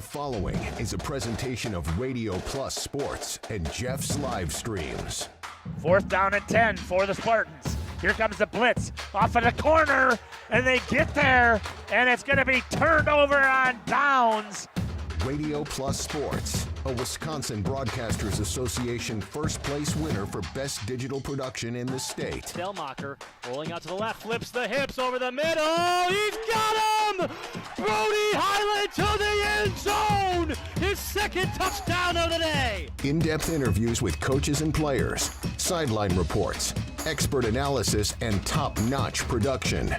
following is a presentation of Radio Plus Sports and Jeff's Livestreams. 4th down and 10 for the Spartans. Here comes the blitz off of the corner, and they get there, and it's going to be turned over on downs. Radio Plus Sports, a Wisconsin Broadcasters Association first place winner for best digital production in the state. Delmacher rolling out to the left, flips the hips over the middle. He's got him! Brody Highland to the end zone! His second touchdown of the day! In-depth interviews with coaches and players, sideline reports, expert analysis, and top-notch production.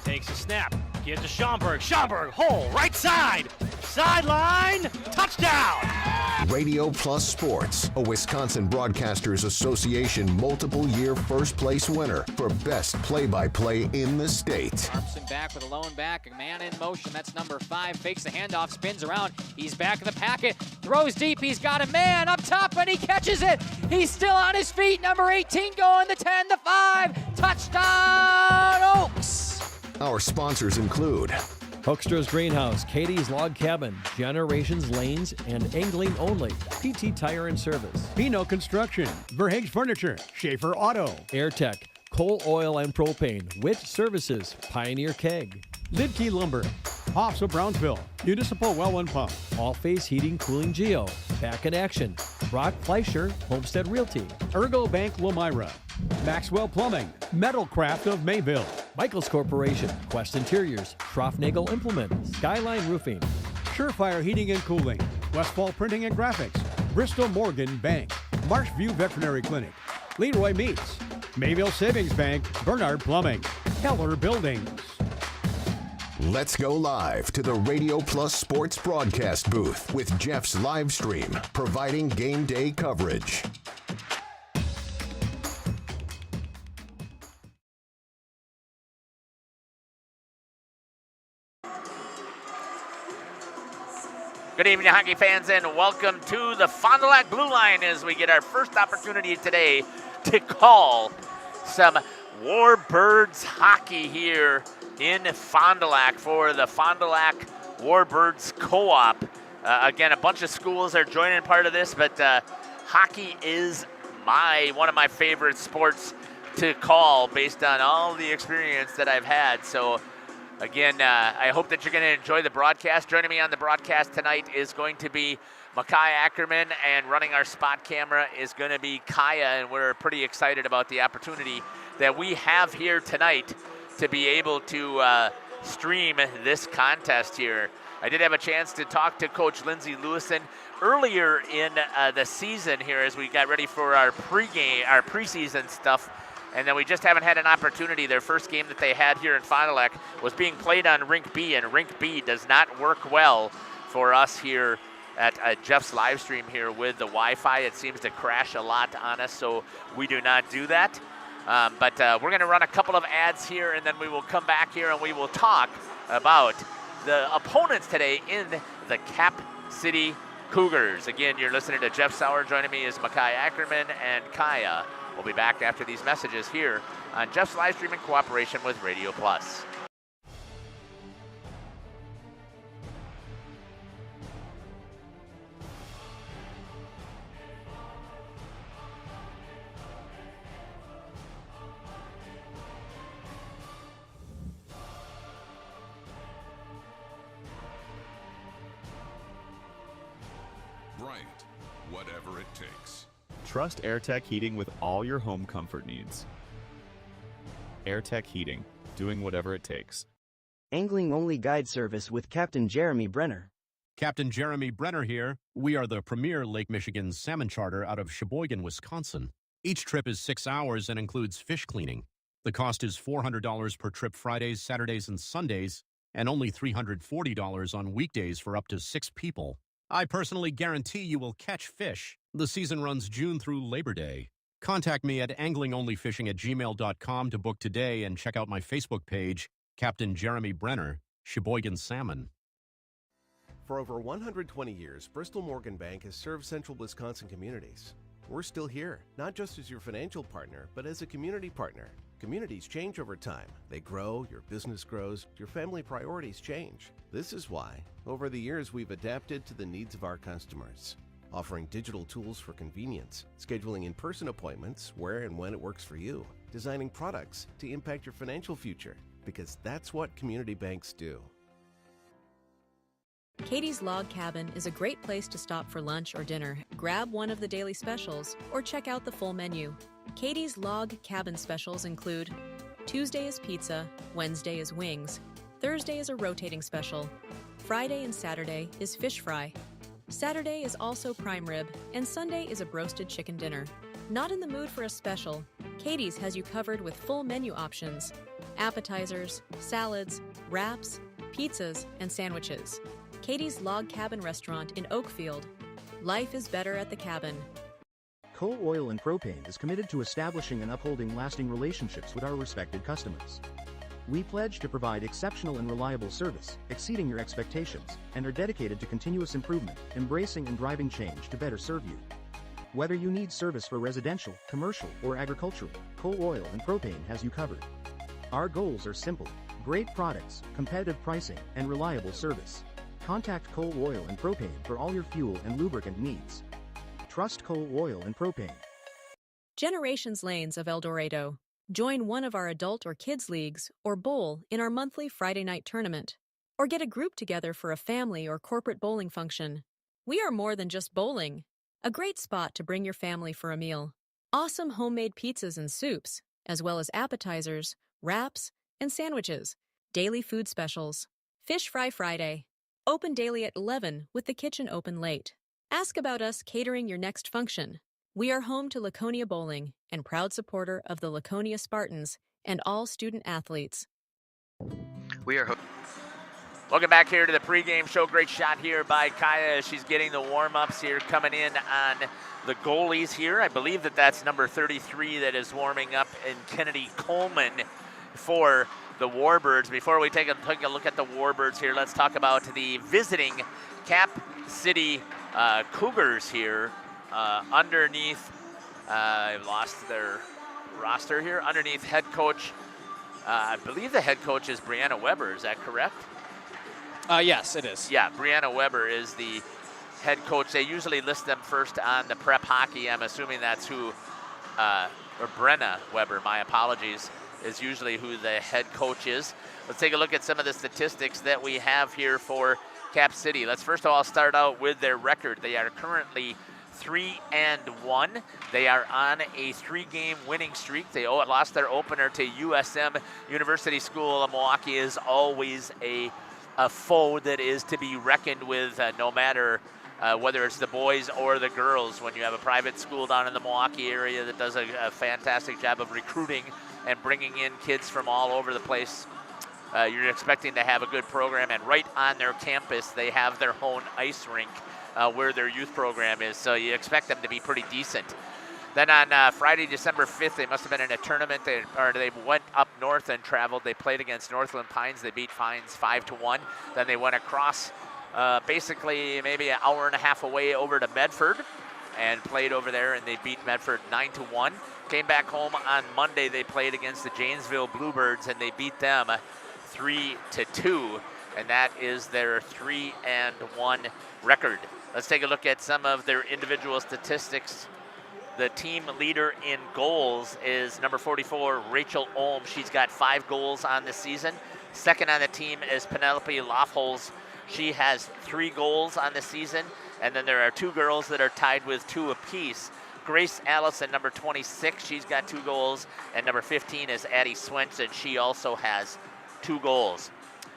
Takes a snap, gives to Schomburg. Schomburg, hole, right side! Sideline, touchdown! Radio Plus Sports, a Wisconsin Broadcasters Association multiple-year first-place winner for best play-by-play in the state. Armson back with a lone back, a man in motion, that's number 5, fakes the handoff, spins around, he's back in the packet, throws deep, he's got a man up top, and he catches it! He's still on his feet, number 18 going, the 10, the 5, touchdown Oaks! Our sponsors include Hoekstra's Greenhouse, Katie's Log Cabin, Generations Lanes, and Angling Only, PT Tire and Service, Pino Construction, Verhaeg's Furniture, Schaefer Auto, AirTech, Coal Oil and Propane, Witt Services, Pioneer Keg, Lidkey Lumber, Hoffs of Brownsville, Municipal Well and Pump, All Face Heating Cooling Geo, Back in Action, Brock Fleischer, Homestead Realty, Ergo Bank Lomira, Maxwell Plumbing, Metalcraft of Mayville, Michaels Corporation, Quest Interiors, Schroffnagel Implement, Skyline Roofing, Surefire Heating and Cooling, Westfall Printing and Graphics, Bristol Morgan Bank, Marshview Veterinary Clinic, Leroy Meats, Mayville Savings Bank, Bernard Plumbing, Keller Buildings. Let's go live to the Radio Plus Sports broadcast booth with Jeff's Livestream, providing game day coverage. Good evening, hockey fans, and welcome to the Fond du Lac Blue Line as we get our first opportunity today to call some Warbirds hockey here in Fond du Lac for the Fond du Lac Warbirds Co-op. Again, a bunch of schools are joining part of this, but hockey is one of my favorite sports to call based on all the experience that I've had. So again, I hope that you're going to enjoy the broadcast. Joining me on the broadcast tonight is going to be Makai Ackerman, and running our spot camera is going to be Kaya, and we're pretty excited about the opportunity that we have here tonight to be able to stream this contest here. I did have a chance to talk to Coach Lindsey Lewison earlier in the season here as we got ready for our preseason stuff. And then we just haven't had an opportunity. Their first game that they had here in Fond du Lac was being played on Rink B, and Rink B does not work well for us here at Jeff's live stream here with the Wi-Fi. It seems to crash a lot on us, so we do not do that. But we're going to run a couple of ads here, and then we will come back here and we will talk about the opponents today in the Cap City Cougars. Again, you're listening to Jeff Sauer. Joining me is Makai Ackerman and Kaya. We'll be back after these messages here on Jeff's live stream in cooperation with Radio Plus. Bryant, whatever it takes. Trust AirTech Heating with all your home comfort needs. AirTech Heating, doing whatever it takes. Angling Only Guide Service with Captain Jeremy Brenner. Captain Jeremy Brenner here. We are the premier Lake Michigan salmon charter out of Sheboygan, Wisconsin. Each trip is 6 hours and includes fish cleaning. The cost is $400 per trip Fridays, Saturdays, and Sundays, and only $340 on weekdays for up to 6 people. I personally guarantee you will catch fish. The season runs June through Labor Day. Contact me at anglingonlyfishing@gmail.com to book today and check out my Facebook page, Captain Jeremy Brenner, Sheboygan Salmon. For over 120 years, Bristol Morgan Bank has served central Wisconsin communities. We're still here, not just as your financial partner, but as a community partner. Communities change over time. They grow, your business grows, your family priorities change. This is why, over the years, we've adapted to the needs of our customers, offering digital tools for convenience, scheduling in-person appointments where and when it works for you, designing products to impact your financial future, because that's what community banks do. Katie's Log Cabin is a great place to stop for lunch or dinner, grab one of the daily specials, or check out the full menu. Katie's Log Cabin specials include Tuesday is pizza, Wednesday is wings, Thursday is a rotating special, Friday and Saturday is fish fry, Saturday is also prime rib, and Sunday is a broasted chicken dinner. Not in the mood for a special? Katie's has you covered with full menu options, appetizers, salads, wraps, pizzas, and sandwiches. Katie's Log Cabin Restaurant in Oakfield. Life is better at the cabin. Coal Oil and Propane is committed to establishing and upholding lasting relationships with our respected customers. We pledge to provide exceptional and reliable service, exceeding your expectations, and are dedicated to continuous improvement, embracing and driving change to better serve you. Whether you need service for residential, commercial, or agricultural, Coal Oil and Propane has you covered. Our goals are simple: great products, competitive pricing, and reliable service. Contact Coal Oil and Propane for all your fuel and lubricant needs. Trust Coal Oil and Propane. Generations Lanes of El Dorado. Join one of our adult or kids leagues or bowl in our monthly Friday night tournament. Or get a group together for a family or corporate bowling function. We are more than just bowling. A great spot to bring your family for a meal. Awesome homemade pizzas and soups, as well as appetizers, wraps, and sandwiches. Daily food specials. Fish Fry Friday. Open daily at 11 with the kitchen open late. Ask about us catering your next function. We are home to Laconia Bowling and proud supporter of the Laconia Spartans and all student athletes. Welcome back here to the pregame show. Great shot here by Kaya as she's getting the warm-ups here coming in on the goalies here. I believe that's number 33 that is warming up in Kennedy Coleman for the Warbirds. Before we take a look at the Warbirds here, let's talk about the visiting Cap City Cougars here. Underneath, I've lost their roster here. Underneath head coach, I believe the head coach is Brianna Weber. Is that correct? Yes, it is. Yeah, Brianna Weber is the head coach. They usually list them first on the prep hockey. I'm assuming that's who, or Brenna Weber, my apologies, is usually who the head coach is. Let's take a look at some of the statistics that we have here for Cap City. Let's first of all start out with their record. They are currently 3-1. They are on a 3-game winning streak. They lost their opener to USM, University School of Milwaukee. Is always a foe that is to be reckoned with, no matter whether it's the boys or the girls. When you have a private school down in the Milwaukee area that does a fantastic job of recruiting and bringing in kids from all over the place, you're expecting to have a good program. And right on their campus, they have their own ice rink where their youth program is, so you expect them to be pretty decent. Then on Friday, December 5th, they must have been in a tournament. They went up north and traveled. They played against Northland Pines. They beat Pines 5-1. Then they went across basically maybe an hour and a half away over to Medford and played over there, and they beat Medford 9-1. Came back home on Monday. They played against the Janesville Bluebirds, and they beat them 3-2, and that is their 3-1 record. Let's take a look at some of their individual statistics. The team leader in goals is number 44, Rachel Ohm. She's got 5 goals on the season. Second on the team is Penelope Loffholz. She has 3 goals on the season. And then there are 2 girls that are tied with 2 apiece. Grace Allison, number 26, she's got 2 goals. And number 15 is Addie Swenson. She also has 2 goals.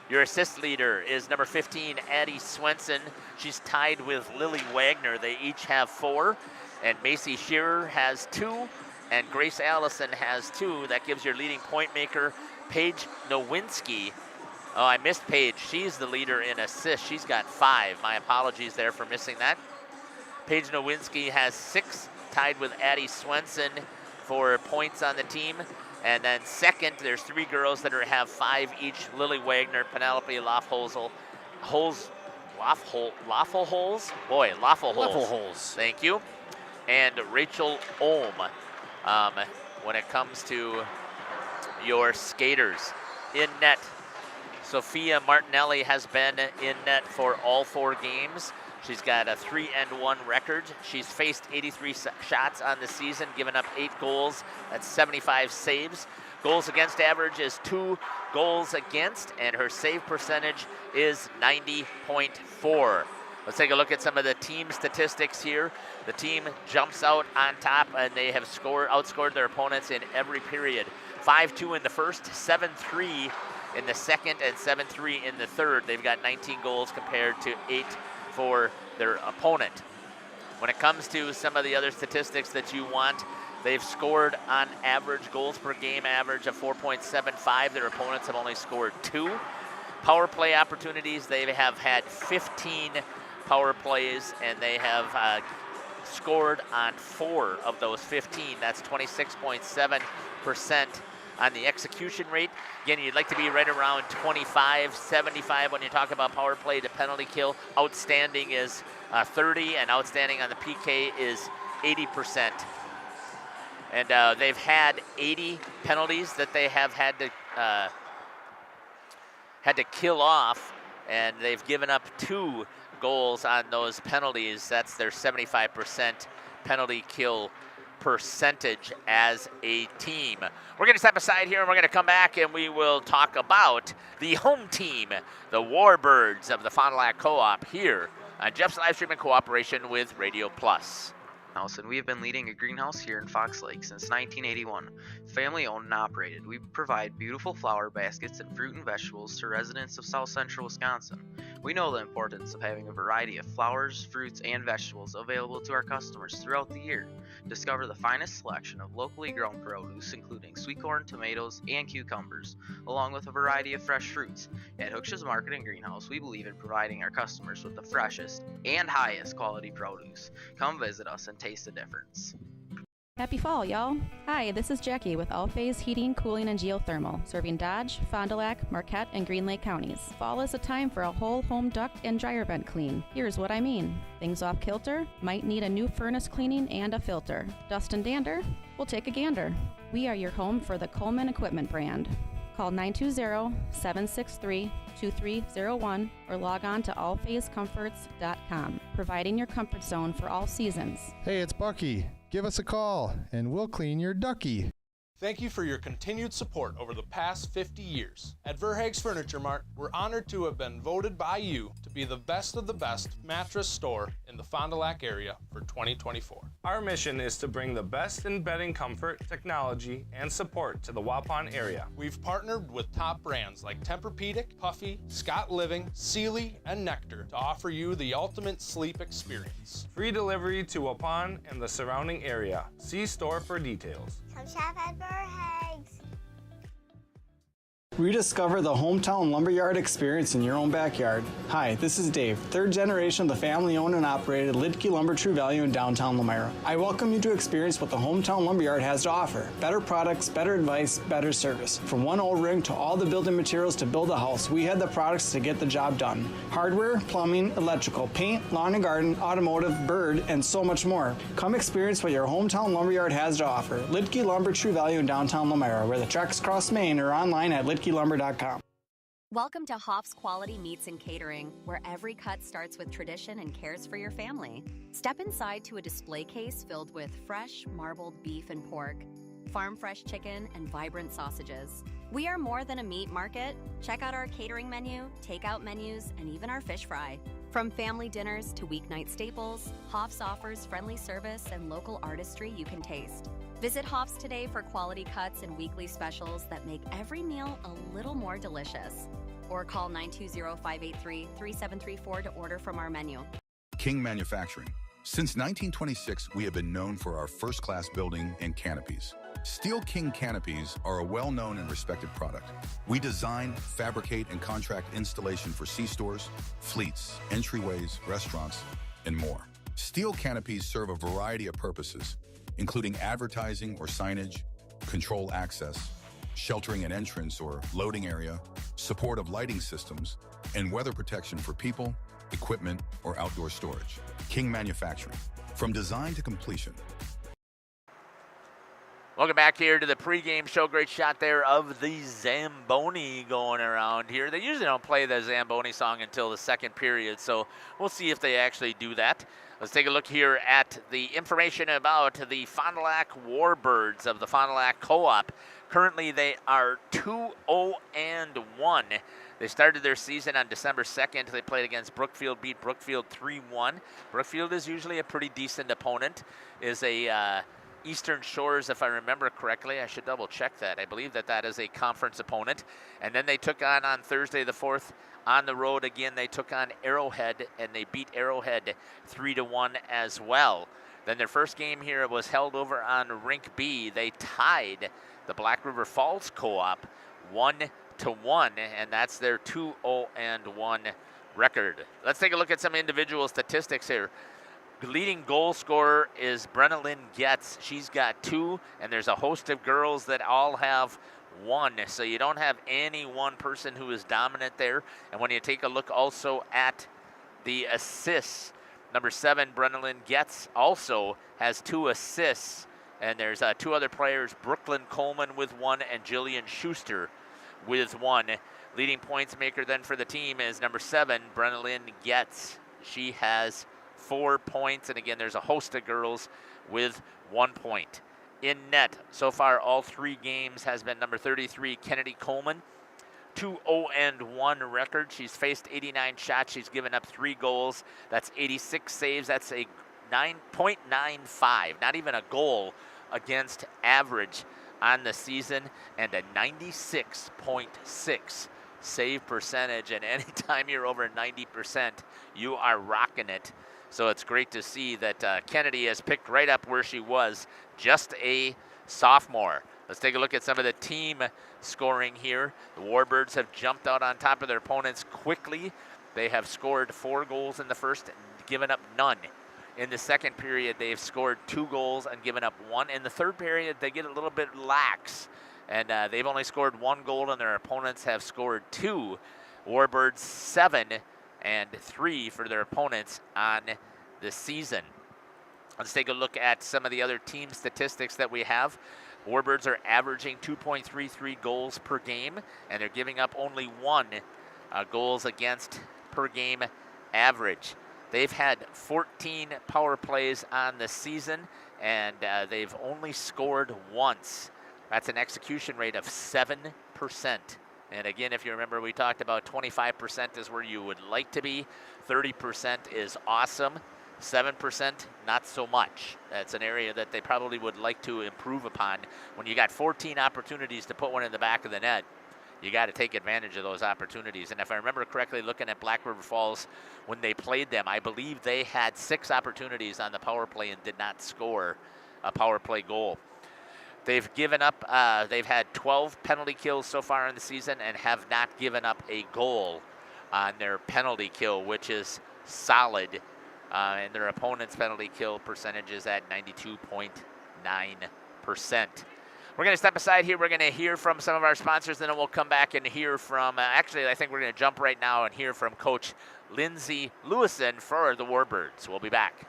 Your assist leader is number 15, Addie Swenson. She's tied with Lily Wagner. They each have 4. And Macy Shearer has 2, and Grace Allison has 2. That gives your leading point maker, Paige Nowinski. Oh, I missed Paige. She's the leader in assists. She's got 5. My apologies there for missing that. Paige Nowinski has 6, tied with Addie Swenson for points on the team. And then second, there's 3 girls that have 5 each. Lily Wagner, Penelope Loffholz. Loffholz. Thank you. And Rachel Ohm. When it comes to your skaters. In net, Sophia Martinelli has been in net for all 4 games. She's got a 3-1 record. She's faced 83 shots on the season, given up 8 goals. That's 75 saves. Goals against average is 2 goals against, and her save percentage is 90.4. Let's take a look at some of the team statistics here. The team jumps out on top, and they have outscored their opponents in every period. 5-2 in the first, 7-3 in the second, and 7-3 in the third. They've got 19 goals compared to 8 for their opponent. When it comes to some of the other statistics that you want, they've scored on average goals per game average of 4.75. Their opponents have only scored 2. Power play opportunities, they have had 15 power plays, and they have scored on 4 of those 15. That's 26.7% on the execution rate. Again, you'd like to be right around 25, 75 when you talk about power play to penalty kill. Outstanding is 30, and outstanding on the PK is 80%. And they've had 80 penalties that they have had to kill off, and they've given up 2 goals on those penalties. That's their 75% penalty kill percentage as a team. We're going to step aside here, and we're going to come back, and we will talk about the home team, the Warbirds of the Fond du Lac Co-op, here on Jeff's Livestream in cooperation with Radio Plus. And we have been leading a greenhouse here in Fox Lake since 1981. Family owned and operated, we provide beautiful flower baskets and fruit and vegetables to residents of South Central Wisconsin. We know the importance of having a variety of flowers, fruits, and vegetables available to our customers throughout the year. Discover the finest selection of locally grown produce, including sweet corn, tomatoes, and cucumbers, along with a variety of fresh fruits. At Hooksha's Market and Greenhouse, we believe in providing our customers with the freshest and highest quality produce. Come visit us and taste the difference. Happy fall, y'all. Hi, this is Jackie with All Phase Heating, Cooling, and Geothermal, serving Dodge, Fond du Lac, Marquette, and Green Lake counties. Fall is a time for a whole home duct and dryer vent clean. Here's what I mean. Things off kilter, might need a new furnace cleaning and a filter. Dust and dander? We'll take a gander. We are your home for the Coleman Equipment brand. Call 920-763-2301 or log on to allphasecomforts.com, providing your comfort zone for all seasons. Hey, it's Bucky. Give us a call, and we'll clean your ducky. Thank you for your continued support over the past 50 years. At Verhaeg's Furniture Mart, we're honored to have been voted by you to be the best of the best mattress store in the Fond du Lac area for 2024. Our mission is to bring the best in bedding comfort, technology, and support to the Waupun area. We've partnered with top brands like Tempur-Pedic, Puffy, Scott Living, Sealy, and Nectar to offer you the ultimate sleep experience. Free delivery to Waupun and the surrounding area. See store for details. Come shop at Verhaeg's. Rediscover the hometown lumberyard experience in your own backyard. Hi, this is Dave, 3rd generation of the family-owned and operated Lidke Lumber True Value in downtown Lamira. I welcome you to experience what the hometown lumberyard has to offer. Better products, better advice, better service. From one O-ring to all the building materials to build a house, we had the products to get the job done. Hardware, plumbing, electrical, paint, lawn and garden, automotive, bird, and so much more. Come experience what your hometown lumberyard has to offer. Lidke Lumber True Value in downtown Lamira, where the tracks cross Main, or online at lidkelumber.com. Welcome to Hoff's Quality Meats and Catering, where every cut starts with tradition and cares for your family. Step inside to a display case filled with fresh, marbled beef and pork, farm-fresh chicken, and vibrant sausages. We are more than a meat market. Check out our catering menu, takeout menus, and even our fish fry. From family dinners to weeknight staples, Hoff's offers friendly service and local artistry you can taste. Visit Hoff's today for quality cuts and weekly specials that make every meal a little more delicious. Or call 920-583-3734 to order from our menu. King Manufacturing. Since 1926, we have been known for our first-class building and canopies. Steel King canopies are a well-known and respected product. We design, fabricate, and contract installation for C-stores, fleets, entryways, restaurants, and more. Steel canopies serve a variety of purposes, including advertising or signage, control access, sheltering an entrance or loading area, support of lighting systems, and weather protection for people, equipment, or outdoor storage. King Manufacturing. From design to completion. Welcome back here to the pregame show. Great shot there of the Zamboni going around here. They usually don't play the Zamboni song until the second period, so we'll see if they actually do that. Let's take a look here at the information about the Fond du Lac Warbirds of the Fond du Lac Co-op. Currently, they are 2-0-1. They started their season on December 2nd. They played against Brookfield, beat Brookfield 3-1. Brookfield is usually a pretty decent opponent, is a Eastern Shores, if I remember correctly. I should double check that. I believe that is a conference opponent. And then they took on Thursday the 4th on the road again. They took on Arrowhead, and they beat Arrowhead 3-1 as well. Then their first game here was held over on Rink B. They tied the Black River Falls Co-op 1-1, and that's their 2-0-1 record. Let's take a look at some individual statistics here. The leading goal scorer is Brenna Lynn Getz. She's got 2, and there's a host of girls that all have 1. So you don't have any one person who is dominant there. And when you take a look also at the assists, number 7, Brenna Lynn Getz, also has 2 assists. And there's 2 other players, Brooklyn Coleman with 1 and Jillian Schuster with 1. Leading points maker then for the team is number 7, Brenna Lynn Getz. She has 4 points, and again, there's a host of girls with 1 point. In net, so far, all 3 games has been number 33, Kennedy Coleman, 2-0-1 record. She's faced 89 shots. She's given up 3 goals. That's 86 saves. That's a 9.95, not even a goal against average on the season, and a 96.6 save percentage. And anytime you're over 90%, you are rocking it. So it's great to see that Kennedy has picked right up where she was, just a sophomore. Let's take a look at some of the team scoring here. The Warbirds have jumped out on top of their opponents quickly. They have scored 4 goals in the first and given up none. In the second period, they've scored 2 goals and given up 1. In the third period, they get a little bit lax, and they've only scored 1 goal, and their opponents have scored 2. Warbirds 7 and 3 for their opponents on the season. Let's take a look at some of the other team statistics that we have. Warbirds are averaging 2.33 goals per game, and they're giving up only 1 goals against per game average. They've had 14 power plays on the season, and they've only scored once. That's an execution rate of 7%. And again, if you remember, we talked about 25% is where you would like to be. 30% is awesome. 7%, not so much. That's an area that they probably would like to improve upon. When you got 14 opportunities to put one in the back of the net, you got to take advantage of those opportunities. And if I remember correctly, looking at Black River Falls, when they played them, I believe they had 6 opportunities on the power play and did not score a power play goal. They've given up, they've had 12 penalty kills so far in the season and have not given up a goal on their penalty kill, which is solid. And their opponent's penalty kill percentage is at 92.9%. We're going to step aside here. We're going to hear from some of our sponsors, and then we'll come back and hear from, actually, I think we're going to jump right now and hear from Coach Lindsay Lewison for the Warbirds. We'll be back.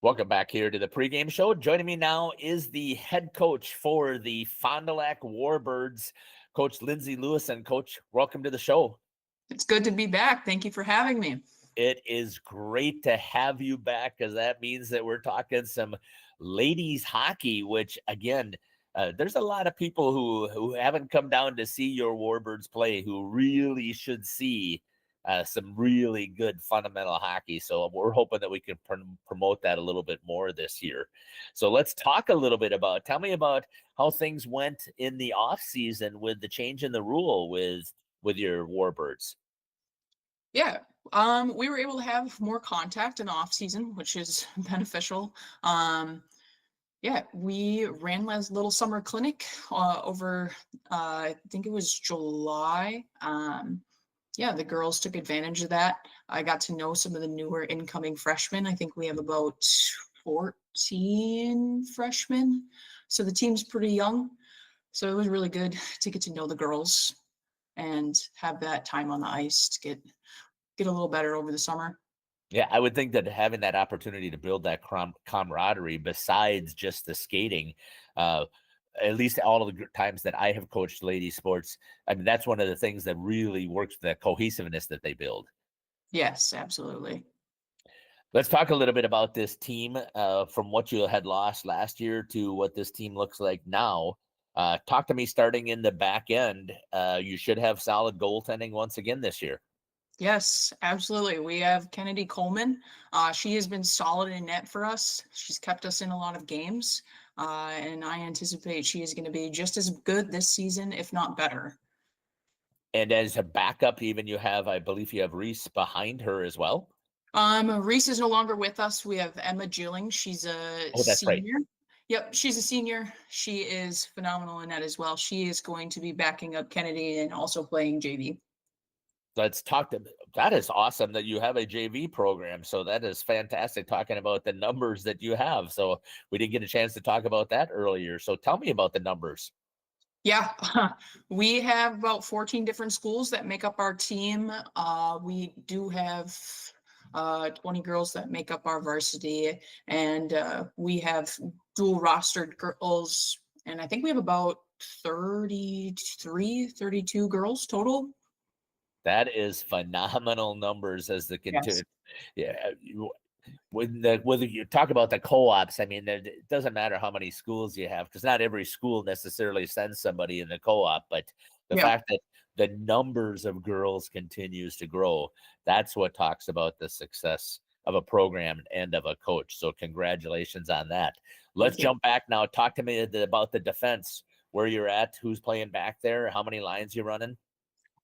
Welcome back here to the pregame show. Joining me now is the head coach for the Fond du Lac Warbirds, Coach Lindsay Lewison. Coach, welcome to the show. It's good to be back. Thank you for having me. It is great to have you back, because that means that we're talking some ladies hockey, which, again, there's a lot of people who haven't come down to see your Warbirds play who really should see some really good fundamental hockey. So we're hoping that we can promote that a little bit more this year. So let's talk a little bit about, tell me about how things went in the off season with the change in the rule with your Warbirds. Yeah, we were able to have more contact in off season, which is beneficial. Yeah, we ran a little summer clinic over, I think it was July. Yeah, the girls took advantage of that. I got to know some of the newer incoming freshmen. I think we have about 14 freshmen. So the team's pretty young. So it was really good to get to know the girls and have that time on the ice to get a little better over the summer. Yeah, I would think that having that opportunity to build that camaraderie besides just the skating, uh, at least all of the times that I have coached lady sports, I mean, that's one of the things that really works, the cohesiveness that they build. Yes, absolutely. Let's talk a little bit about this team, from what you had lost last year to what this team looks like now. Talk to me starting in the back end. You should have solid goaltending once again this year. Yes, absolutely. We have Kennedy Coleman. She has been solid in net for us. She's kept us in a lot of games, and I anticipate she is going to be just as good this season, if not better. And as a backup, even you have, I believe you have Reese behind her as well. Reese is no longer with us. We have Emma Gilling. She's a Oh, that's right. senior. Yep, she's a senior. She is phenomenal in that as well. She is going to be backing up Kennedy and also playing JV. Let's talk to that. Is awesome that you have a JV program. So that is fantastic, talking about the numbers that you have. So we didn't get a chance to talk about that earlier. So tell me about the numbers. Yeah, we have about 14 different schools that make up our team. We do have 20 girls that make up our varsity, and we have dual rostered girls, and I think we have about 32 girls total. That is phenomenal numbers as the Yes. yeah. Whether you talk about the co-ops, I mean, it doesn't matter how many schools you have, because not every school necessarily sends somebody in the co-op, but the Yeah. fact that the numbers of girls continues to grow, that's what talks about the success of a program and of a coach. So congratulations on that. Let's Thank you. jump back now. Talk to me about the defense, where you're at, who's playing back there, how many lines you running.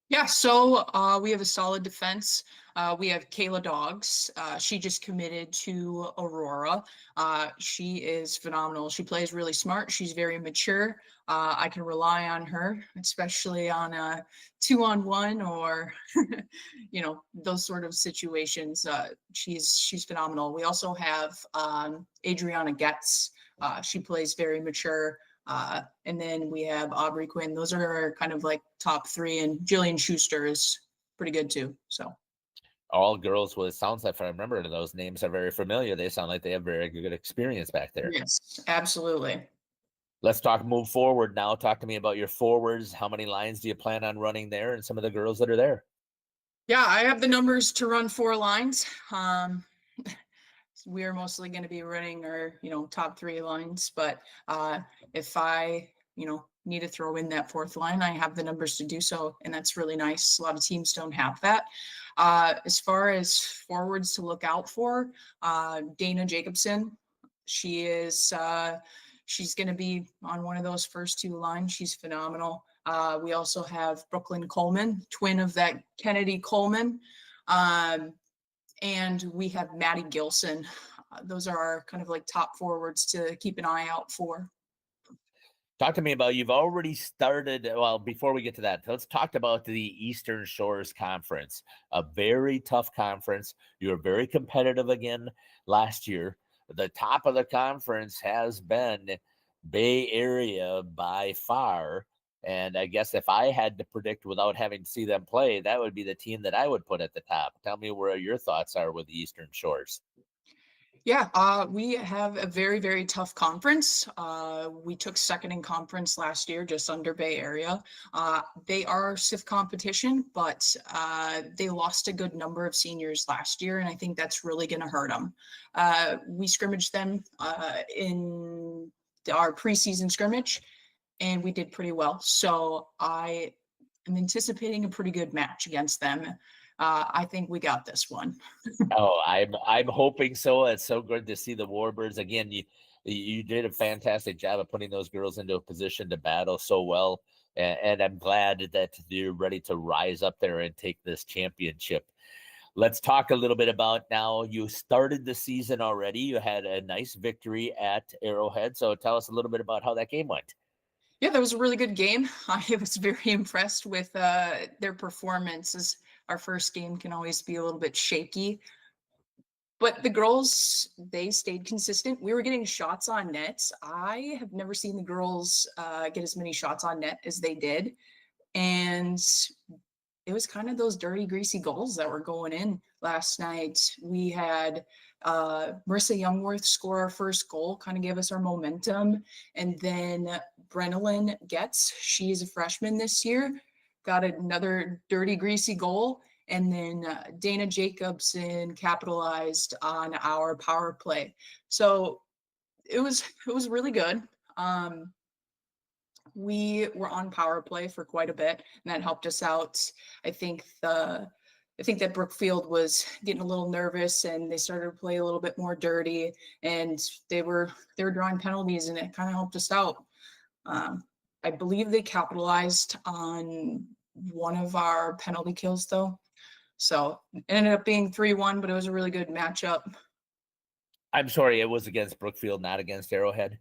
Yeah, so we have a solid defense. We have Kayla Dogs. She just committed to Aurora. She is phenomenal. She plays really smart. She's very mature. I can rely on her, especially on a 2-on-1 or, those sort of situations. She's phenomenal. We also have Adriana Getz. She plays very mature. And then we have Aubrey Quinn. Those are our kind of like top three, and Jillian Schuster is pretty good too. So all girls, well, it sounds like, if I remember, those names are very familiar. They sound like they have very good experience back there. yes, absolutely. Let's move forward now. Talk to me about your forwards. How many lines do you plan on running there, and some of the girls that are there? Yeah, I have the numbers to run 4 lines. We are mostly going to be running our, top 3 lines, but if I, need to throw in that 4th line, I have the numbers to do so, and that's really nice. A lot of teams don't have that. As far as forwards to look out for, Dana Jacobson, she is, she's going to be on one of those first 2 lines. She's phenomenal. We also have Brooklyn Coleman, twin of that Kennedy Coleman. And we have Maddie Gilson. Those are our kind of like top forwards to keep an eye out for. Talk to me about, you've already started. Well, before we get to that, let's talk about the Eastern Shores Conference, a very tough conference. You were very competitive again last year. The top of the conference has been Bay Area by far. And I guess if I had to predict without having to see them play, that would be the team that I would put at the top. Tell me where your thoughts are with the Eastern Shores. Yeah, we have a very, very tough conference. We took second in conference last year, just under Bay Area. They are stiff competition, but they lost a good number of seniors last year, and I think that's really going to hurt them. We scrimmaged them in our preseason scrimmage, and we did pretty well. So I am anticipating a pretty good match against them. I think we got this one. Oh, I'm hoping so. It's so good to see the Warbirds again. You did a fantastic job of putting those girls into a position to battle so well, and I'm glad that you're ready to rise up there and take this championship. Let's talk a little bit about now. You started the season already. You had a nice victory at Arrowhead. So tell us a little bit about how that game went. Yeah, that was a really good game. I was very impressed with their performances. Our first game can always be a little bit shaky, but the girls, they stayed consistent. We were getting shots on net. I have never seen the girls get as many shots on net as they did. And it was kind of those dirty, greasy goals that were going in. last night. We had Marissa Youngworth score our first goal, kind of gave us our momentum. And then Brenalyn Getz, she's a freshman this year, got another dirty, greasy goal. And then Dana Jacobson capitalized on our power play. So it was really good. We were on power play for quite a bit, and that helped us out. I think that Brookfield was getting a little nervous, and they started to play a little bit more dirty, and they were drawing penalties, and it kind of helped us out. I believe they capitalized on one of our penalty kills, though. So it ended up being 3-1, but it was a really good matchup. I'm sorry, it was against Brookfield, not against Arrowhead?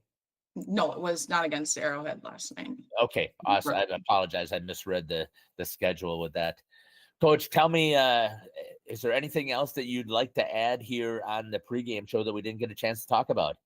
No, it was not against Arrowhead last night. Okay, awesome. I apologize. I misread the schedule with that. Coach, tell me, is there anything else that you'd like to add here on the pregame show that we didn't get a chance to talk about?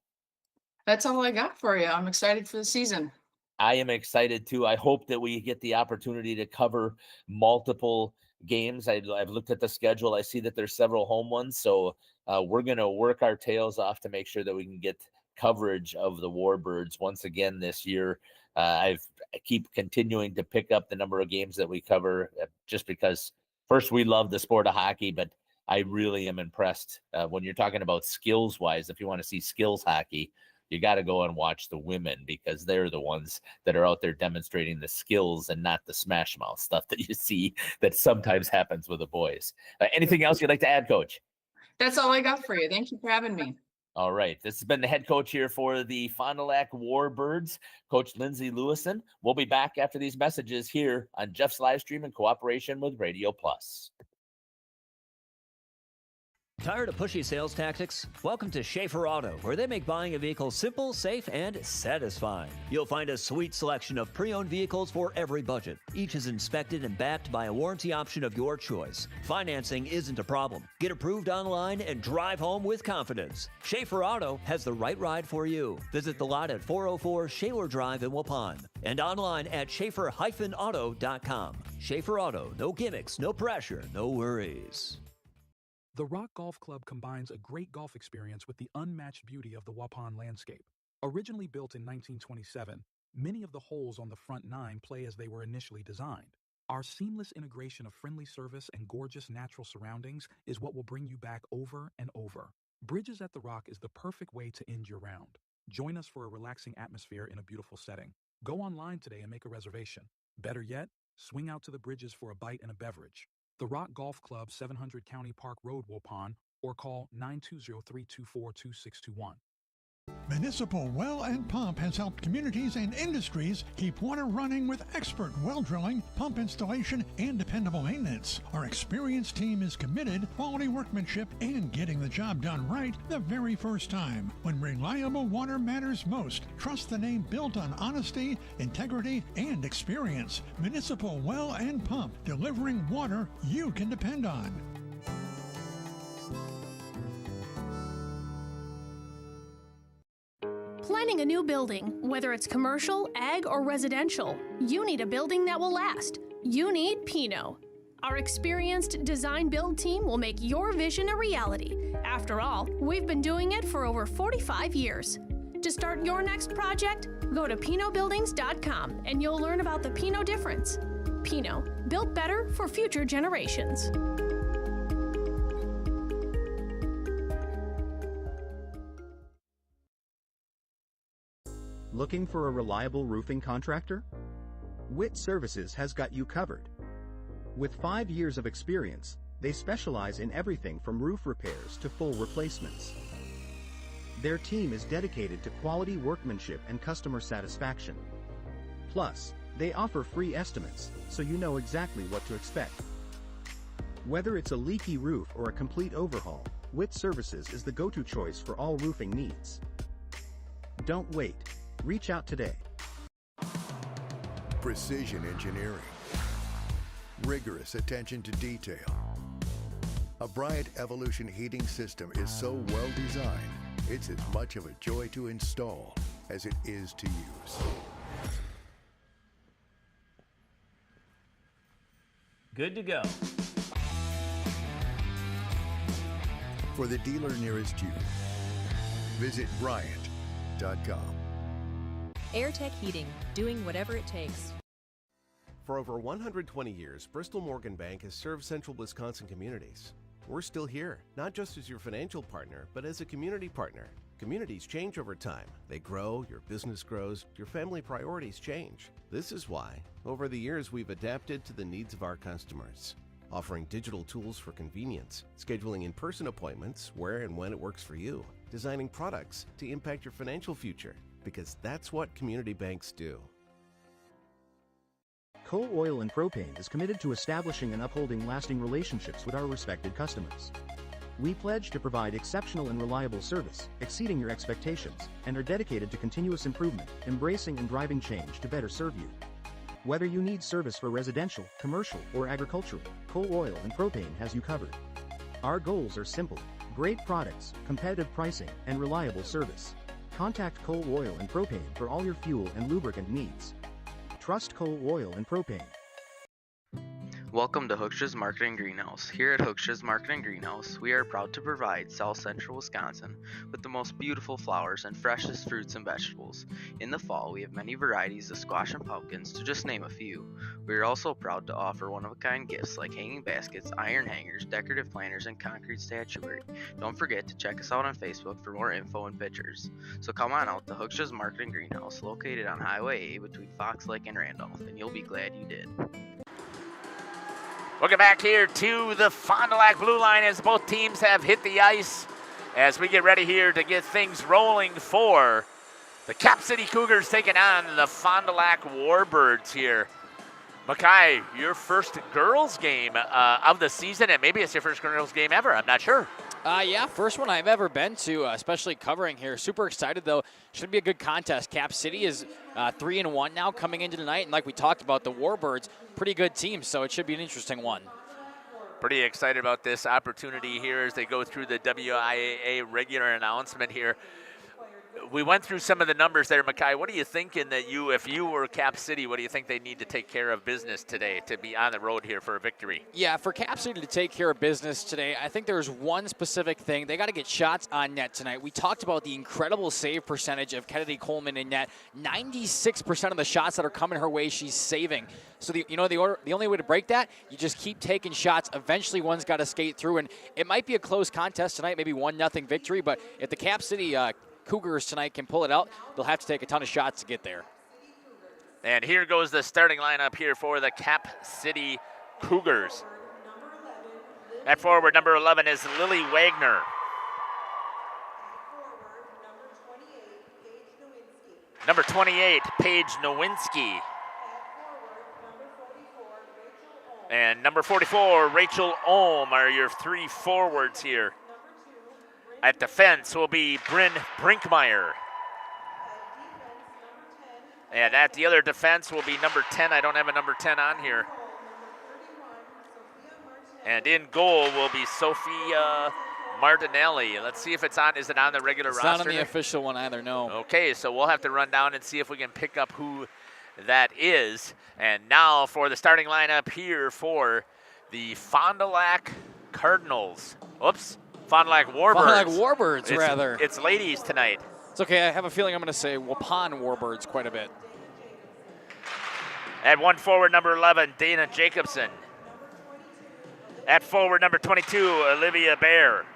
That's all I got for you. I'm excited for the season. I am excited too. I hope that we get the opportunity to cover multiple games. I've looked at the schedule. I see that there's several home ones. So we're going to work our tails off to make sure that we can get coverage of the Warbirds once again this year. I keep continuing to pick up the number of games that we cover just because, first, we love the sport of hockey, but I really am impressed when you're talking about skills-wise. If you want to see skills hockey, you got to go and watch the women because they're the ones that are out there demonstrating the skills and not the smash mouth stuff that you see that sometimes happens with the boys. Anything else you'd like to add, Coach? That's all I got for you. Thank you for having me. All right. This has been the head coach here for the Fond du Lac Warbirds, Coach Lindsay Lewison. We'll be back after these messages here on Jeff's Livestream in cooperation with Radio Plus. Tired of pushy sales tactics? Welcome to Schaefer Auto, where they make buying a vehicle simple, safe, and satisfying. You'll find a sweet selection of pre-owned vehicles for every budget. Each is inspected and backed by a warranty option of your choice. Financing isn't a problem. Get approved online and drive home with confidence. Schaefer Auto has the right ride for you. Visit the lot at 404 Shaler Drive in Waupun and online at schaefer-auto.com. Schaefer Auto, no gimmicks, no pressure, no worries. The Rock Golf Club combines a great golf experience with the unmatched beauty of the Waupun landscape. Originally built in 1927, many of the holes on the front nine play as they were initially designed. Our seamless integration of friendly service and gorgeous natural surroundings is what will bring you back over and over. Bridges at the Rock is the perfect way to end your round. Join us for a relaxing atmosphere in a beautiful setting. Go online today and make a reservation. Better yet, swing out to the Bridges for a bite and a beverage. The Rock Golf Club, 700 County Park Road, Waupun, or call 920-324-2621. Municipal Well and Pump has helped communities and industries keep water running with expert well drilling, pump installation, and dependable maintenance. Our experienced team is committed, quality workmanship, and getting the job done right the very first time. When reliable water matters most, trust the name built on honesty, integrity, and experience. Municipal Well and Pump, delivering water you can depend on. Planning a new building, whether it's commercial, ag, or residential, you need a building that will last. You need Pinot. Our experienced design build team will make your vision a reality. After all, we've been doing it for over 45 years. To start your next project, go to PinotBuildings.com and you'll learn about the Pinot difference. Pinot, built better for future generations. Looking for a reliable roofing contractor? WIT Services has got you covered. With 5 years of experience, they specialize in everything from roof repairs to full replacements. Their team is dedicated to quality workmanship and customer satisfaction. Plus, they offer free estimates, so you know exactly what to expect. Whether it's a leaky roof or a complete overhaul, WIT Services is the go-to choice for all roofing needs. Don't wait. Reach out today. Precision engineering. Rigorous attention to detail. A Bryant Evolution heating system is so well designed, it's as much of a joy to install as it is to use. Good to go. for the dealer nearest you. Visit Bryant.com. AirTech Heating, doing whatever it takes. For over 120 years, Bristol Morgan Bank has served central Wisconsin communities. We're still here, not just as your financial partner, but as a community partner. Communities change over time. They grow, your business grows, your family priorities change. This is why, over the years, we've adapted to the needs of our customers, offering digital tools for convenience, scheduling in-person appointments where and when it works for you, designing products to impact your financial future, because that's what community banks do. Coal Oil and Propane is committed to establishing and upholding lasting relationships with our respected customers. We pledge to provide exceptional and reliable service, exceeding your expectations, and are dedicated to continuous improvement, embracing and driving change to better serve you. Whether you need service for residential, commercial, or agricultural, Coal Oil and Propane has you covered. Our goals are simple: great products, competitive pricing, and reliable service. Contact Coal Oil and Propane for all your fuel and lubricant needs. Trust Coal Oil and Propane. Welcome to Hooksha's Market and Greenhouse. Here at Hooksha's Market and Greenhouse, we are proud to provide South Central Wisconsin with the most beautiful flowers and freshest fruits and vegetables. In the fall, we have many varieties of squash and pumpkins, to just name a few. We are also proud to offer one-of-a-kind gifts like hanging baskets, iron hangers, decorative planters, and concrete statuary. Don't forget to check us out on Facebook for more info and pictures. So come on out to Hooksha's Market and Greenhouse, located on Highway A between Fox Lake and Randolph, and you'll be glad you did. Welcome back here to the Fond du Lac Blue Line as both teams have hit the ice as we get ready here to get things rolling for the Cap City Cougars taking on the Fond du Lac Warbirds here. Makai, your first girls game of the season, and maybe it's your first girls game ever. I'm not sure. Yeah, first one I've ever been to, especially covering here. Super excited, though. Should be a good contest. Cap City is 3-1 now coming into tonight, and like we talked about, the Warbirds, pretty good team, so it should be an interesting one. Pretty excited about this opportunity here as they go through the WIAA regular announcement here. We went through some of the numbers there, Makai. What are you thinking that if you were Cap City, what do you think they need to take care of business today to be on the road here for a victory? Yeah, for Cap City to take care of business today, I think there's one specific thing. They got to get shots on net tonight. We talked about the incredible save percentage of Kennedy Coleman in net. 96% of the shots that are coming her way, she's saving. So the only way to break that, you just keep taking shots. Eventually, one's got to skate through, and it might be a close contest tonight, maybe 1-0 victory. But if the Cap City Cougars tonight can pull it out, they'll have to take a ton of shots to get there. And here goes the starting lineup here for the Cap City Cougars. At forward, number 11 is Lily Wagner. Number 28, Paige Nowinski. And number 44, Rachel Ohm are your three forwards here. At defense will be Bryn Brinkmeyer. And at the other defense will be number 10. I don't have a number 10 on here. And in goal will be Sophia Martinelli. Let's see if it's on. Is it on the regular roster? It's not on the official one either, no. Okay, so we'll have to run down and see if we can pick up who that is. And now for the starting lineup here for the Fond du Lac Cardinals. Oops. Fond du Lac Warbirds. Fond du Lac Warbirds, rather. It's ladies tonight. It's okay. I have a feeling I'm going to say Waupun Warbirds quite a bit. At one forward, number 11, Dana Jacobson. At forward, number 22, Olivia Bear.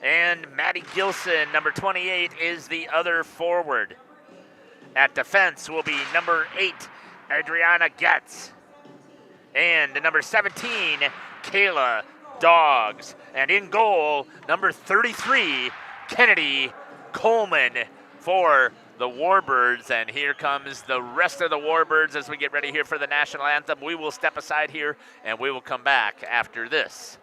And Maddie Gilson, number 28, is the other forward. At defense will be number 8, Adriana Getz. And number 17, Kayla Dogs. And in goal, number 33, Kennedy Coleman for the Warbirds. And here comes the rest of the Warbirds as we get ready here for the national anthem. We will step aside here and we will come back after this.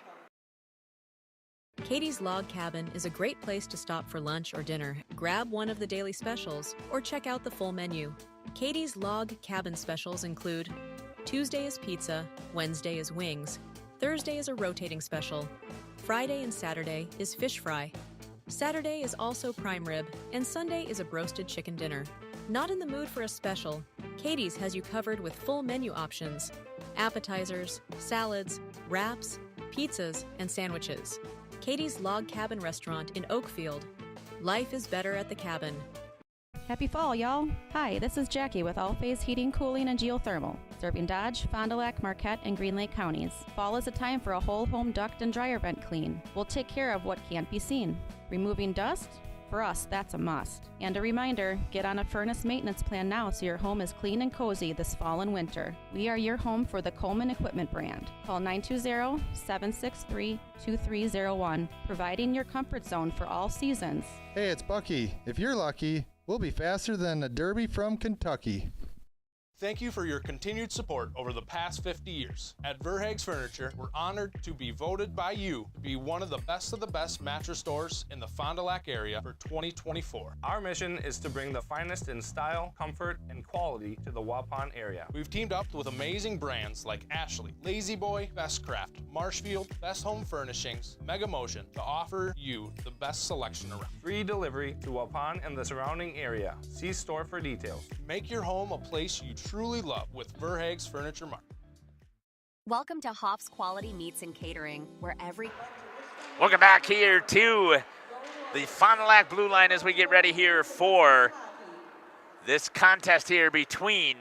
Katie's Log Cabin is a great place to stop for lunch or dinner. Grab one of the daily specials or check out the full menu. Katie's Log Cabin specials include Tuesday is pizza, Wednesday is wings, Thursday is a rotating special, Friday and Saturday is fish fry, Saturday is also prime rib, and Sunday is a broasted chicken dinner. Not in the mood for a special? Katie's has you covered with full menu options, appetizers, salads, wraps, pizzas, and sandwiches. Katie's Log Cabin Restaurant in Oakfield. Life is better at the cabin. Happy fall, y'all. Hi, this is Jackie with All Phase Heating, Cooling, and Geothermal, serving Dodge, Fond du Lac, Marquette, and Green Lake counties. Fall is a time for a whole home duct and dryer vent clean. We'll take care of what can't be seen. Removing dust? For us, that's a must. And a reminder, get on a furnace maintenance plan now so your home is clean and cozy this fall and winter. We are your home for the Coleman Equipment brand. Call 920-763-2301, providing your comfort zone for all seasons. Hey, it's Bucky. If you're lucky, we'll be faster than a Derby from Kentucky. Thank you for your continued support over the past 50 years. At Verhaeg's Furniture, we're honored to be voted by you to be one of the best mattress stores in the Fond du Lac area for 2024. Our mission is to bring the finest in style, comfort, and quality to the Waupun area. We've teamed up with amazing brands like Ashley, Lazy Boy, Bestcraft, Marshfield, Best Home Furnishings, Mega Motion to offer you the best selection around. Free delivery to Waupun and the surrounding area. See store for details. Make your home a place you truly love with Verhaeg's Furniture Mart. Welcome to Hoff's Quality Meats and Catering, where every... Welcome back here to the Fond du Lac Blue Line as we get ready here for this contest here between,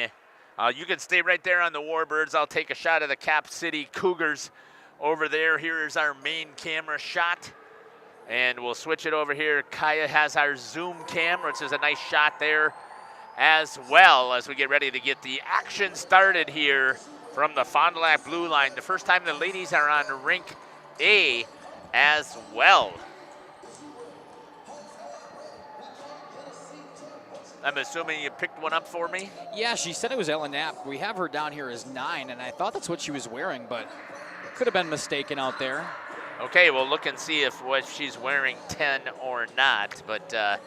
you can stay right there on the Warbirds. I'll take a shot of the Cap City Cougars over there. Here is our main camera shot. And we'll switch it over here. Kaya has our zoom cam, which is a nice shot there as well as we get ready to get the action started here from the Fond du Lac Blue Line. The first time the ladies are on rink A as well. I'm assuming you picked one up for me? Yeah, she said it was Ellen Knapp. We have her down here as 9, and I thought that's what she was wearing, but could have been mistaken out there. Okay, we'll look and see if what she's wearing 10 or not, but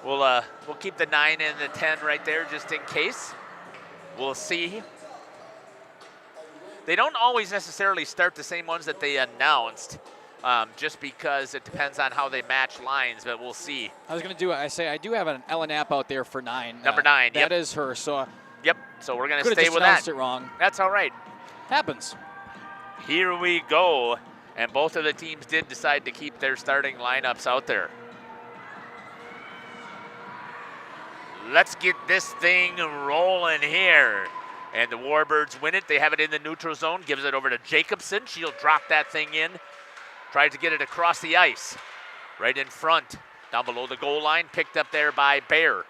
we'll keep the 9 and the 10 right there just in case. We'll see. They don't always necessarily start the same ones that they announced, just because it depends on how they match lines, but we'll see. I was going to I do have an Ellen Knapp out there for 9. Number 9, yep. That is her, so. Yep, so we're going to Could stay have with just that. It wrong. That's all right. Happens. Here we go, and both of the teams did decide to keep their starting lineups out there. Let's get this thing rolling here. And the Warbirds win it. They have it in the neutral zone. Gives it over to Jacobson. She'll drop that thing in. Tries to get it across the ice. Right in front. Down below the goal line. Picked up there by Bear.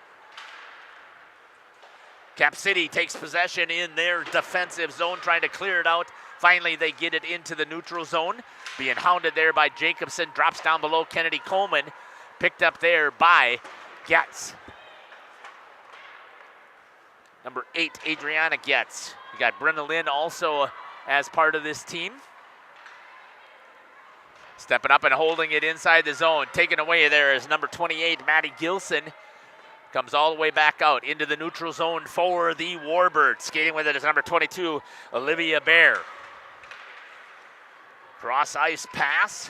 Cap City takes possession in their defensive zone. Trying to clear it out. Finally, they get it into the neutral zone. Being hounded there by Jacobson. Drops down below Kennedy Coleman. Picked up there by Getz. Number 8, Adriana Getz. You got Brenda Lynn also as part of this team. Stepping up and holding it inside the zone. Taken away there is number 28, Maddie Gilson. Comes all the way back out into the neutral zone for the Warbirds. Skating with it is number 22, Olivia Bear. Cross ice pass.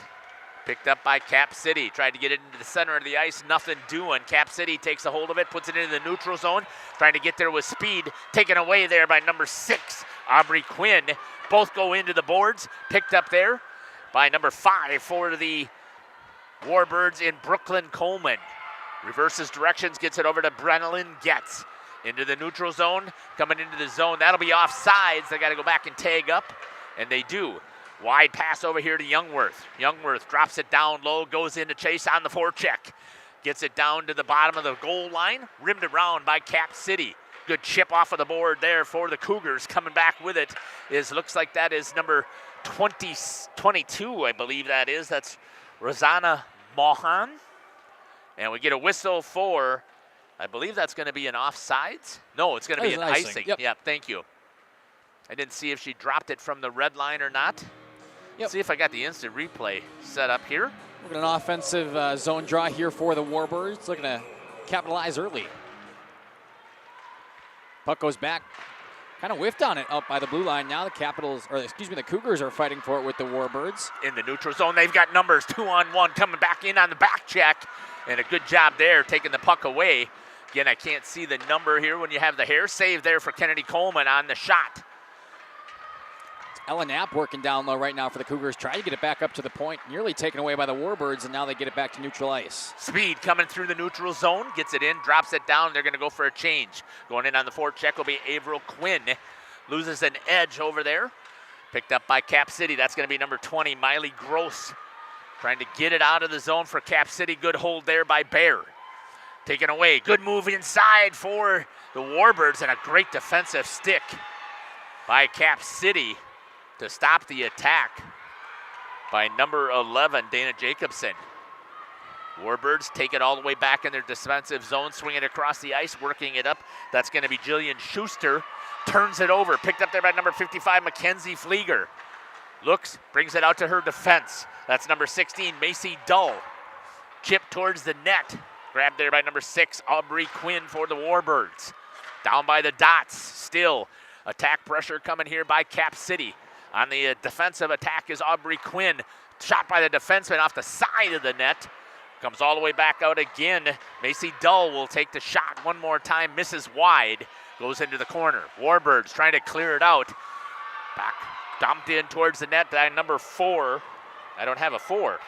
Picked up by Cap City. Tried to get it into the center of the ice. Nothing doing. Cap City takes a hold of it. Puts it into the neutral zone. Trying to get there with speed. Taken away there by number 6, Aubrey Quinn. Both go into the boards. Picked up there by number 5 for the Warbirds in Brooklyn Coleman. Reverses directions. Gets it over to Brennan Getz. Into the neutral zone. Coming into the zone. That'll be offsides. They got to go back and tag up. And they do. Wide pass over here to Youngworth. Youngworth drops it down low, goes into chase on the forecheck. Gets it down to the bottom of the goal line, rimmed around by Cap City. Good chip off of the board there for the Cougars. Coming back with it looks like that is number 22, I believe that is. That's Rosanna Mohan. And we get a whistle for, I believe that's going to be an offsides. No, it's going to be an icing. Yep, thank you. I didn't see if she dropped it from the red line or not. Yep. See if I got the instant replay set up here. We're going to an offensive zone draw here for the Warbirds. Looking to capitalize early. Puck goes back. Kind of whiffed on it up by the blue line. Now the the Cougars are fighting for it with the Warbirds. In the neutral zone, they've got numbers 2-on-1 coming back in on the back check. And a good job there taking the puck away. Again, I can't see the number here when you have the hair. Save there for Kennedy Coleman on the shot. Ella Knapp working down low right now for the Cougars, trying to get it back up to the point, nearly taken away by the Warbirds, and now they get it back to neutral ice. Speed coming through the neutral zone, gets it in, drops it down. They're going to go for a change. Going in on the forecheck will be Averill Quinn. Loses an edge over there. Picked up by Cap City. That's going to be number 20, Miley Gross. Trying to get it out of the zone for Cap City. Good hold there by Bear. Taken away. Good move inside for the Warbirds, and a great defensive stick by Cap City to stop the attack by number 11, Dana Jacobson. Warbirds take it all the way back in their defensive zone, swing it across the ice, working it up. That's going to be Jillian Schuster. Turns it over, picked up there by number 55, Mackenzie Flieger. Looks, brings it out to her defense. That's number 16, Macy Dull. Chip towards the net. Grabbed there by number 6, Aubrey Quinn for the Warbirds. Down by the dots, still. Attack pressure coming here by Cap City. On the defensive attack is Aubrey Quinn. Shot by the defenseman off the side of the net. Comes all the way back out again. Macy Dull will take the shot one more time, misses wide. Goes into the corner. Warbirds trying to clear it out. Back, dumped in towards the net by number 4. I don't have a 4.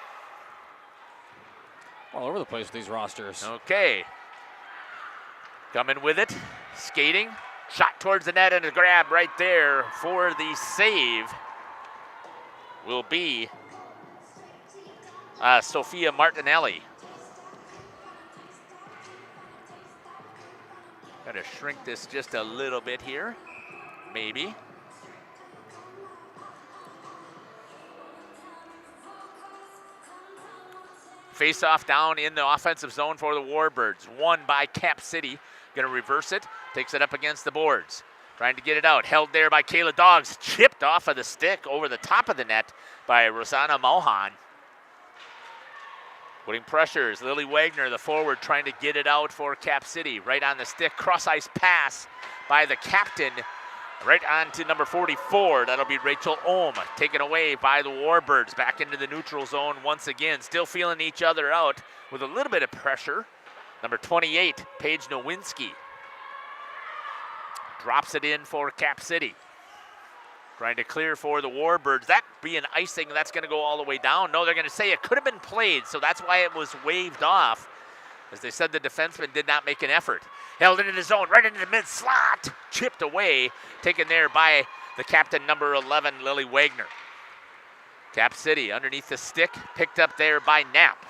All over the place with these rosters. Okay. Coming with it, skating. Shot towards the net and a grab right there for the save will be Sophia Martinelli. Got to shrink this just a little bit here, maybe. Face-off down in the offensive zone for the Warbirds. Won by Cap City. Going to reverse it. Takes it up against the boards. Trying to get it out. Held there by Kayla Doggs. Chipped off of the stick over the top of the net by Rosanna Mohan. Putting pressures. Lily Wagner, the forward, trying to get it out for Cap City. Right on the stick. Cross-ice pass by the captain. Right on to number 44. That'll be Rachel Ohm. Taken away by the Warbirds. Back into the neutral zone once again. Still feeling each other out with a little bit of pressure. Number 28, Paige Nowinski. Drops it in for Cap City. Trying to clear for the Warbirds. That being icing, that's going to go all the way down. No, they're going to say it could have been played, so that's why it was waved off. As they said, the defenseman did not make an effort. Held into the zone, right into the mid-slot. Chipped away, taken there by the captain, number 11, Lily Wagner. Cap City underneath the stick, picked up there by Knapp.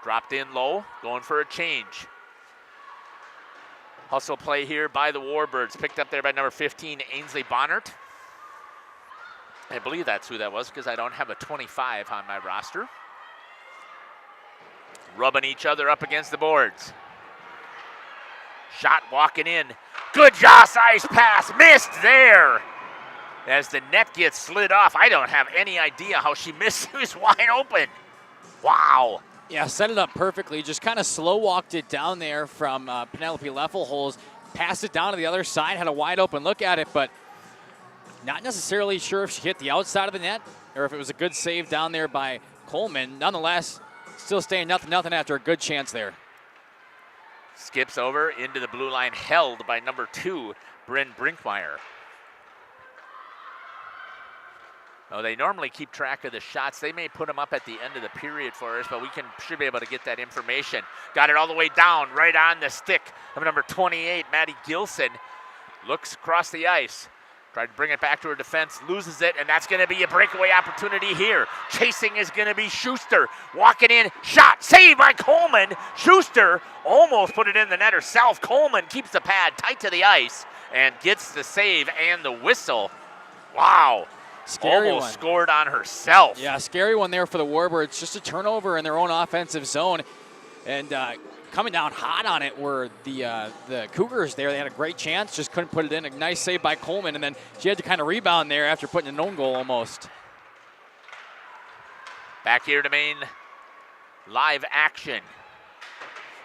Dropped in low, going for a change. Hustle play here by the Warbirds, picked up there by number 15, Ainsley Bonnert. I believe that's who that was because I don't have a 25 on my roster. Rubbing each other up against the boards. Shot walking in. Good Joss ice pass, missed there. As the net gets slid off, I don't have any idea how she missed. It was wide open. Wow. Yeah, set it up perfectly. Just kind of slow walked it down there from Penelope Leffelholz. Passed it down to the other side, had a wide open look at it, but not necessarily sure if she hit the outside of the net or if it was a good save down there by Coleman. Nonetheless, still staying 0-0 after a good chance there. Skips over into the blue line, held by number 2, Bryn Brinkmeyer. Oh, they normally keep track of the shots. They may put them up at the end of the period for us, but we should be able to get that information. Got it all the way down, right on the stick of number 28, Maddie Gilson. Looks across the ice. Tried to bring it back to her defense, loses it, and that's going to be a breakaway opportunity here. Chasing is going to be Schuster. Walking in, shot, saved by Coleman. Schuster almost put it in the net herself. Coleman keeps the pad tight to the ice and gets the save and the whistle. Wow. Scary Almost one. scored on herself. Yeah, scary one there for the Warbirds. Just a turnover in their own offensive zone. And coming down hot on it were the Cougars there. They had a great chance, just couldn't put it in. A nice save by Coleman, and then she had to kind of rebound there after putting an own goal almost. Back here to main live action.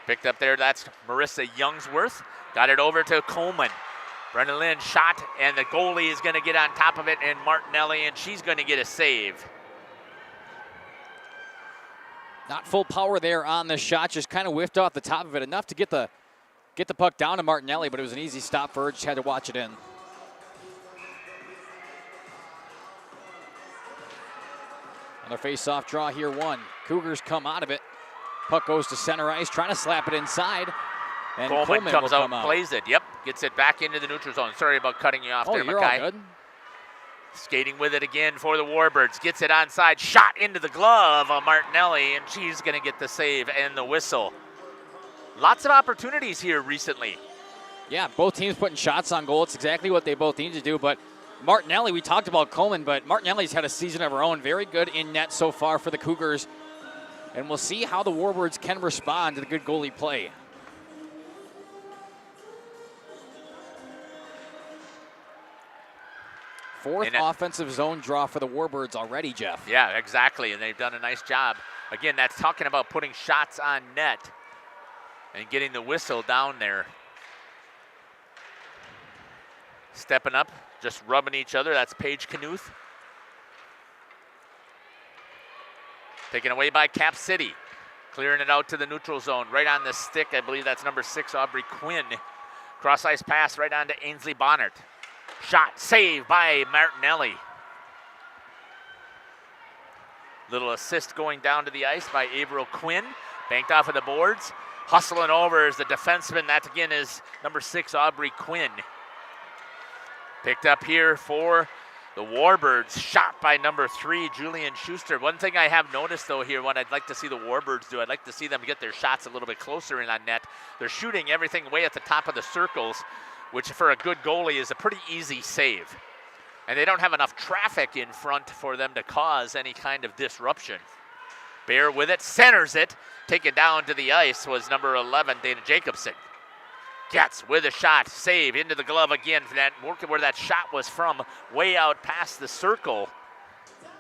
Picked up there, that's Marissa Youngsworth. Got it over to Coleman. Brendan Lynn shot, and the goalie is going to get on top of it, and Martinelli, and she's going to get a save. Not full power there on the shot, just kind of whiffed off the top of it, enough to get the puck down to Martinelli, but it was an easy stop for her, just had to watch it in. Another face-off draw here, one. Cougars come out of it. Puck goes to center ice, trying to slap it inside. And Coleman comes will out come and plays it. Yep, gets it back into the neutral zone. Sorry about cutting you off there, you're Mackay. all good. Skating with it again for the Warbirds. Gets it onside, shot into the glove of Martinelli, and she's going to get the save and the whistle. Lots of opportunities here recently. Yeah, both teams putting shots on goal. It's exactly what they both need to do. But Martinelli, we talked about Coleman, but Martinelli's had a season of her own. Very good in net so far for the Cougars. And we'll see how the Warbirds can respond to the good goalie play. Fourth offensive zone draw for the Warbirds already, Jeff. Yeah, exactly, and they've done a nice job. Again, that's talking about putting shots on net and getting the whistle down there. Stepping up, just rubbing each other. That's Paige Knuth. Taken away by Cap City. Clearing it out to the neutral zone. Right on the stick, I believe that's number 6, Aubrey Quinn. Cross-ice pass right on to Ainsley Bonnert. Shot, save by Martinelli. Little assist going down to the ice by Averill Quinn. Banked off of the boards. Hustling over is the defenseman. That again is number 6, Aubrey Quinn. Picked up here for the Warbirds. Shot by number 3, Julian Schuster. One thing I have noticed though here, what I'd like to see the Warbirds do, I'd like to see them get their shots a little bit closer in on net. They're shooting everything way at the top of the circles, which for a good goalie is a pretty easy save. And they don't have enough traffic in front for them to cause any kind of disruption. Bear with it, centers it. Taken down to the ice was number 11, Dana Jacobson. Gets with a shot, save into the glove again. That working where that shot was from, way out past the circle.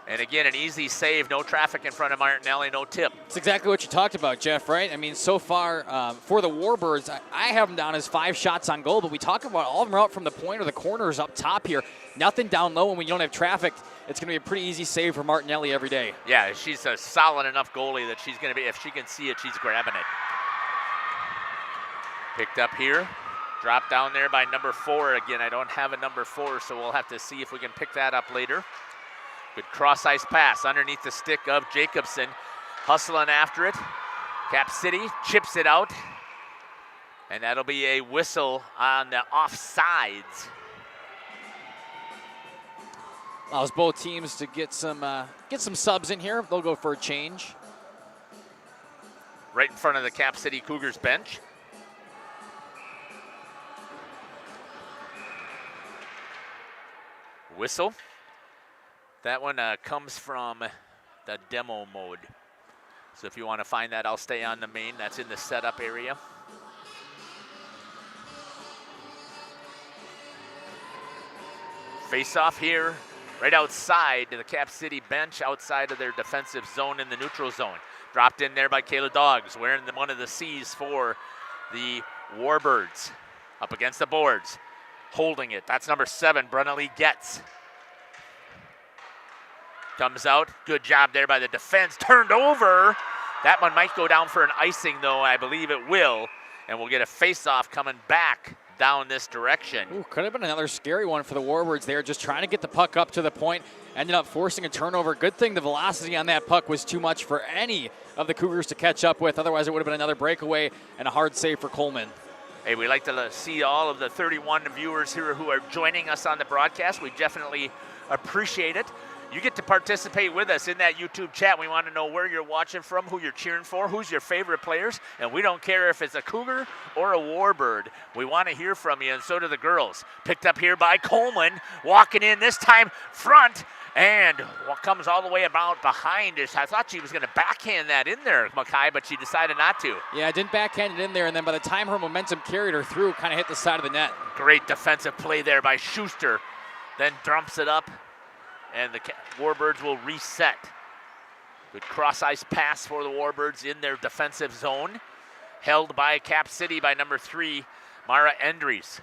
And again, an easy save, no traffic in front of Martinelli, no tip. It's exactly what you talked about, Jeff, right? I mean, so far for the Warbirds, I have them down as 5 shots on goal, but we talk about all of them are out from the point or the corners up top here. Nothing down low, and when you don't have traffic, it's going to be a pretty easy save for Martinelli every day. Yeah, she's a solid enough goalie that she's going to be, if she can see it, she's grabbing it. Picked up here, dropped down there by number 4. Again, I don't have a number 4, so we'll have to see if we can pick that up later. Good cross-ice pass underneath the stick of Jacobson. Hustling after it. Cap City chips it out. And that'll be a whistle on the offsides. Allows both teams to get some subs in here. They'll go for a change. Right in front of the Cap City Cougars bench. Whistle. That one comes from the demo mode. So if you want to find that, I'll stay on the main. That's in the setup area. Face off here, right outside to the Cap City bench, outside of their defensive zone in the neutral zone. Dropped in there by Kayla Doggs, wearing one of the C's for the Warbirds. Up against the boards, holding it. That's number 7, Brunelli Getz. Comes out, good job there by the defense, turned over. That one might go down for an icing though, I believe it will. And we'll get a face-off coming back down this direction. Ooh, could have been another scary one for the Warbirds there, just trying to get the puck up to the point, ended up forcing a turnover. Good thing the velocity on that puck was too much for any of the Cougars to catch up with, otherwise it would have been another breakaway and a hard save for Coleman. Hey, we like to see all of the 31 viewers here who are joining us on the broadcast. We definitely appreciate it. You get to participate with us in that YouTube chat. We want to know where you're watching from, who you're cheering for, who's your favorite players, and we don't care if it's a Cougar or a Warbird. We want to hear from you, and so do the girls. Picked up here by Coleman, walking in this time front, and what comes all the way about behind is, I thought she was going to backhand that in there, Mackay, but she decided not to. Yeah, didn't backhand it in there, and then by the time her momentum carried her through, kind of hit the side of the net. Great defensive play there by Schuster, then dumps it up. And the Warbirds will reset. Good cross-ice pass for the Warbirds in their defensive zone. Held by Cap City by number 3, Mara Endries.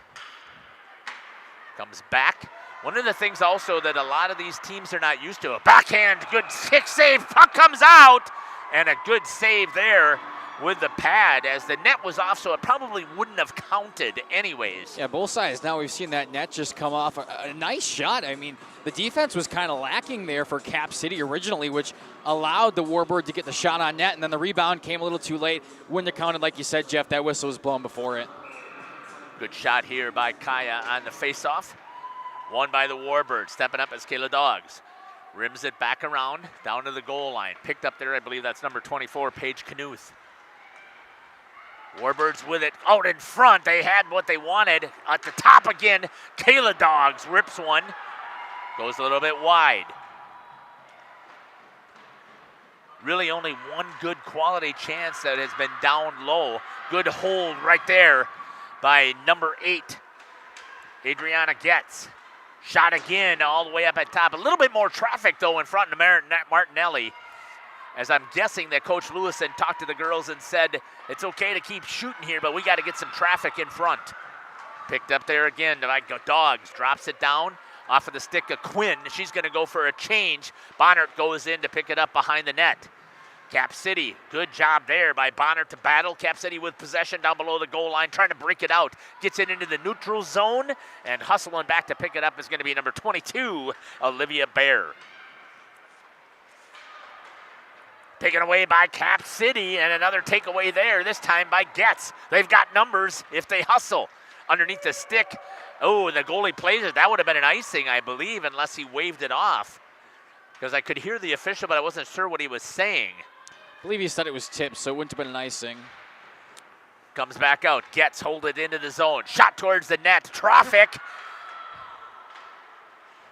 Comes back. One of the things also that a lot of these teams are not used to, a backhand, good kick save, puck comes out, and a good save there with the pad as the net was off, so it probably wouldn't have counted anyways. Yeah, both sides. Now we've seen that net just come off. A nice shot. I mean, the defense was kind of lacking there for Cap City originally, which allowed the Warbird to get the shot on net, and then the rebound came a little too late. Wouldn't have counted, like you said, Jeff. That whistle was blown before it. Good shot here by Kaya on the faceoff. Won by the Warbirds. Stepping up as Kayla Dogs. Rims it back around, down to the goal line. Picked up there, I believe that's number 24, Paige Knuth. Warbirds with it out in front. They had what they wanted. At the top again, Kayla Dogs rips one. Goes a little bit wide. Really only one good quality chance that has been down low. Good hold right there by number 8, Adriana Getz. Shot again all the way up at top. A little bit more traffic, though, in front of Martinelli. As I'm guessing that Coach Lewison talked to the girls and said, it's okay to keep shooting here, but we got to get some traffic in front. Picked up there again by Dogs. Drops it down off of the stick of Quinn. She's going to go for a change. Bonnert goes in to pick it up behind the net. Cap City, good job there by Bonnert to battle. Cap City with possession down below the goal line, trying to break it out. Gets it into the neutral zone, and hustling back to pick it up is going to be number 22, Olivia Bear. Taken away by Cap City, and another takeaway there, this time by Getz. They've got numbers if they hustle. Underneath the stick, oh, and the goalie plays it. That would have been an icing, I believe, unless he waved it off. Because I could hear the official, but I wasn't sure what he was saying. I believe he said it was tipped, so it wouldn't have been an icing. Comes back out. Getz hold it into the zone. Shot towards the net. Traffic.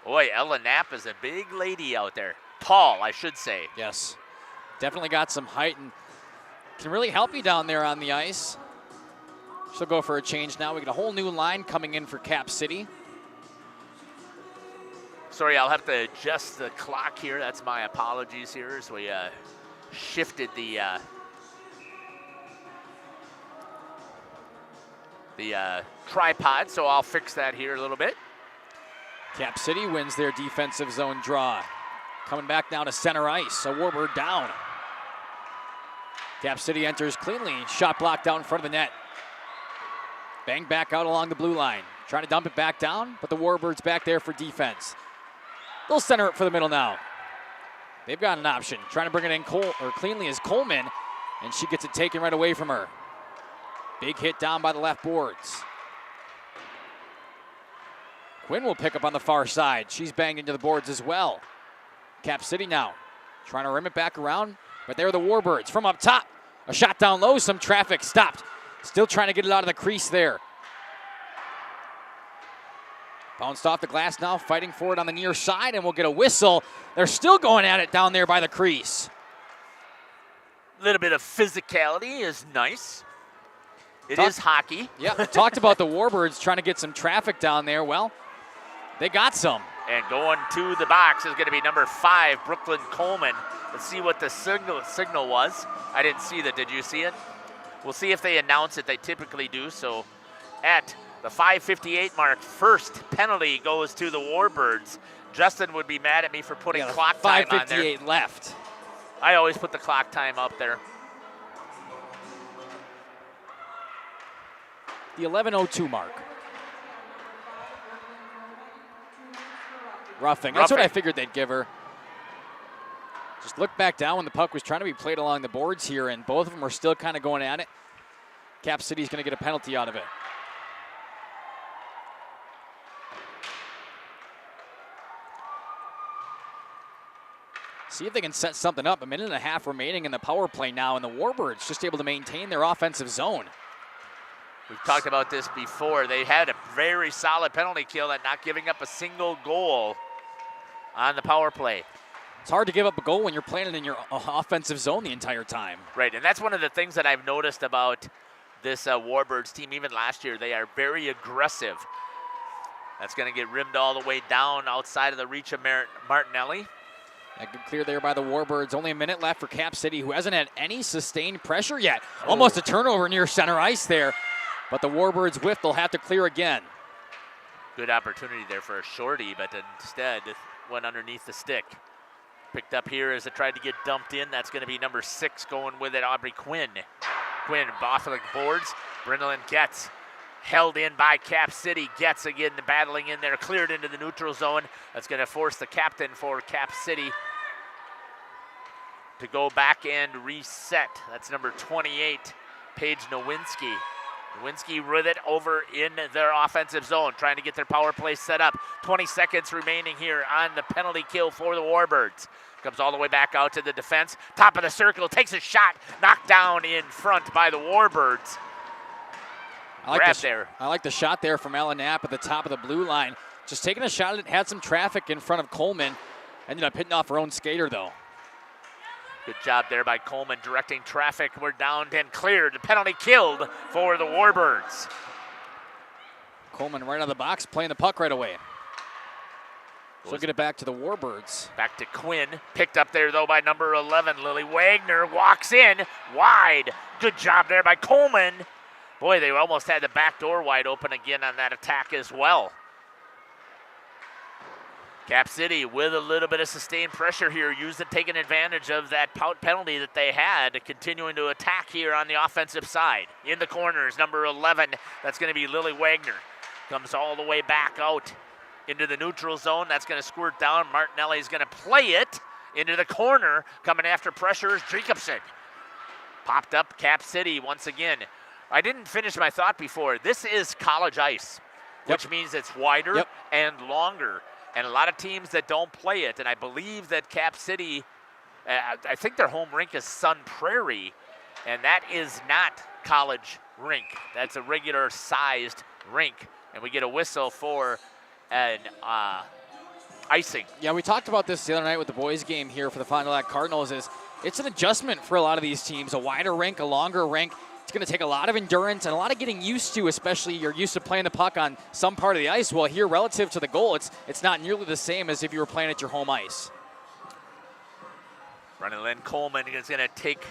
Boy, Ella Knapp is a big lady out there. Tall, I should say. Yes. Definitely got some height and can really help you down there on the ice. She'll go for a change now. We got a whole new line coming in for Cap City. Sorry, I'll have to adjust the clock here. That's my apologies here as we shifted the tripod, so I'll fix that here a little bit. Cap City wins their defensive zone draw. Coming back now to center ice, a Warbird down. Cap City enters cleanly, shot blocked out in front of the net. Bang back out along the blue line. Trying to dump it back down, but the Warbirds back there for defense. They'll center it for the middle now. They've got an option. Trying to bring it in cleanly as Coleman, and she gets it taken right away from her. Big hit down by the left boards. Quinn will pick up on the far side. She's banged into the boards as well. Cap City now trying to rim it back around, but there are the Warbirds from up top. A shot down low, some traffic stopped. Still trying to get it out of the crease there. Bounced off the glass now, fighting for it on the near side, and we'll get a whistle. They're still going at it down there by the crease. A little bit of physicality is nice. It is hockey. Yeah, talked about the Warbirds trying to get some traffic down there. Well, they got some. And going to the box is going to be number 5, Brooklyn Coleman. Let's see what the signal was. I didn't see that. Did you see it? We'll see if they announce it. They typically do. So at the 5:58 mark, first penalty goes to the Warbirds. Justin would be mad at me for putting clock time on there. 5:58 left. I always put the clock time up there. The 11:02 mark. Roughing. That's what I figured they'd give her. Just look back down when the puck was trying to be played along the boards here, and both of them are still kind of going at it. Cap City's going to get a penalty out of it. See if they can set something up. A minute and a half remaining in the power play now, and the Warbirds just able to maintain their offensive zone. We've talked about this before. They had a very solid penalty kill at not giving up a single goal on the power play. It's hard to give up a goal when you're playing it in your offensive zone the entire time. Right, and that's one of the things that I've noticed about this Warbirds team, even last year. They are very aggressive. That's going to get rimmed all the way down outside of the reach of Martinelli. That good clear there by the Warbirds. Only a minute left for Cap City, who hasn't had any sustained pressure yet. Almost a turnover near center ice there. But the Warbirds whiff, they'll have to clear again. Good opportunity there for a shorty, but instead went underneath the stick. Picked up here as it tried to get dumped in. That's going to be number 6 going with it, Aubrey Quinn. Quinn off of the boards. Brindlin gets held in by Cap City. Gets again battling in there, cleared into the neutral zone. That's going to force the captain for Cap City to go back and reset. That's number 28, Paige Nowinski. Nowinski with it over in their offensive zone, trying to get their power play set up. 20 seconds remaining here on the penalty kill for the Warbirds. Comes all the way back out to the defense. Top of the circle, takes a shot, knocked down in front by the Warbirds. I like the shot there from Ellen Knapp at the top of the blue line. Just taking a shot at it, had some traffic in front of Coleman. Ended up hitting off her own skater, though. Good job there by Coleman directing traffic. We're down and cleared. The penalty killed for the Warbirds. Coleman right out of the box, playing the puck right away. So get it back to the Warbirds. Back to Quinn. Picked up there, though, by number 11. Lily Wagner walks in wide. Good job there by Coleman. Boy, they almost had the back door wide open again on that attack as well. Cap City with a little bit of sustained pressure here, taking advantage of that penalty that they had, continuing to attack here on the offensive side. In the corners, number 11, that's going to be Lily Wagner. Comes all the way back out into the neutral zone. That's going to squirt down. Martinelli's going to play it into the corner. Coming after pressure is Jacobson. Popped up Cap City once again. I didn't finish my thought before. This is college ice, which means it's wider and longer. And a lot of teams that don't play it, and I believe that Cap City, I think their home rink is Sun Prairie, and that is not college rink. That's a regular sized rink, and we get a whistle for an icing. Yeah, we talked about this the other night with the boys game here for the Fond du Lac Cardinals. It's an adjustment for a lot of these teams, a wider rink, a longer rink. It's going to take a lot of endurance and a lot of getting used to, especially you're used to playing the puck on some part of the ice. Well, here, relative to the goal, it's not nearly the same as if you were playing at your home ice. Running Lynn Coleman is going to take,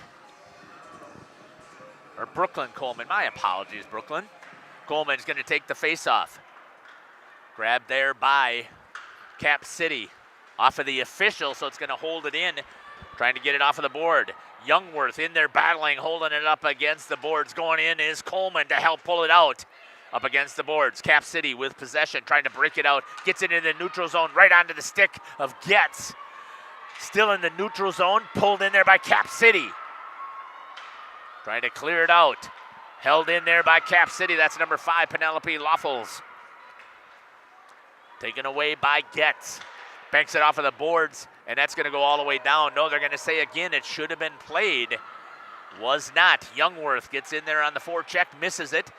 or Brooklyn Coleman, my apologies, Brooklyn. Coleman's going to take the face-off. Grabbed there by Cap City. Off of the official, so it's going to hold it in. Trying to get it off of the board. Youngworth in there battling, holding it up against the boards. Going in is Coleman to help pull it out. Up against the boards. Cap City with possession, trying to break it out. Gets it into the neutral zone, right onto the stick of Getz. Still in the neutral zone, pulled in there by Cap City. Trying to clear it out. Held in there by Cap City. That's number 5, Penelope Loffels. Taken away by Getz. Banks it off of the boards, and that's going to go all the way down. No, they're going to say again it should have been played. Was not. Youngworth gets in there on the forecheck, misses it.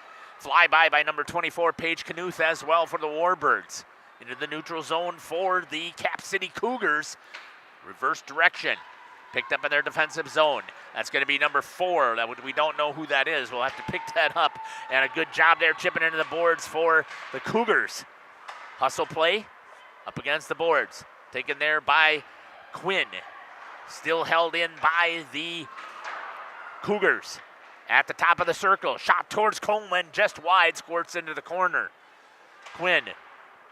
Flyby by number 24, Paige Knuth as well for the Warbirds. Into the neutral zone for the Cap City Cougars. Reverse direction. Picked up in their defensive zone. That's going to be number 4. We don't know who that is. We'll have to pick that up. And a good job there chipping into the boards for the Cougars. Hustle play. Up against the boards. Taken there by Quinn. Still held in by the Cougars. At the top of the circle. Shot towards Coleman. Just wide. Squirts into the corner. Quinn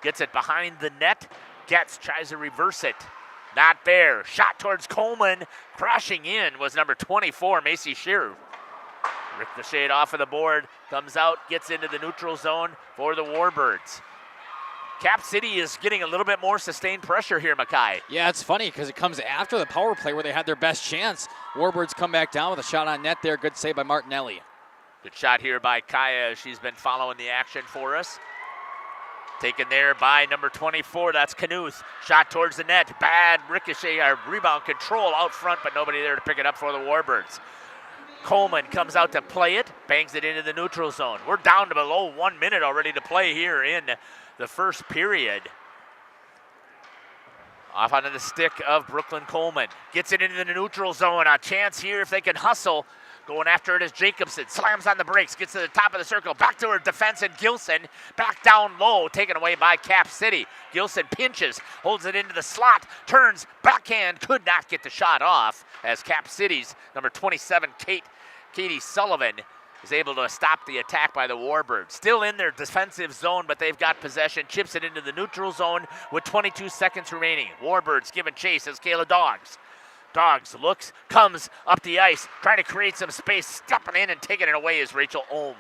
gets it behind the net. Tries to reverse it. Not there. Shot towards Coleman. Crashing in was number 24, Macy Shearer. Ricocheted off of the board. Comes out. Gets into the neutral zone for the Warbirds. Cap City is getting a little bit more sustained pressure here, Mackay. Yeah, it's funny because it comes after the power play where they had their best chance. Warbirds come back down with a shot on net there. Good save by Martinelli. Good shot here by Kaya. She's been following the action for us. Taken there by number 24. That's Knuth. Shot towards the net. Bad ricochet, rebound control out front, but nobody there to pick it up for the Warbirds. Coleman comes out to play it. Bangs it into the neutral zone. We're down to below 1 minute already to play here in the first period. Off onto the stick of Brooklyn Coleman. Gets it into the neutral zone. A chance here if they can hustle. Going after it is Jacobson. Slams on the brakes. Gets to the top of the circle. Back to her defense and Gilson. Back down low. Taken away by Cap City. Gilson pinches. Holds it into the slot. Turns. Backhand. Could not get the shot off as Cap City's number 27, Katie Sullivan, is able to stop the attack by the Warbirds. Still in their defensive zone, but they've got possession. Chips it into the neutral zone with 22 seconds remaining. Warbirds giving chase as Kayla Dogs dogs, looks, comes up the ice, trying to create some space, stepping in and taking it away is Rachel Ohm.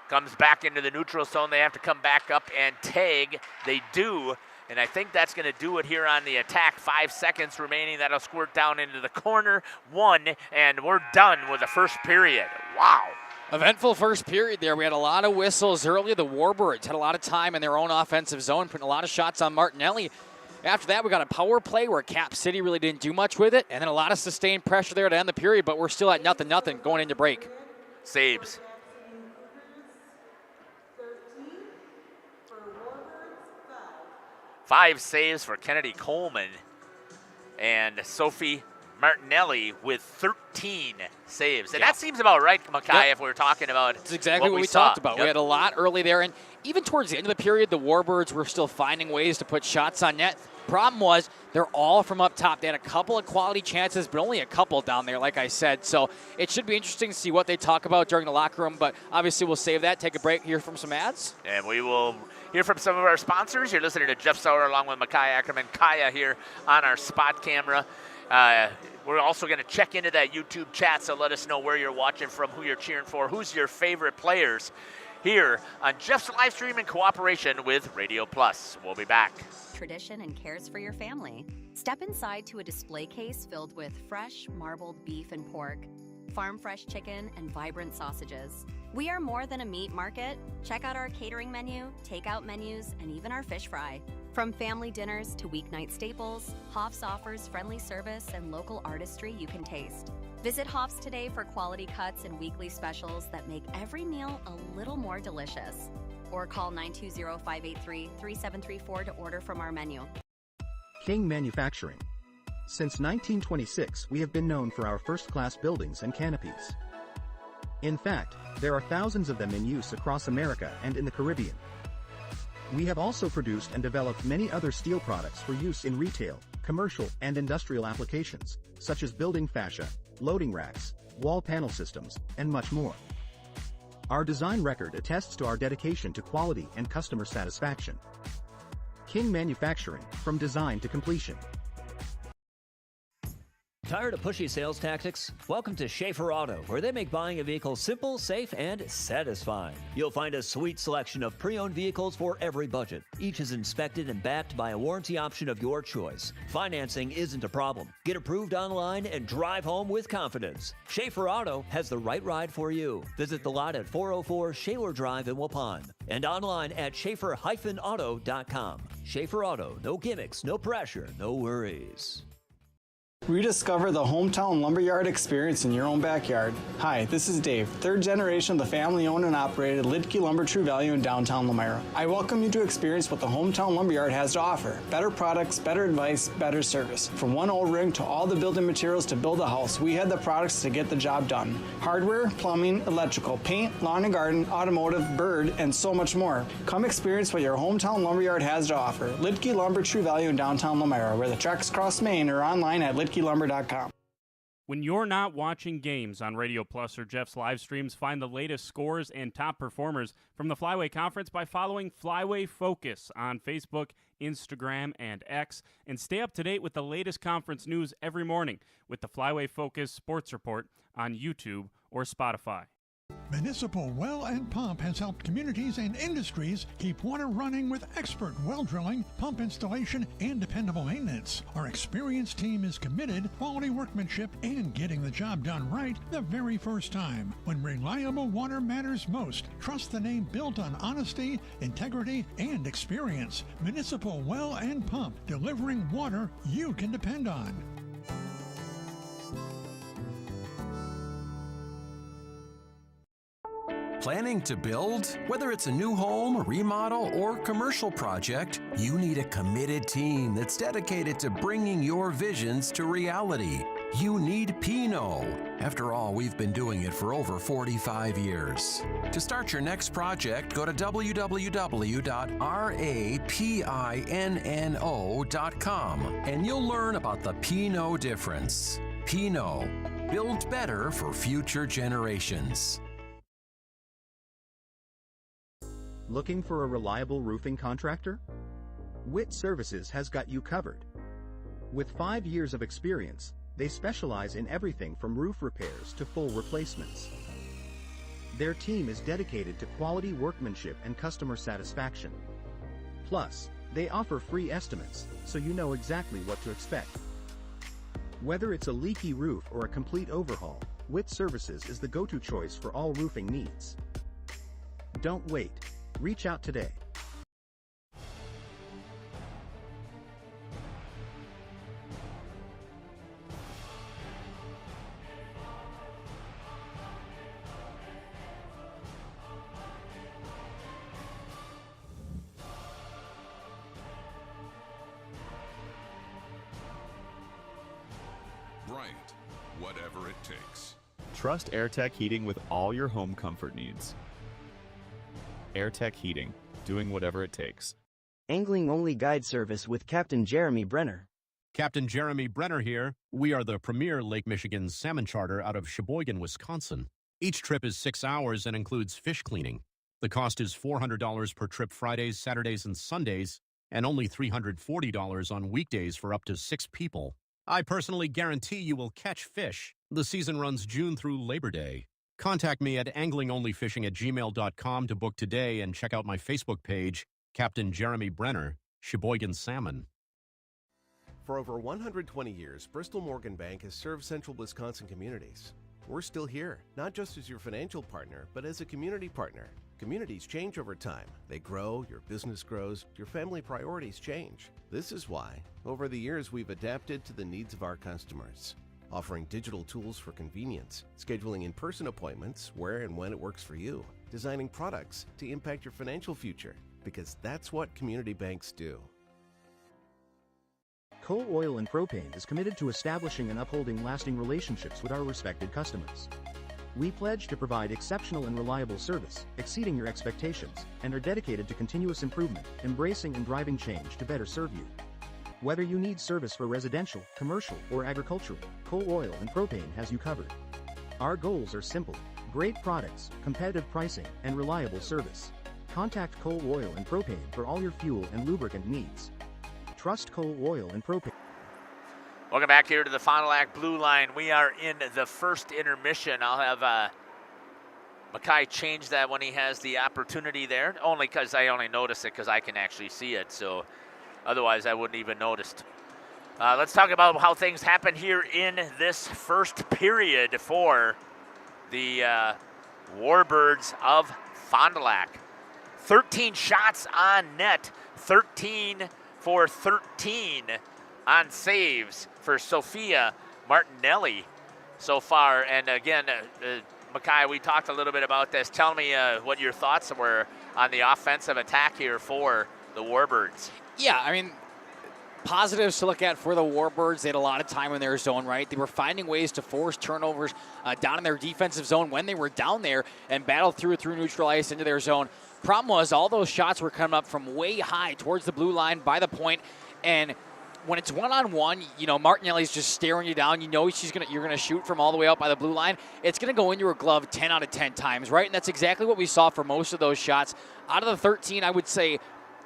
Comes back into the neutral zone. They have to come back up and tag. They do, and I think that's going to do it here on the attack. 5 seconds remaining. That'll squirt down into the corner. 1, and we're done with the first period. Wow. Eventful first period there. We had a lot of whistles early. The Warbirds had a lot of time in their own offensive zone, putting a lot of shots on Martinelli. After that, we got a power play where Cap City really didn't do much with it, and then a lot of sustained pressure there to end the period, but we're still at 0-0 going into break. Saves. Five saves for Kennedy Coleman, and Sophie Martinelli with 13 saves. And that seems about right, Mackay, if we were talking about That's exactly what we saw. talked about. We had a lot early there, and even towards the end of the period, the Warbirds were still finding ways to put shots on net. Problem was, they're all from up top. They had a couple of quality chances, but only a couple down there, like I said. So it should be interesting to see what they talk about during the locker room, but obviously we'll save that, take a break, hear from some ads. And we will hear from some of our sponsors. You're listening to Jeff Sauer along with Mackay Ackerman, Kaya here on our spot camera. We're also going to check into that YouTube chat, so let us know where you're watching from, who you're cheering for, who's your favorite players here on Jeff's live stream in cooperation with Radio Plus. We'll be back. Tradition and cares for your family. Step inside to a display case filled with fresh marbled beef and pork, farm fresh chicken, and vibrant sausages. We are more than a meat market. Check out our catering menu, takeout menus, and even our fish fry. From family dinners to weeknight staples, Hoff's offers friendly service and local artistry you can taste. Visit Hoff's today for quality cuts and weekly specials that make every meal a little more delicious. Or call 920-583-3734 to order from our menu. King Manufacturing. Since 1926, we have been known for our first-class buildings and canopies. In fact, there are thousands of them in use across America and in the Caribbean. We have also produced and developed many other steel products for use in retail, commercial, and industrial applications, such as building fascia, loading racks, wall panel systems, and much more. Our design record attests to our dedication to quality and customer satisfaction. King Manufacturing, from design to completion. Tired of pushy sales tactics? Welcome to Schaefer Auto, where they make buying a vehicle simple, safe, and satisfying. You'll find a sweet selection of pre-owned vehicles for every budget. Each is inspected and backed by a warranty option of your choice. Financing isn't a problem. Get approved online and drive home with confidence. Schaefer Auto has the right ride for you. Visit the lot at 404 Shaler Drive in Waupun and online at schaefer-auto.com. Schaefer Auto, no gimmicks, no pressure, no worries. Rediscover the hometown lumberyard experience in your own backyard. Hi, this is Dave, third generation of the family-owned and operated Lidke Lumber True Value in downtown Lomira. I welcome you to experience what the hometown lumberyard has to offer. Better products, better advice, better service. From one old ring to all the building materials to build a house, we had the products to get the job done. Hardware, plumbing, electrical, paint, lawn and garden, automotive, bird, and so much more. Come experience what your hometown lumberyard has to offer. Lidke Lumber True Value in downtown Lomira, where the tracks cross Main, or online at lidkelumber.com. When you're not watching games on Radio Plus or Jeff's live streams, find the latest scores and top performers from the Flyway Conference by following Flyway Focus on Facebook, Instagram, and X, and stay up to date with the latest conference news every morning with the Flyway Focus Sports Report on YouTube or Spotify. Municipal Well and Pump has helped communities and industries keep water running with expert well drilling, pump installation, and dependable maintenance. Our experienced team is committed, quality workmanship, and getting the job done right the very first time. When reliable water matters most, trust the name built on honesty, integrity, and experience. Municipal Well and Pump, delivering water you can depend on. Planning to build? Whether it's a new home, remodel, or commercial project, you need a committed team that's dedicated to bringing your visions to reality. You need Pinot. After all, we've been doing it for over 45 years. To start your next project, go to www.rapinno.com and you'll learn about the Pinot difference. Pinot, build better for future generations. Looking for a reliable roofing contractor? WIT Services has got you covered. With 5 years of experience, they specialize in everything from roof repairs to full replacements. Their team is dedicated to quality workmanship and customer satisfaction. Plus, they offer free estimates, so you know exactly what to expect. Whether it's a leaky roof or a complete overhaul, WIT Services is the go-to choice for all roofing needs. Don't wait. Reach out today. Bryant, whatever it takes. Trust AirTech Heating with all your home comfort needs. AirTech Heating, doing whatever it takes. Angling-only guide service with Captain Jeremy Brenner. Captain Jeremy Brenner here. We are the premier Lake Michigan salmon charter out of Sheboygan, Wisconsin. Each trip is 6 hours and includes fish cleaning. The cost is $400 per trip Fridays, Saturdays, and Sundays, and only $340 on weekdays for up to 6 people. I personally guarantee you will catch fish. The season runs June through Labor Day. Contact me at anglingonlyfishing@gmail.com to book today and check out my Facebook page, Captain Jeremy Brenner, Sheboygan Salmon. For over 120 years, Bristol Morgan Bank has served central Wisconsin communities. We're still here, not just as your financial partner, but as a community partner. Communities change over time. They grow, your business grows, your family priorities change. This is why, over the years, we've adapted to the needs of our customers, offering digital tools for convenience, scheduling in-person appointments where and when it works for you, designing products to impact your financial future, because that's what community banks do. Coal Oil and Propane is committed to establishing and upholding lasting relationships with our respected customers. We pledge to provide exceptional and reliable service, exceeding your expectations, and are dedicated to continuous improvement, embracing and driving change to better serve you. Whether you need service for residential, commercial, or agricultural, Coal Oil and Propane has you covered. Our goals are simple: great products, competitive pricing, and reliable service. Contact Coal Oil and Propane for all your fuel and lubricant needs. Trust Coal Oil and Propane. Welcome back here to the Fond du Lac Blue Line. We are in the first intermission. I'll have Mackay change that when he has the opportunity there, only because I only notice it because I can actually see it. So otherwise, I wouldn't even noticed. Let's talk about how things happen here in this first period for the Warbirds of Fond du Lac. 13 shots on net, 13 for 13 on saves for Sophia Martinelli so far. And again, Mackay, we talked a little bit about this. Tell me what your thoughts were on the offensive attack here for the Warbirds. Yeah, I mean, positives to look at for the Warbirds. They had a lot of time in their zone, right? They were finding ways to force turnovers down in their defensive zone when they were down there and battled through neutral ice into their zone. Problem was all those shots were coming up from way high towards the blue line by the point, and when it's one-on-one, you know, Martinelli's just staring you down. You know you're gonna shoot from all the way out by the blue line. It's gonna go into her glove 10 out of 10 times, right? And that's exactly what we saw for most of those shots. Out of the 13, I would say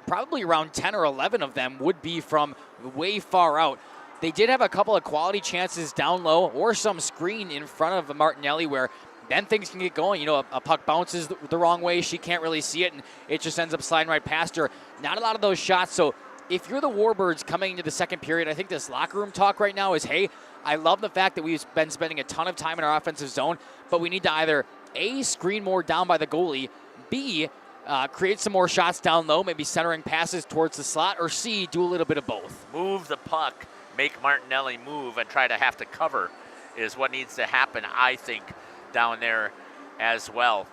probably around 10 or 11 of them would be from way far out. They did have a couple of quality chances down low or some screen in front of Martinelli where then things can get going. You know, a puck bounces the wrong way. She can't really see it, and it just ends up sliding right past her. Not a lot of those shots, so if you're the Warbirds coming into the second period, I think this locker room talk right now is, hey, I love the fact that we've been spending a ton of time in our offensive zone, but we need to either A, screen more down by the goalie, B, create some more shots down low, maybe centering passes towards the slot, or C, do a little bit of both. Move the puck, make Martinelli move, and try to have to cover is what needs to happen, I think, down there as well.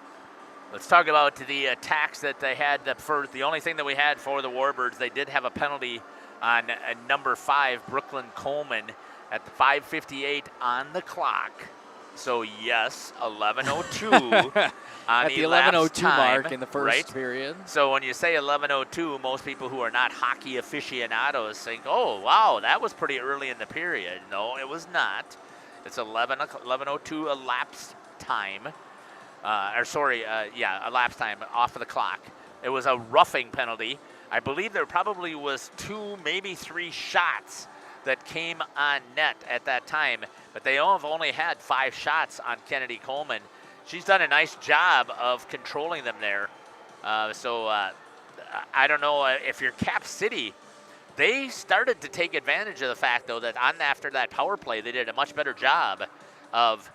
Let's talk about the attacks that they had. The only thing that we had for the Warbirds, they did have a penalty on number 5, Brooklyn Coleman, at the 5:58 on the clock. So yes, 11:02 on at the 11:02 mark in the first right? period. So when you say 11:02, most people who are not hockey aficionados think, "Oh, wow, that was pretty early in the period." No, it was not. It's 11:02 elapsed time. Elapsed time off of the clock. It was a roughing penalty. I believe there probably was 2, maybe 3 shots that came on net at that time, but they have only had 5 shots on Kennedy Coleman. She's done a nice job of controlling them there. So I don't know if you're Cap City. They started to take advantage of the fact, though, that after that power play, they did a much better job of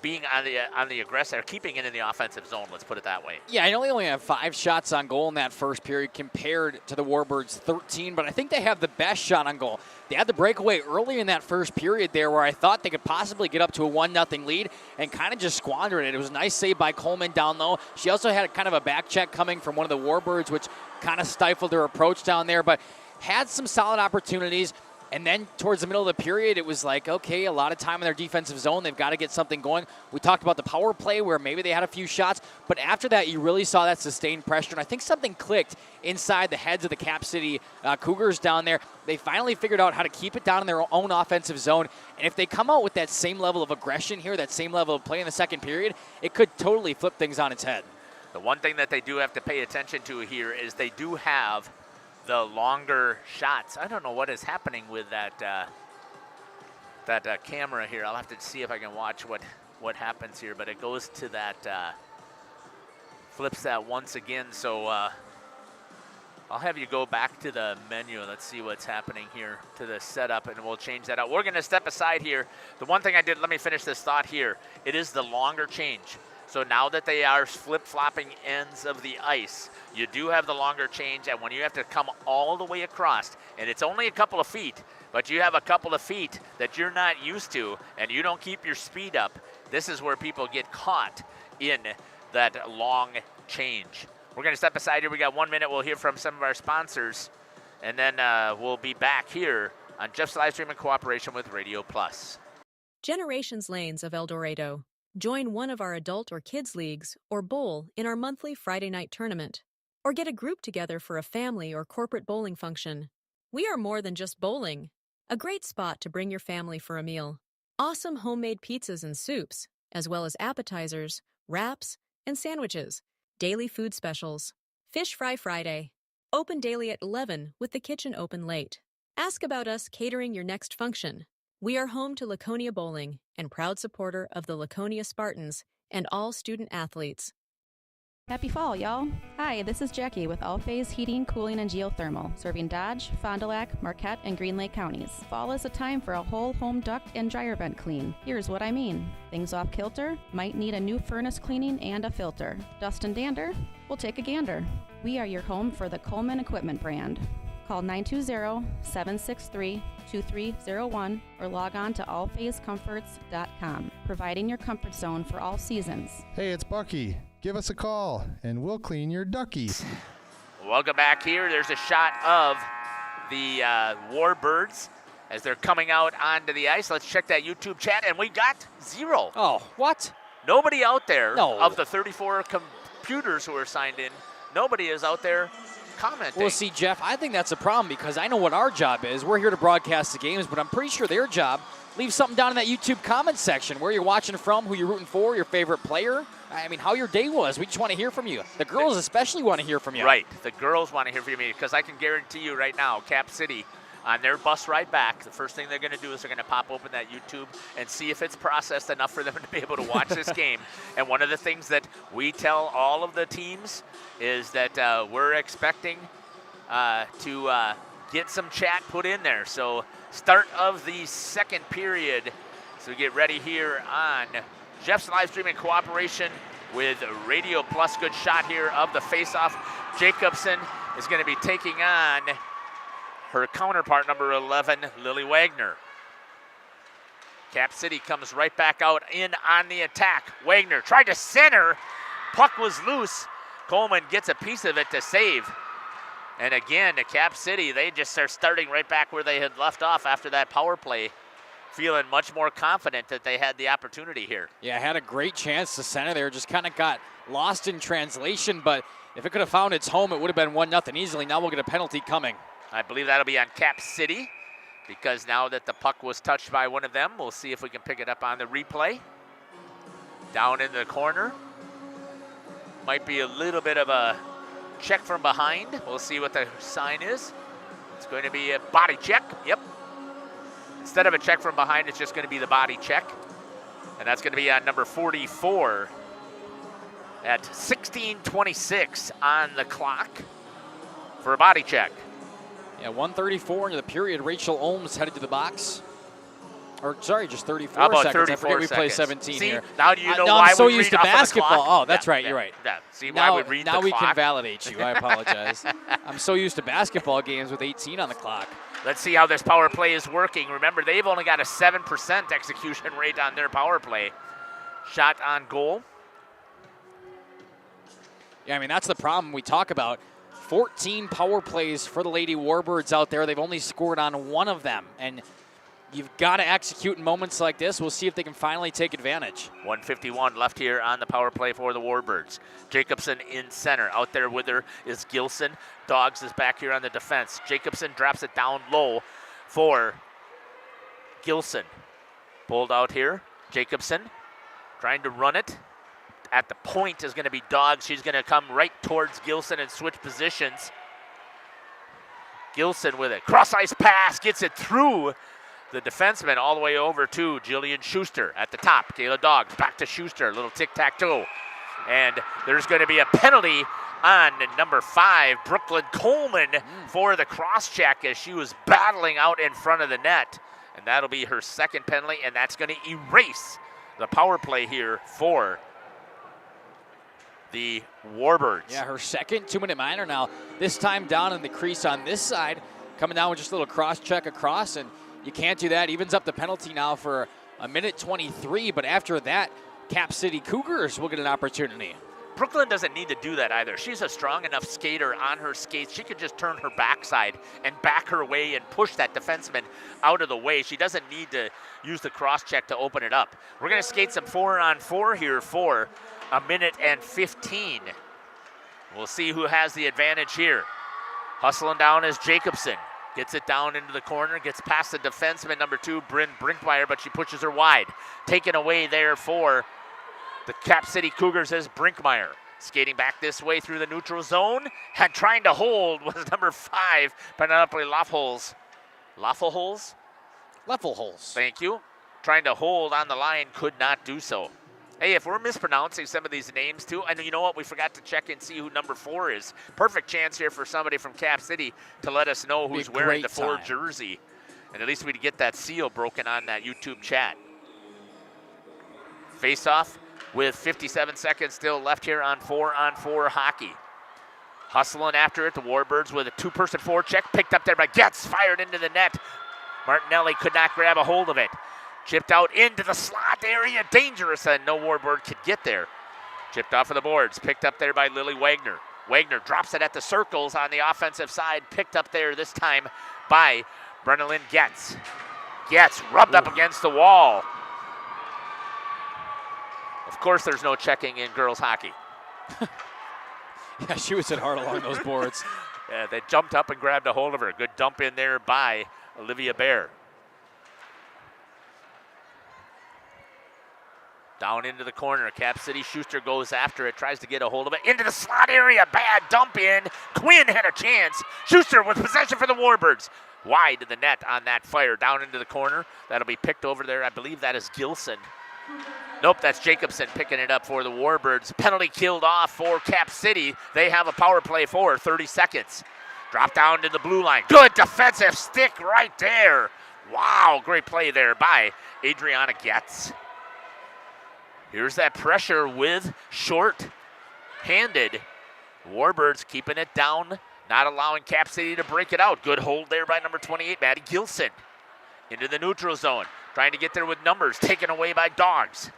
being on the aggressor, keeping it in the offensive zone. Let's put it that way. Yeah, I know they only have 5 shots on goal in that first period compared to the Warbirds' 13, but I think they have the best shot on goal. They had the breakaway early in that first period there where I thought they could possibly get up to a 1-0 lead and kind of just squandered it. It was a nice save by Coleman down low. She also had kind of a back check coming from one of the Warbirds, which kind of stifled their approach down there, but had some solid opportunities. And then towards the middle of the period, it was like, okay, a lot of time in their defensive zone. They've got to get something going. We talked about the power play where maybe they had a few shots, but after that, you really saw that sustained pressure. And I think something clicked inside the heads of the Cap City Cougars down there. They finally figured out how to keep it down in their own offensive zone. And if they come out with that same level of aggression here, that same level of play in the second period, it could totally flip things on its head. The one thing that they do have to pay attention to here is they do have the longer shots. I don't know what is happening with that camera here. I'll have to see if I can watch what happens here, but it goes to that, flips that once again. So I'll have you go back to the menu. Let's see what's happening here to the setup, and we'll change that out. We're going to step aside here. The one thing I did, let me finish this thought here. It is the longer change. So now that they are flip-flopping ends of the ice, you do have the longer change, and when you have to come all the way across, and it's only a couple of feet, but you have a couple of feet that you're not used to, and you don't keep your speed up, this is where people get caught in that long change. We're going to step aside here. We got 1 minute. We'll hear from some of our sponsors, and then we'll be back here on Jeff's Livestream in cooperation with Radio Plus. Generations Lanes of El Dorado. Join one of our adult or kids leagues or bowl in our monthly Friday night tournament. Or get a group together for a family or corporate bowling function. We are more than just bowling. A great spot to bring your family for a meal. Awesome homemade pizzas and soups, as well as appetizers, wraps, and sandwiches. Daily food specials. Fish Fry Friday. Open daily at 11 with the kitchen open late. Ask about us catering your next function. We are home to Laconia Bowling and proud supporter of the Laconia Spartans and all student athletes. Happy fall, y'all. Hi, this is Jackie with All Phase Heating, Cooling, and Geothermal, serving Dodge, Fond du Lac, Marquette, and Green Lake counties. Fall is a time for a whole home duct and dryer vent clean. Here's what I mean. Things off kilter? Might need a new furnace cleaning and a filter. Dust and dander? We'll take a gander. We are your home for the Coleman Equipment brand. Call 920-763-2301 or log on to allphasecomforts.com, providing your comfort zone for all seasons. Hey, it's Bucky. Give us a call, and we'll clean your duckies. Welcome back here. There's a shot of the Warbirds as they're coming out onto the ice. Let's check that YouTube chat, and we got 0. Oh, what? Nobody out there No. of the 34 computers who are signed in. Nobody is out there commenting. Well, see, Jeff, I think that's a problem because I know what our job is. We're here to broadcast the games, but I'm pretty sure their job, leave something down in that YouTube comment section, where you're watching from, who you're rooting for, your favorite player. I mean, how your day was. We just want to hear from you. The girls especially want to hear from you. Right. The girls want to hear from you because I can guarantee you right now, Cap City, on their bus ride back, the first thing they're going to do is they're going to pop open that YouTube and see if it's processed enough for them to be able to watch this game. And one of the things that we tell all of the teams is that we're expecting to get some chat put in there. So start of the second period. So we get ready here on Jeff's live stream in cooperation with Radio Plus. Good shot here of the faceoff. Jacobson is going to be taking on her counterpart, number 11, Lily Wagner. Cap City comes right back out in on the attack. Wagner tried to center. Puck was loose. Coleman gets a piece of it to save. And again, the Cap City, they just are starting right back where they had left off after that power play, feeling much more confident that they had the opportunity here. Yeah, had a great chance to center there. Just kind of got lost in translation, but if it could have found its home, it would have been 1-0 easily. Now we'll get a penalty coming. I believe that'll be on Cap City because now that the puck was touched by one of them, we'll see if we can pick it up on the replay. Down in the corner. Might be a little bit of a check from behind. We'll see what the sign is. It's going to be a body check. Yep. Instead of a check from behind, it's just going to be the body check. And that's going to be on number 44 at 16:26 on the clock for a body check. Yeah, 1:34 into the period. Rachel Ohms headed to the box. Or, sorry, just 34 How about seconds. 34 I forget we play seconds. 17 See, here. now you know no, why I'm so we used read to off of the basketball. clock. Oh, that's right. Yeah, You're right. yeah. See now, why we read the now we clock? can validate you. I apologize. I'm so used to basketball games with 18 on the clock. Let's see how this power play is working. Remember, they've only got a 7% execution rate on their power play. Shot on goal. Yeah, I mean, that's the problem we talk about. 14 power plays for the Lady Warbirds out there. They've only scored on one of them. And you've got to execute in moments like this. We'll see if they can finally take advantage. 1:51 left here on the power play for the Warbirds. Jacobson in center. Out there with her is Gilson. Dogs is back here on the defense. Jacobson drops it down low for Gilson. Pulled out here. Jacobson trying to run it. At the point is going to be Dogs. She's going to come right towards Gilson and switch positions. Gilson with it. Cross ice pass. Gets it through the defenseman all the way over to Jillian Schuster at the top. Kayla Dogs back to Schuster. A little tic-tac-toe. And there's going to be a penalty on number 5, Brooklyn Coleman, for the cross-check as she was battling out in front of the net. And that'll be her second penalty, and that's going to erase the power play here for the Warbirds. Yeah, her second 2-minute minor now. This time down in the crease on this side, coming down with just a little cross-check across, and you can't do that. Evens up the penalty now for a minute 23, but after that, Cap City Cougars will get an opportunity. Brooklyn doesn't need to do that either. She's a strong enough skater on her skates. She could just turn her backside and back her way and push that defenseman out of the way. She doesn't need to use the cross-check to open it up. We're going to skate some 4-on-4 here for a minute and 15. We'll see who has the advantage here. Hustling down is Jacobson. Gets it down into the corner, gets past the defenseman, number 2, Bryn Brinkmeyer, but she pushes her wide. Taken away there for the Cap City Cougars is Brinkmeyer. Skating back this way through the neutral zone and trying to hold was number 5, Penelope Laffelholz. Laffelholz? Laffelholz. Thank you. Trying to hold on the line, could not do so. Hey, if we're mispronouncing some of these names too, and you know what, we forgot to check and see who number 4 is. Perfect chance here for somebody from Cap City to let us know who's wearing the 4 jersey. And at least we'd get that seal broken on that YouTube chat. Face-off with 57 seconds still left here on 4-on-4 hockey. Hustling after it, the Warbirds with a 2-person forecheck, picked up there by Getz, fired into the net. Martinelli could not grab a hold of it. Chipped out into the slot area, dangerous, and no Warbird could get there. Chipped off of the boards, picked up there by Lily Wagner. Wagner drops it at the circles on the offensive side, picked up there this time by Brenna-Lynn Getz. Getz rubbed up against the wall. Of course there's no checking in girls hockey. Yeah, she was hit hard along those boards. Yeah, they jumped up and grabbed a hold of her. Good dump in there by Olivia Bear. Down into the corner, Cap City Schuster goes after it, tries to get a hold of it. Into the slot area, bad dump in. Quinn had a chance. Schuster with possession for the Warbirds. Wide of the net on that fire, down into the corner. That'll be picked over there. I believe that is Gilson. Nope, that's Jacobson picking it up for the Warbirds. Penalty killed off for Cap City. They have a power play for 30 seconds. Drop down to the blue line. Good defensive stick right there. Wow, great play there by Adriana Getz. Here's that pressure with short-handed. Warbirds keeping it down, not allowing Cap City to break it out. Good hold there by number 28, Maddie Gilson. Into the neutral zone, trying to get there with numbers, taken away by Dogs.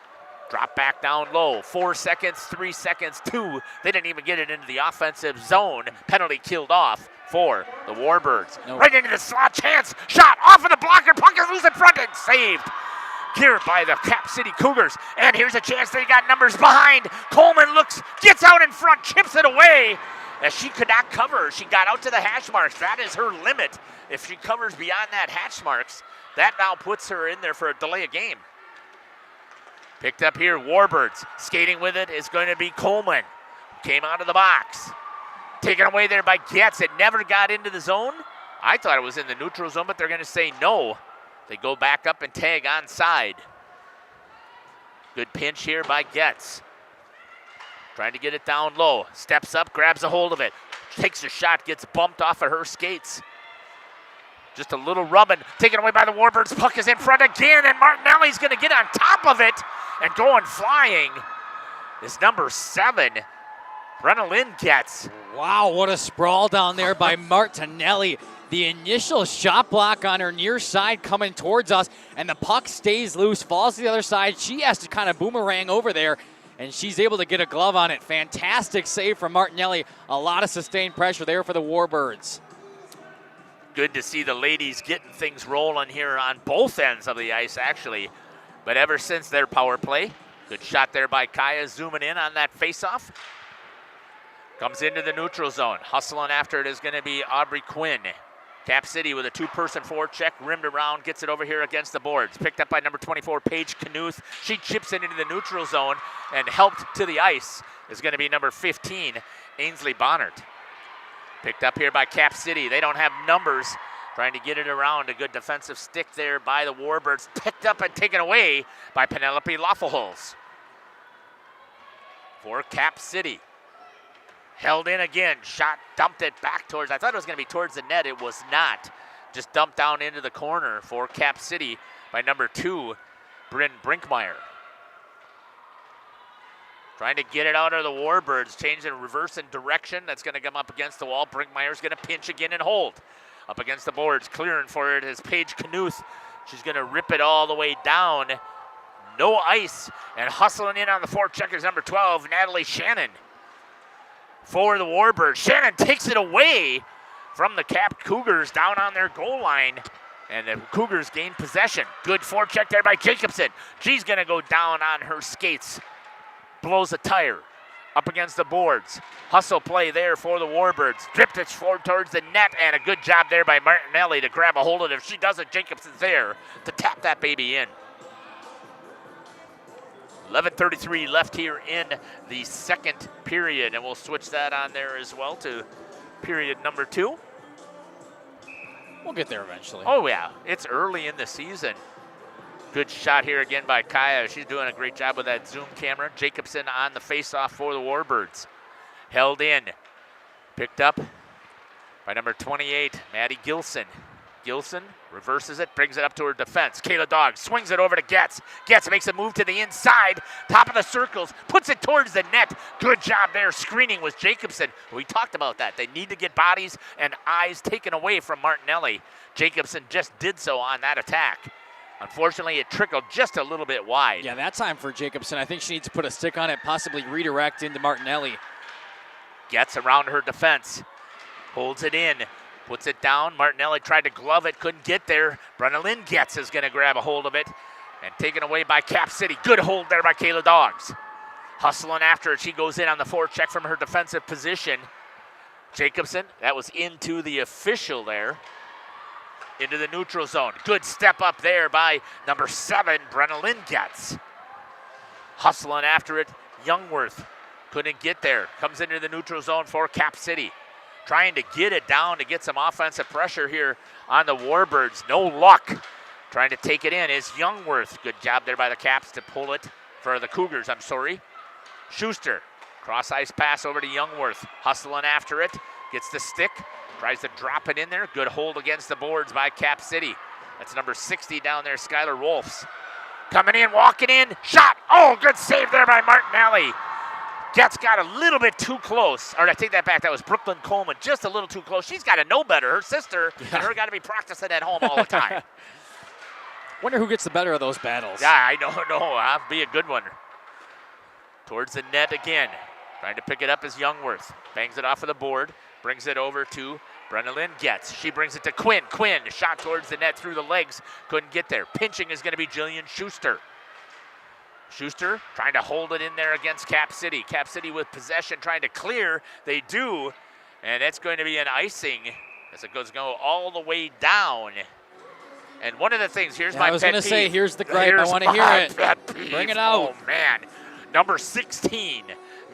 Drop back down low, 4 seconds, 3 seconds, 2. They didn't even get it into the offensive zone. Penalty killed off for the Warbirds. No. Right into the slot, chance, shot off of the blocker, puck is loose in front and saved here by the Cap City Cougars. And here's a chance they got numbers behind. Coleman looks, gets out in front, chips it away as she could not cover. She got out to the hash marks. That is her limit. If she covers beyond that hash marks, that now puts her in there for a delay of game. Picked up here, Warbirds. Skating with it is going to be Coleman. Came out of the box. Taken away there by Getz. It never got into the zone. I thought it was in the neutral zone, but they're going to say no. They go back up and tag onside. Good pinch here by Getz. Trying to get it down low. Steps up, grabs a hold of it. Takes a shot, gets bumped off of her skates. Just a little rubbing. Taken away by the Warbirds. Puck is in front again, and Martinelli's going to get on top of it. And going flying is number 7, Brenna Lynn Getz. Wow, what a sprawl down there by Martinelli. The initial shot block on her near side coming towards us, and the puck stays loose, falls to the other side. She has to kind of boomerang over there, and she's able to get a glove on it. Fantastic save from Martinelli. A lot of sustained pressure there for the Warbirds. Good to see the ladies getting things rolling here on both ends of the ice, actually. But ever since their power play, good shot there by Kaya, zooming in on that faceoff. Comes into the neutral zone. Hustling after it is going to be Aubrey Quinn. Cap City with a 2-person forecheck, rimmed around, gets it over here against the boards. Picked up by number 24, Paige Knuth. She chips it into the neutral zone, and helped to the ice is going to be number 15, Ainsley Bonnert. Picked up here by Cap City. They don't have numbers. Trying to get it around. A good defensive stick there by the Warbirds. Picked up and taken away by Penelope Loffelholz. For Cap City. Held in again. Shot, dumped it back towards, I thought it was going to be towards the net. It was not. Just dumped down into the corner for Cap City by number 2, Bryn Brinkmeyer. Trying to get it out of the Warbirds. Changing reverse in direction. That's going to come up against the wall. Brinkmeyer's going to pinch again and hold. Up against the boards. Clearing for it is Paige Knuth. She's going to rip it all the way down. No ice. And hustling in on the forecheck is number 12, Natalie Shannon. For the Warbirds. Shannon takes it away from the Cap Cougars down on their goal line. And the Cougars gain possession. Good forecheck there by Jacobson. She's going to go down on her skates. Blows a tire. Up against the boards. Hustle play there for the Warbirds. Dripped it forward towards the net, and a good job there by Martinelli to grab a hold of it. If she doesn't, Jacobson's there to tap that baby in. 11:33 left here in the second period, and we'll switch that on there as well to period number 2. We'll get there eventually. Oh, yeah. It's early in the season. Good shot here again by Kaya. She's doing a great job with that zoom camera. Jacobson on the faceoff for the Warbirds. Held in. Picked up by number 28, Maddie Gilson. Gilson reverses it, brings it up to her defense. Kayla Dog swings it over to Getz. Getz makes a move to the inside, top of the circles, puts it towards the net. Good job there, screening was Jacobson. We talked about that. They need to get bodies and eyes taken away from Martinelli. Jacobson just did so on that attack. Unfortunately, it trickled just a little bit wide. Yeah, that time for Jacobson. I think she needs to put a stick on it, possibly redirect into Martinelli. Gets around her defense. Holds it in. Puts it down. Martinelli tried to glove it. Couldn't get there. Brenna Lynn Getz is going to grab a hold of it. And taken away by Cap City. Good hold there by Kayla Dogs. Hustling after it. She goes in on the forecheck from her defensive position. Jacobson, that was into the official there. Into the neutral zone. Good step up there by number 7, Brenna Lynn Getz. Hustling after it, Youngworth couldn't get there. Comes into the neutral zone for Cap City. Trying to get it down to get some offensive pressure here on the Warbirds. No luck. Trying to take it in is Youngworth. Good job there by the Caps to pull it for the Cougars, I'm sorry. Schuster, cross ice pass over to Youngworth. Hustling after it, gets the stick. Tries to drop it in there. Good hold against the boards by Cap City. That's number 60 down there, Skylar Wolfs. Coming in, walking in, shot. Oh, good save there by Martinelli. Getz got a little bit too close. Or I take that back, that was Brooklyn Coleman. Just a little too close. She's got to know better. Her sister and her got to be practicing at home all the time. Wonder who gets the better of those battles. Yeah, I don't know. That'll be a good one. Towards the net again. Trying to pick it up is Youngworth. Bangs it off of the board. Brings it over to Brenna Lynn Getz. She brings it to Quinn. Quinn, shot towards the net through the legs. Couldn't get there. Pinching is going to be Jillian Schuster. Schuster trying to hold it in there against Cap City. Cap City with possession, trying to clear. They do, and it's going to be an icing as it goes all the way down. And one of the things, here's my pet peeve. I was going to say, here's the gripe. I want to hear it. Bring it out. Oh, man. Number 16,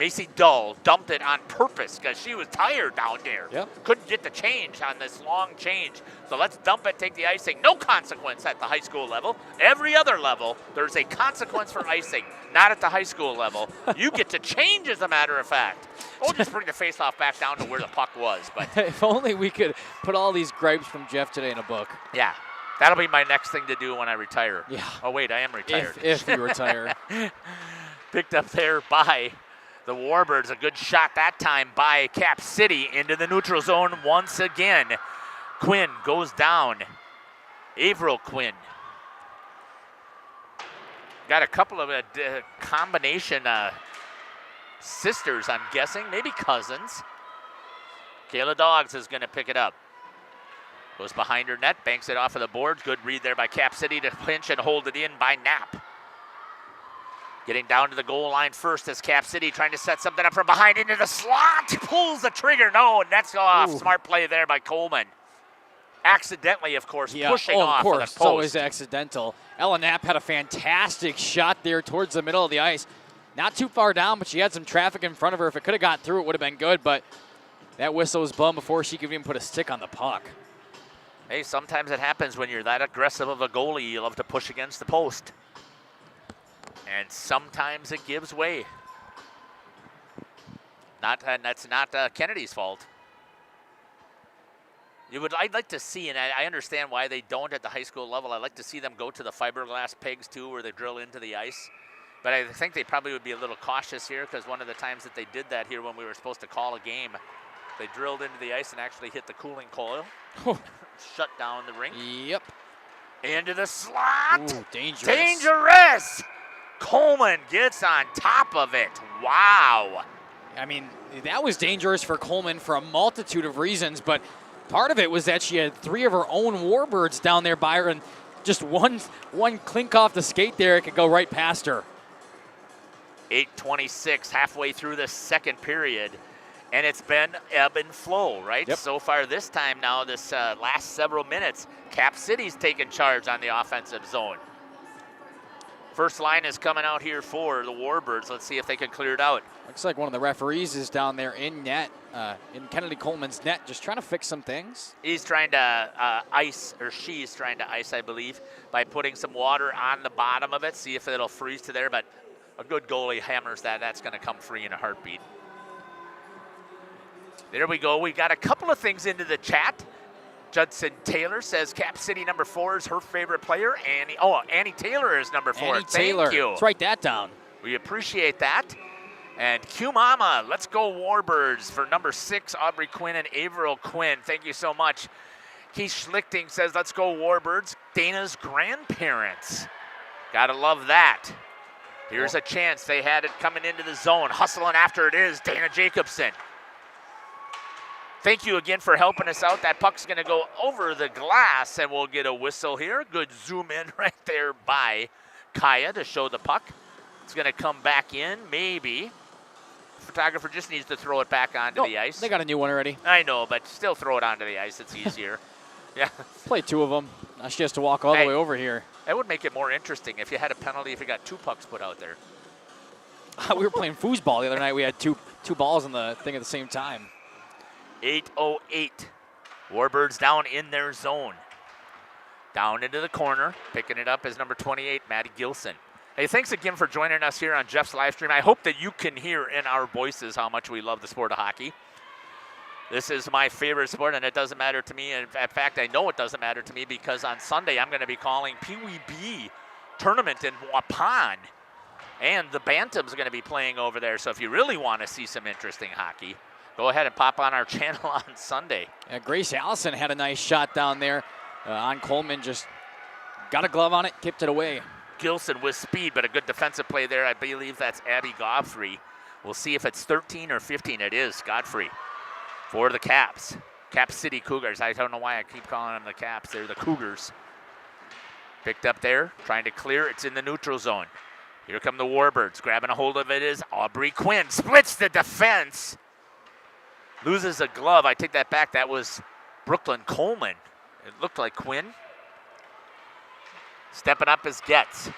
Macy Dull dumped it on purpose because she was tired down there. Yep. Couldn't get the change on this long change. So let's dump it, take the icing. No consequence at the high school level. Every other level, there's a consequence for icing. Not at the high school level. You get to change, as a matter of fact. Or just bring the faceoff back down to where the puck was. But if only we could put all these gripes from Jeff today in a book. yeah, that'll be my next thing to do when I retire. Yeah. Oh, wait, I am retired. If you retire. Picked up there by the Warbirds. A good shot that time by Cap City into the neutral zone once again. Quinn goes down. Averill Quinn. Got a couple of combination sisters, I'm guessing. Maybe cousins. Kayla Doggs is going to pick it up. Goes behind her net, banks it off of the boards. Good read there by Cap City to pinch and hold it in by Knapp. Getting down to the goal line first as Cap City trying to set something up from behind into the slot. Pulls the trigger. No, nets off. Ooh. Smart play there by Coleman. Accidentally, of course, pushing of off course. of the post. It's always accidental. Ella Knapp had a fantastic shot there towards the middle of the ice. Not too far down, but she had some traffic in front of her. If it could have got through, it would have been good, but that whistle was blown before she could even put a stick on the puck. Hey, sometimes it happens when you're that aggressive of a goalie. You love to push against the post. And sometimes it gives way. That's not Kennedy's fault. I'd like to see, and I understand why they don't at the high school level. I'd like to see them go to the fiberglass pegs too, where they drill into the ice. But I think they probably would be a little cautious here because one of the times that they did that here when we were supposed to call a game, they drilled into the ice and actually hit the cooling coil. Shut down the rink. Yep. Into the slot. Ooh, dangerous. Dangerous. Coleman gets on top of it. Wow. I mean, that was dangerous for Coleman for a multitude of reasons, but part of it was that she had 3 of her own Warbirds down there by her, and just one clink off the skate there, it could go right past her. 8:26, halfway through the second period, and it's been ebb and flow, right? Yep. So far this time now, this last several minutes, Cap City's taking charge on the offensive zone. First line is coming out here for the Warbirds. Let's see if they can clear it out. Looks like one of the referees is down there in net, in Kennedy Coleman's net, just trying to fix some things. He's trying to ice, or she's trying to ice, I believe, by putting some water on the bottom of it, see if it'll freeze to there, but a good goalie hammers that. That's going to come free in a heartbeat. There we go. We got a couple of things into the chat. Judson Taylor says Cap City number 4 is her favorite player. Annie Taylor is number 4. Annie Taylor. Thank you. Let's write that down. We appreciate that. And Q Mama, let's go Warbirds for number 6, Aubrey Quinn and Averill Quinn. Thank you so much. Keith Schlichting says, let's go Warbirds. Dana's grandparents. Gotta love that. Here's a chance. They had it coming into the zone. Hustling after it is Dana Jacobson. Thank you again for helping us out. That puck's going to go over the glass, and we'll get a whistle here. Good zoom in right there by Kaya to show the puck. It's going to come back in, maybe. Photographer just needs to throw it back onto the ice. They got a new one already. I know, but still throw it onto the ice. It's easier. Yeah. Play 2 of them. Now she has to walk all the way over here. That would make it more interesting if you had a penalty if you got 2 pucks put out there. We were playing foosball the other night. We had two balls in the thing at the same time. 8:08. Warbirds down in their zone. Down into the corner. Picking it up is number 28, Maddie Gilson. Hey, thanks again for joining us here on Jeff's live stream. I hope that you can hear in our voices how much we love the sport of hockey. This is my favorite sport, and it doesn't matter to me. In fact, I know it doesn't matter to me because on Sunday I'm going to be calling Pee Wee B tournament in Waupun. And the Bantams are going to be playing over there. So if you really want to see some interesting hockey, go ahead and pop on our channel on Sunday. Yeah, Grace Allison had a nice shot down there on Coleman. Just got a glove on it, tipped it away. Gilson with speed, but a good defensive play there. I believe that's Abby Godfrey. We'll see if it's 13 or 15. It is Godfrey for the Caps. Cap City Cougars. I don't know why I keep calling them the Caps. They're the Cougars. Picked up there, trying to clear. It's in the neutral zone. Here come the Warbirds. Grabbing a hold of it is Aubrey Quinn. Splits the defense. Loses a glove. I take that back. That was Brooklyn Coleman. It looked like Quinn. Stepping up is Getz.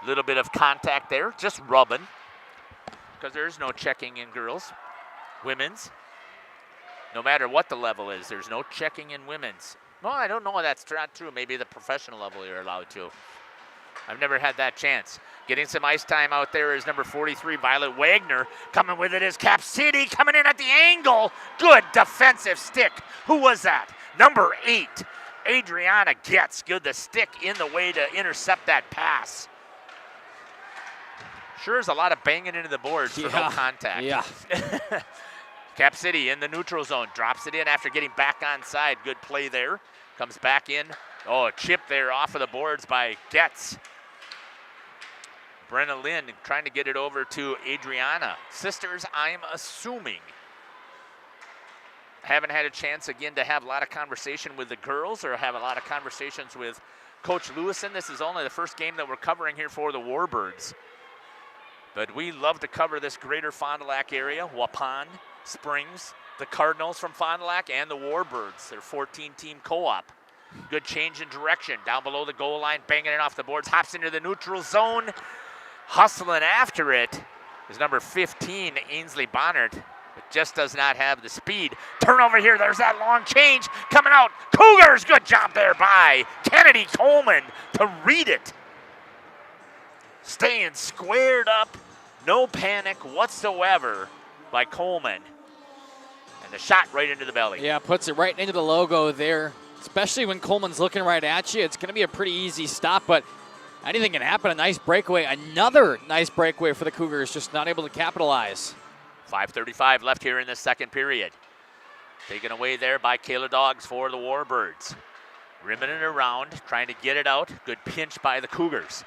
Little bit of contact there, just rubbing. because there's no checking in girls. Women's. No matter what the level is, there's no checking in women's. Well, I don't know if that's not true. Maybe the professional level you're allowed to. I've never had that chance. Getting some ice time out there is number 43, Violet Wagner. Coming with it is Cap City, coming in at the angle. Good defensive stick. Who was that? Number 8, Adriana Getz. Good, the stick in the way to intercept that pass. Sure is a lot of banging into the boards for no contact. Yeah. Cap City in the neutral zone. Drops it in after getting back onside. Good play there. Comes back in. Oh, a chip there off of the boards by Getz. Brenna Lynn trying to get it over to Adriana. Sisters, I'm assuming. Haven't had a chance again to have a lot of conversation with the girls or have a lot of conversations with Coach Lewison. This is only the first game that we're covering here for the Warbirds. But we love to cover this greater Fond du Lac area. Waupun, Springs, the Cardinals from Fond du Lac, and the Warbirds, their 14-team co-op. Good change in direction. Down below the goal line, banging it off the boards, hops into the neutral zone. Hustling after it is number 15, Ainsley Bonnert, but just does not have the speed. Turnover here, there's that long change coming out. Cougars, good job there by Kennedy Coleman to read it. Staying squared up, no panic whatsoever by Coleman. And the shot right into the belly. Yeah, puts it right into the logo there, especially when Coleman's looking right at you. It's going to be a pretty easy stop, but anything can happen. A nice breakaway, another nice breakaway for the Cougars, just not able to capitalize. 5:35 left here in the second period. Taken away there by Kayla Dogs for the Warbirds. Rimming it around, trying to get it out. Good pinch by the Cougars.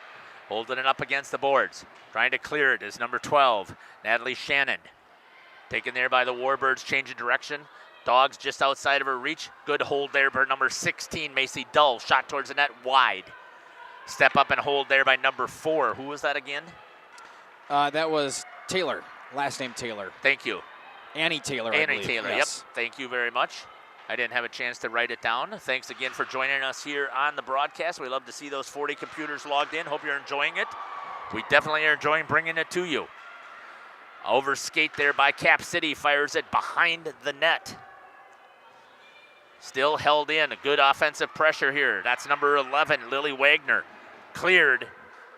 Holding it up against the boards. Trying to clear it is number 12, Natalie Shannon. Taken there by the Warbirds, changing direction. Dogs just outside of her reach. Good hold there by number 16, Macy Dull. Shot towards the net wide. Step up and hold there by number 4. Who was that again? That was Taylor, last name Taylor. Thank you. Annie Taylor, I Annie believe. Taylor, Yes. Yep. Thank you very much. I didn't have a chance to write it down. Thanks again for joining us here on the broadcast. We love to see those 40 computers logged in. Hope you're enjoying it. We definitely are enjoying bringing it to you. Over skate there by Cap City, fires it behind the net. Still held in, a good offensive pressure here. That's number 11, Lily Wagner. Cleared,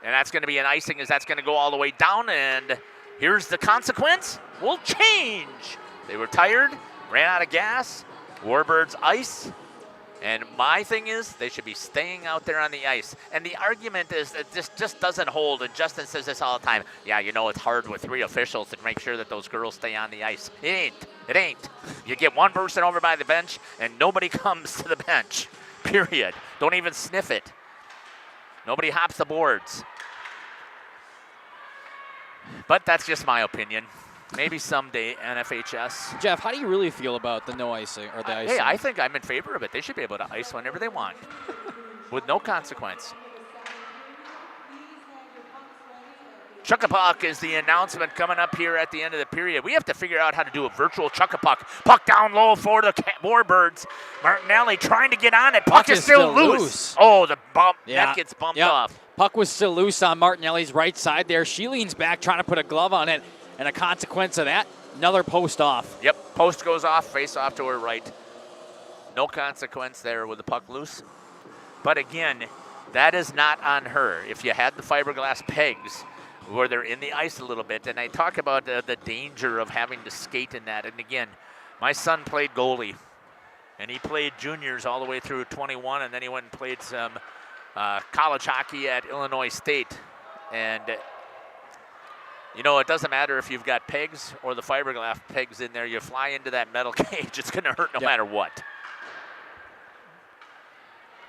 and that's going to be an icing as that's going to go all the way down, and here's the consequence. Will change. They were tired, ran out of gas. Warbirds ice, and my thing is they should be staying out there on the ice. And the argument is that this just doesn't hold, and Justin says this all the time. Yeah, you know it's hard with 3 officials to make sure that those girls stay on the ice. It ain't. It ain't. You get one person over by the bench, and nobody comes to the bench, period. Don't even sniff it. Nobody hops the boards. But that's just my opinion. Maybe someday NFHS. Jeff, how do you really feel about the no icing or the icing? Hey, I think I'm in favor of it. They should be able to ice whenever they want with no consequence. Chuck-a-puck is the announcement coming up here at the end of the period. We have to figure out how to do a virtual chuck-a-puck. Puck down low for the Warbirds. Martinelli trying to get on it. Puck is still loose. Oh, the bump. Yeah. Net gets bumped off. Puck was still loose on Martinelli's right side there. She leans back trying to put a glove on it. And a consequence of that, another post off. Yep, post goes off, face off to her right. No consequence there with the puck loose. But again, that is not on her. If you had the fiberglass pegs where they're in the ice a little bit, and I talk about the danger of having to skate in that. And again, my son played goalie, and he played juniors all the way through 21, and then he went and played some college hockey at Illinois State. And you know, it doesn't matter if you've got pegs or the fiberglass pegs in there. You fly into that metal cage, it's going to hurt no matter what.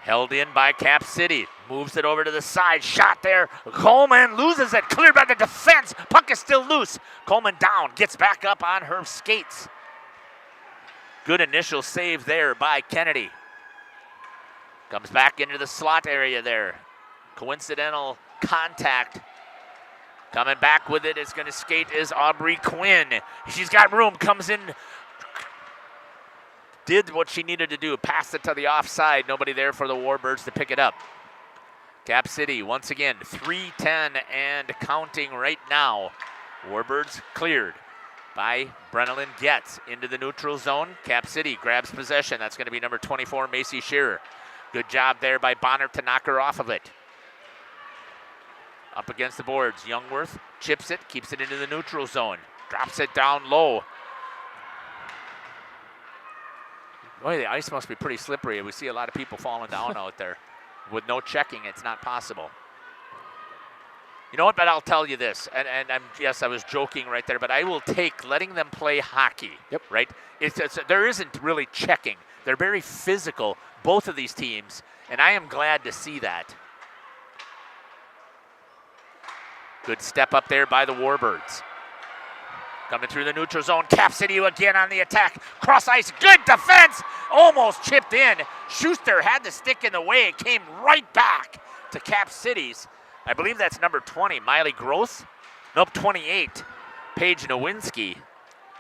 Held in by Cap City. Moves it over to the side. Shot there. Coleman loses it. Cleared by the defense. Puck is still loose. Coleman down. Gets back up on her skates. Good initial save there by Kennedy. Comes back into the slot area there. Coincidental contact. Coming back with it is going to skate is Aubrey Quinn. She's got room, comes in, did what she needed to do, passed it to the offside. Nobody there for the Warbirds to pick it up. Cap City, once again, 3:10 and counting right now Warbirds cleared by Brennan Getz into the neutral zone. Cap City grabs possession. That's going to be number 24, Macy Shearer. Good job there by Bonner to knock her off of it. Up against the boards, Youngworth chips it, keeps it into the neutral zone. Drops it down low. Boy, the ice must be pretty slippery. We see a lot of people falling down out there. With no checking, it's not possible. You know what, but I'll tell you this, and yes, I was joking right there, but I will take letting them play hockey, right? There isn't really checking. They're very physical, both of these teams, and I am glad to see that. Good step up there by the Warbirds. Coming through the neutral zone, Cap City again on the attack. Cross ice, good defense, almost chipped in. Schuster had the stick in the way, it came right back to Cap City's. I believe that's number 20, Miley Gross. Nope, 28, Paige Nowinski.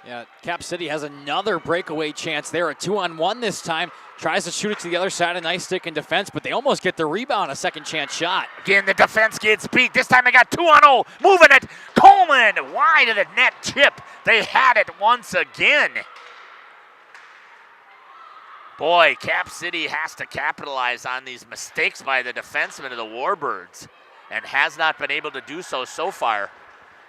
Yeah, Cap City has another breakaway chance there, a 2-on-1 this time. Tries to shoot it to the other side, a nice stick in defense, but they almost get the rebound, a second chance shot. Again, the defense gets beat. This time they got 2-on-0, moving it. Coleman, wide of the net chip. They had it once again. Boy, Cap City has to capitalize on these mistakes by the defensemen of the Warbirds, and has not been able to do so far.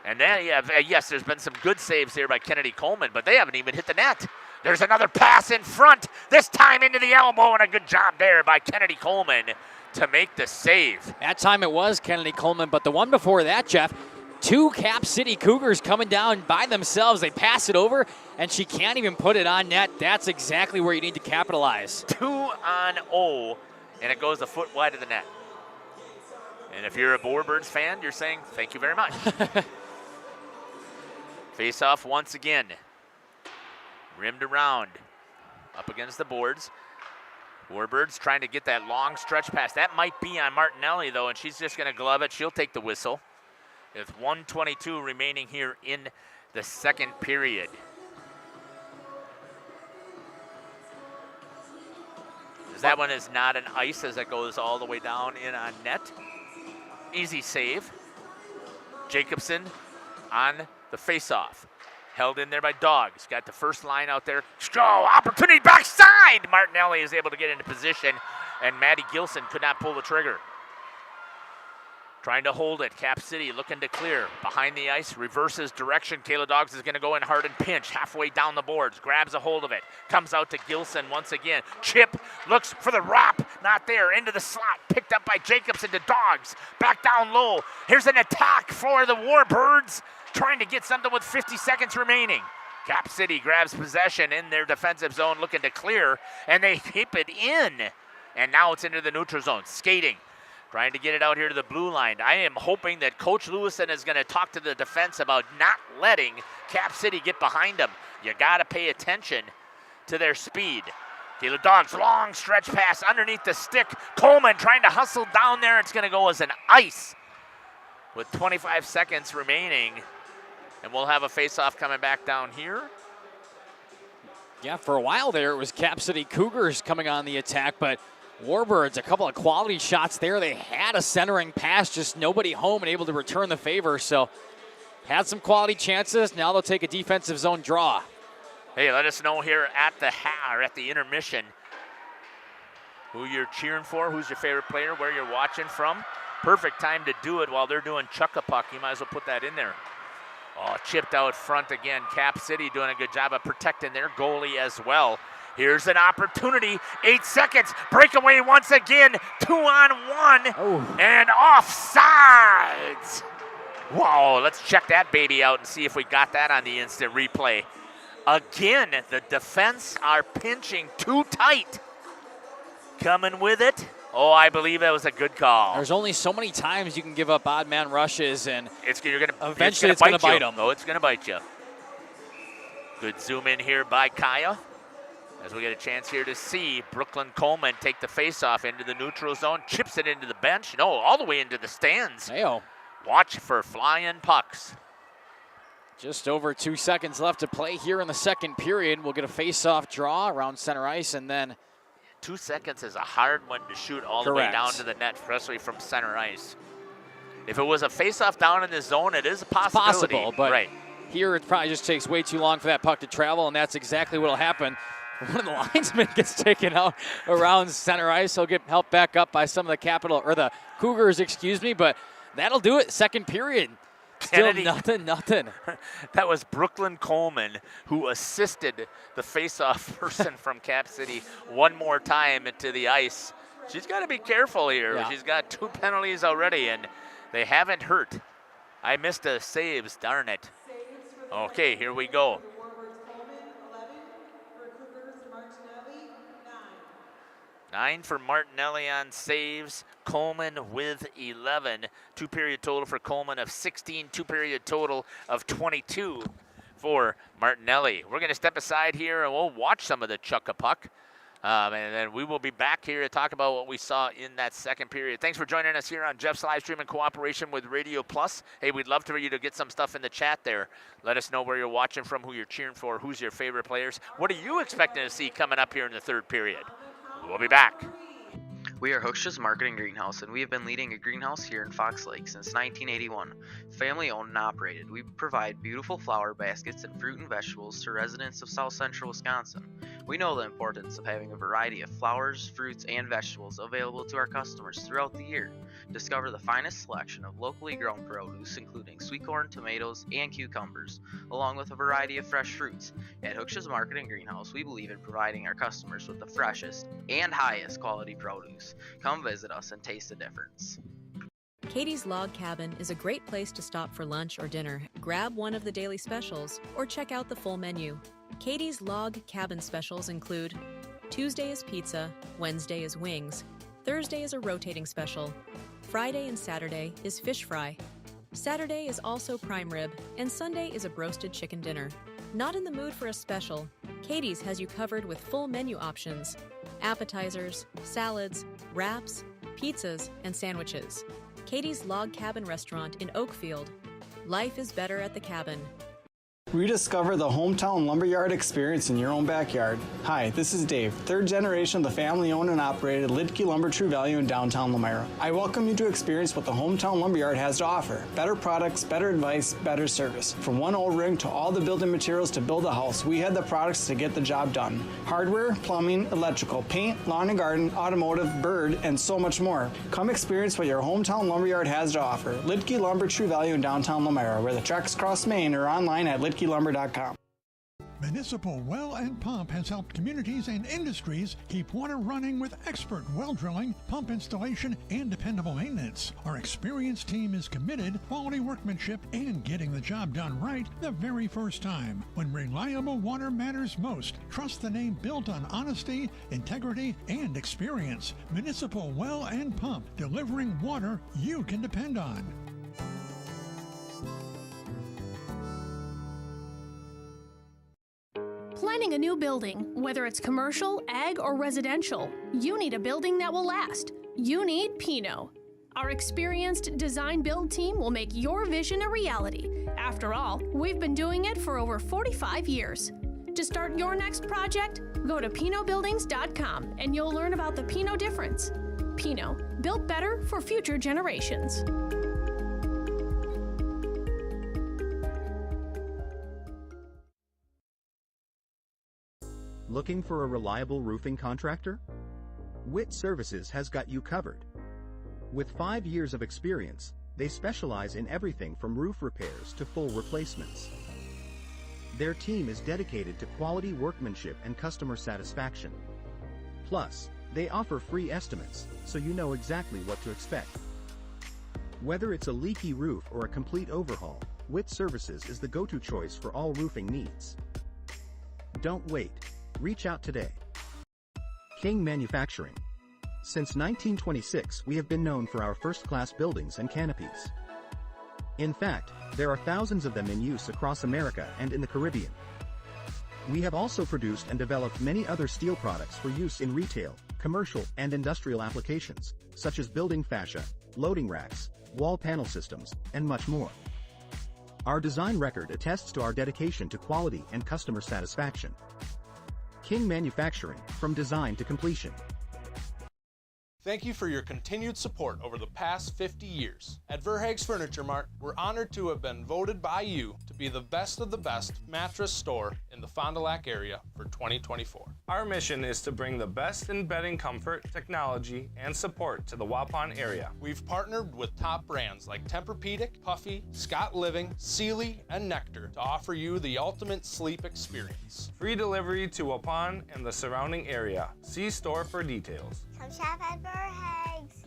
And then, yes, there's been some good saves here by Kennedy Coleman, but they haven't even hit the net. There's another pass in front, this time into the elbow, and a good job there by Kennedy Coleman to make the save. That time it was Kennedy Coleman, but the one before that, Jeff, two Cap City Cougars coming down by themselves. They pass it over, and she can't even put it on net. That's exactly where you need to capitalize. 2-on-0, and it goes a foot wide of the net. And if you're a Warbirds fan, you're saying, thank you very much. Face off once again. Rimmed around. Up against the boards. Warbirds trying to get that long stretch pass. That might be on Martinelli, though, and she's just going to glove it. She'll take the whistle. With 1:22 remaining here in the second period. That one is not an ice as it goes all the way down in on net. Easy save. Jacobson on the faceoff. Held in there by Dogs. Got the first line out there. Opportunity backside. Martinelli is able to get into position, and Maddie Gilson could not pull the trigger. Trying to hold it. Cap City looking to clear. Behind the ice, reverses direction. Kayla Dogs is going to go in hard and pinch. Halfway down the boards. Grabs a hold of it. Comes out to Gilson once again. Chip looks for the wrap. Not there. Into the slot. Picked up by Jacobson to Dogs. Back down low. Here's an attack for the Warbirds. Trying to get something with 50 seconds remaining. Cap City grabs possession in their defensive zone looking to clear. And they keep it in. And now it's into the neutral zone. Skating. Trying to get it out here to the blue line. I am hoping that Coach Lewison is going to talk to the defense about not letting Cap City get behind them. You got to pay attention to their speed. Kayla Dogs, long stretch pass underneath the stick. Coleman trying to hustle down there. It's going to go as an ice with 25 seconds remaining. And we'll have a face-off coming back down here. Yeah, for a while there, it was Cap City Cougars coming on the attack, but Warbirds, a couple of quality shots there. They had a centering pass, just nobody home and able to return the favor. So had some quality chances. Now they'll take a defensive zone draw. Hey, let us know here at the intermission who you're cheering for, who's your favorite player, where you're watching from. Perfect time to do it while they're doing chuck-a-puck. You might as well put that in there. Oh, chipped out front again. Cap City doing a good job of protecting their goalie as well. Here's an opportunity, 8 seconds, breakaway once again, 2-on-1, and offsides. Whoa, let's check that baby out and see if we got that on the instant replay. Again, the defense are pinching too tight. Coming with it. Oh, I believe that was a good call. There's only so many times you can give up odd man rushes, and eventually it's going to bite them. Oh, it's going to bite you. Good zoom in here by Kaya. As we get a chance here to see Brooklyn Coleman take the faceoff into the neutral zone, chips it into the bench. No, all the way into the stands. Hey-o. Watch for flying pucks. Just over 2 seconds left to play here in the second period. We'll get a faceoff draw around center ice, and then 2 seconds is a hard one to shoot all the way down to the net, especially from center ice. If it was a face-off down in the zone, it is a possibility. Possible, but right. here it probably just takes way too long for that puck to travel, and that's exactly what will happen. One of the linesmen gets taken out around center ice. He'll get helped back up by some of the Cougars, excuse me, but that'll do it. Second period. Still nothing. That was Brooklyn Coleman who assisted the face-off person from Cap City one more time into the ice. She's got to be careful here. Yeah. She's got 2 penalties already, and they haven't hurt. I missed a saves, darn it. Okay, here we go. 9 for Martinelli on saves. Coleman with 11. 2-period total for Coleman of 16. 2-period total of 22 for Martinelli. We're going to step aside here and we'll watch some of the chuck-a-puck. And then we will be back here to talk about what we saw in that second period. Thanks for joining us here on Jeff's live stream in cooperation with Radio Plus. Hey, we'd love for you to get some stuff in the chat there. Let us know where you're watching from, who you're cheering for, who's your favorite players. What are you expecting to see coming up here in the third period? We'll be back. We are Hookshaw's Marketing Greenhouse, and we have been leading a greenhouse here in Fox Lake since 1981. Family owned and operated, we provide beautiful flower baskets and fruit and vegetables to residents of South Central Wisconsin. We know the importance of having a variety of flowers, fruits, and vegetables available to our customers throughout the year. Discover the finest selection of locally grown produce, including sweet corn, tomatoes, and cucumbers, along with a variety of fresh fruits. At Hookshaw's Marketing Greenhouse, we believe in providing our customers with the freshest and highest quality produce. Come visit us and taste the difference. Katie's Log Cabin is a great place to stop for lunch or dinner. Grab one of the daily specials or check out the full menu. Katie's Log Cabin specials include Tuesday is pizza, Wednesday is wings, Thursday is a rotating special, Friday and Saturday is fish fry, Saturday is also prime rib, and Sunday is a broasted chicken dinner. Not in the mood for a special? Katie's has you covered with full menu options, appetizers, salads, wraps, pizzas, and sandwiches. Katie's Log Cabin Restaurant in Oakfield. Life is better at the cabin. Rediscover the hometown lumberyard experience in your own backyard. Hi, this is Dave, third generation of the family-owned and operated Lidke Lumber True Value in downtown Lamira. I welcome you to experience what the hometown lumberyard has to offer. Better products, better advice, better service. From one O-ring to all the building materials to build a house, we had the products to get the job done. Hardware, plumbing, electrical, paint, lawn and garden, automotive, bird, and so much more. Come experience what your hometown lumberyard has to offer. Lidke Lumber True Value in downtown Lamira, where the tracks cross Main, or online at lidkelumber.com. Municipal Well and Pump has helped communities and industries keep water running with expert well drilling, pump installation, and dependable maintenance. Our experienced team is committed, quality workmanship, and getting the job done right the very first time. When reliable water matters most, trust the name built on honesty, integrity, and experience. Municipal Well and Pump, delivering water you can depend on. Planning a new building, whether it's commercial, ag, or residential, you need a building that will last. You need Pino. Our experienced design-build team will make your vision a reality. After all, we've been doing it for over 45 years. To start your next project, go to pinobuildings.com and you'll learn about the Pino difference. Pino, built better for future generations. Looking for a reliable roofing contractor? Witt Services has got you covered. With 5 years of experience, they specialize in everything from roof repairs to full replacements. Their team is dedicated to quality workmanship and customer satisfaction. Plus, they offer free estimates, so you know exactly what to expect. Whether it's a leaky roof or a complete overhaul, Witt Services is the go-to choice for all roofing needs. Don't wait. Reach out today. King Manufacturing. Since 1926, we have been known for our first-class buildings and canopies. In fact, there are thousands of them in use across America and in the Caribbean. We have also produced and developed many other steel products for use in retail, commercial, and industrial applications, such as building fascia, loading racks, wall panel systems, and much more. Our design record attests to our dedication to quality and customer satisfaction. King Manufacturing, from design to completion. Thank you for your continued support over the past 50 years. At Verhaeg's Furniture Mart, we're honored to have been voted by you to be the best of the best mattress store in the Fond du Lac area for 2024. Our mission is to bring the best in bedding comfort, technology, and support to the Waupun area. We've partnered with top brands like Tempur-Pedic, Puffy, Scott Living, Sealy, and Nectar to offer you the ultimate sleep experience. Free delivery to Waupun and the surrounding area. See store for details. Come shop at Verhaeg's.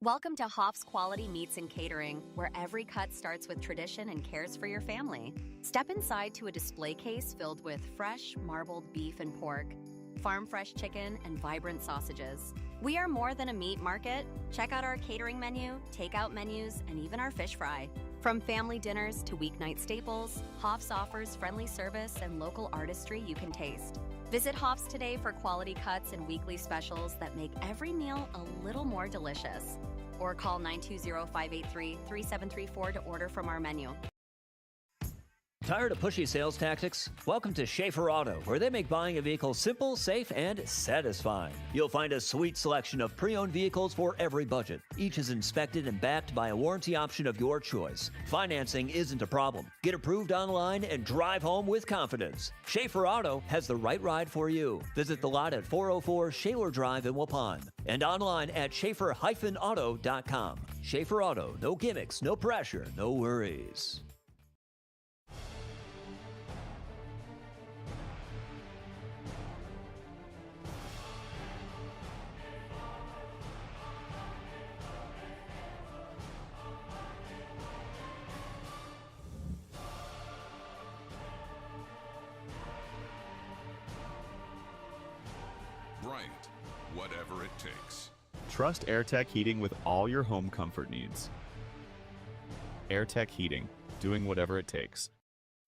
Welcome to Hoff's Quality Meats and Catering, where every cut starts with tradition and cares for your family. Step inside to a display case filled with fresh, marbled beef and pork, farm-fresh chicken, and vibrant sausages. We are more than a meat market. Check out our catering menu, takeout menus, and even our fish fry. From family dinners to weeknight staples, Hoff's offers friendly service and local artistry you can taste. Visit Hoff's today for quality cuts and weekly specials that make every meal a little more delicious. Or call 920-583-3734 to order from our menu. Tired of pushy sales tactics? Welcome to Schaefer Auto, where they make buying a vehicle simple, safe, and satisfying. You'll find a sweet selection of pre-owned vehicles for every budget. Each is inspected and backed by a warranty option of your choice. Financing isn't a problem. Get approved online and drive home with confidence. Schaefer Auto has the right ride for you. Visit the lot at 404 Shaler Drive in Waupun and online at schaefer-auto.com. Schaefer Auto, no gimmicks, no pressure, no worries. Bryant, whatever it takes. Trust AirTech Heating with all your home comfort needs. AirTech Heating, doing whatever it takes.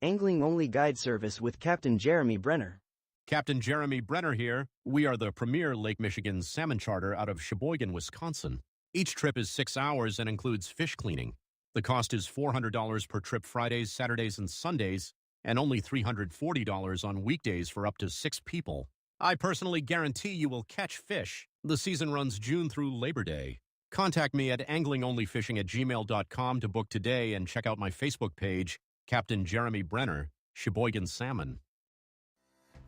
Angling-only guide service with Captain Jeremy Brenner. Captain Jeremy Brenner here. We are the premier Lake Michigan salmon charter out of Sheboygan, Wisconsin. Each trip is 6 hours and includes fish cleaning. The cost is $400 per trip Fridays, Saturdays, and Sundays, and only $340 on weekdays for up to 6 people. I personally guarantee you will catch fish. The season runs June through Labor Day. Contact me at anglingonlyfishing@gmail.com to book today and check out my Facebook page, Captain Jeremy Brenner, Sheboygan Salmon.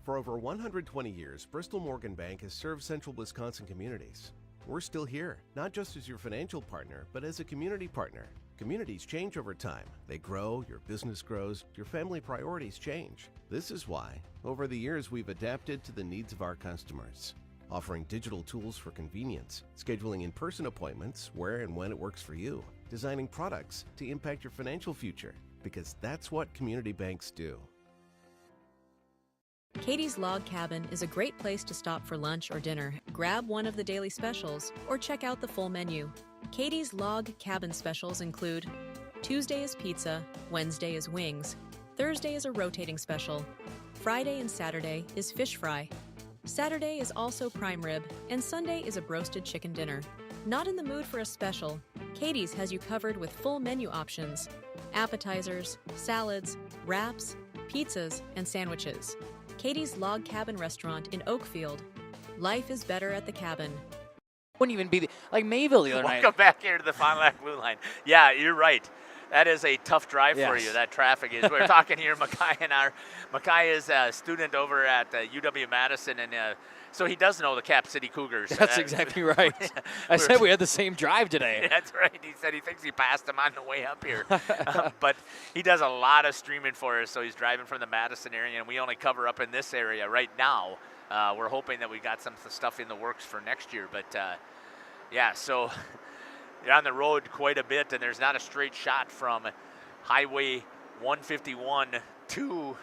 For over 120 years, Bristol Morgan Bank has served central Wisconsin communities. We're still here, not just as your financial partner, but as a community partner. Communities change over time. They grow, your business grows, your family priorities change. This is why, over the years, we've adapted to the needs of our customers, offering digital tools for convenience, scheduling in-person appointments where and when it works for you, designing products to impact your financial future, because that's what community banks do. Katie's Log Cabin is a great place to stop for lunch or dinner, grab one of the daily specials, or check out the full menu. Katie's Log Cabin specials include Tuesday is pizza, Wednesday is wings, Thursday is a rotating special, Friday and Saturday is fish fry, Saturday is also prime rib, and Sunday is a broasted chicken dinner. Not in the mood for a special? Katie's has you covered with full menu options, appetizers, salads, wraps, pizzas, and sandwiches. Katie's Log Cabin Restaurant in Oakfield. Life is better at the cabin. Wouldn't even be like Mayville the other night. Welcome back here to the Fond du Lac Blue Line. Yeah, you're right. That is a tough drive for Yes. you, that traffic is. We're talking here, Mackay is a student over at UW-Madison, and so he does know the Cap City Cougars. That's exactly right. I said we had the same drive today. That's right. He said he thinks he passed him on the way up here. But he does a lot of streaming for us, so he's driving from the Madison area, and we only cover up in this area right now. We're hoping that we got some stuff in the works for next year. But, yeah, so you're on the road quite a bit, and there's not a straight shot from Highway 151 to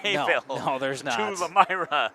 Mayville. No, there's not. To Elmira.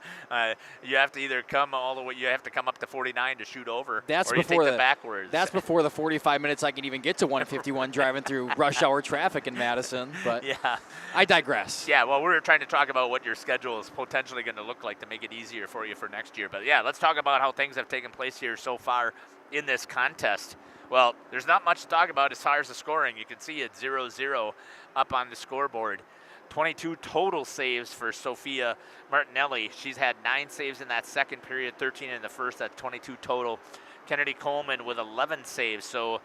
You have to either come all the way, you have to come up to 49 to shoot over, That's or you before take the backwards. That's before the 45 minutes I can even get to 151 driving through rush hour traffic in Madison. But yeah, I digress. Yeah, well, we're trying to talk about what your schedule is potentially going to look like to make it easier for you for next year. But yeah, let's talk about how things have taken place here so far in this contest. Well, there's not much to talk about as far as the scoring. You can see it 0-0 up on the scoreboard. 22 total saves for Sophia Martinelli. She's had 9 saves in that second period, 13 in the first. That's 22 total. Kennedy Coleman with 11 saves. So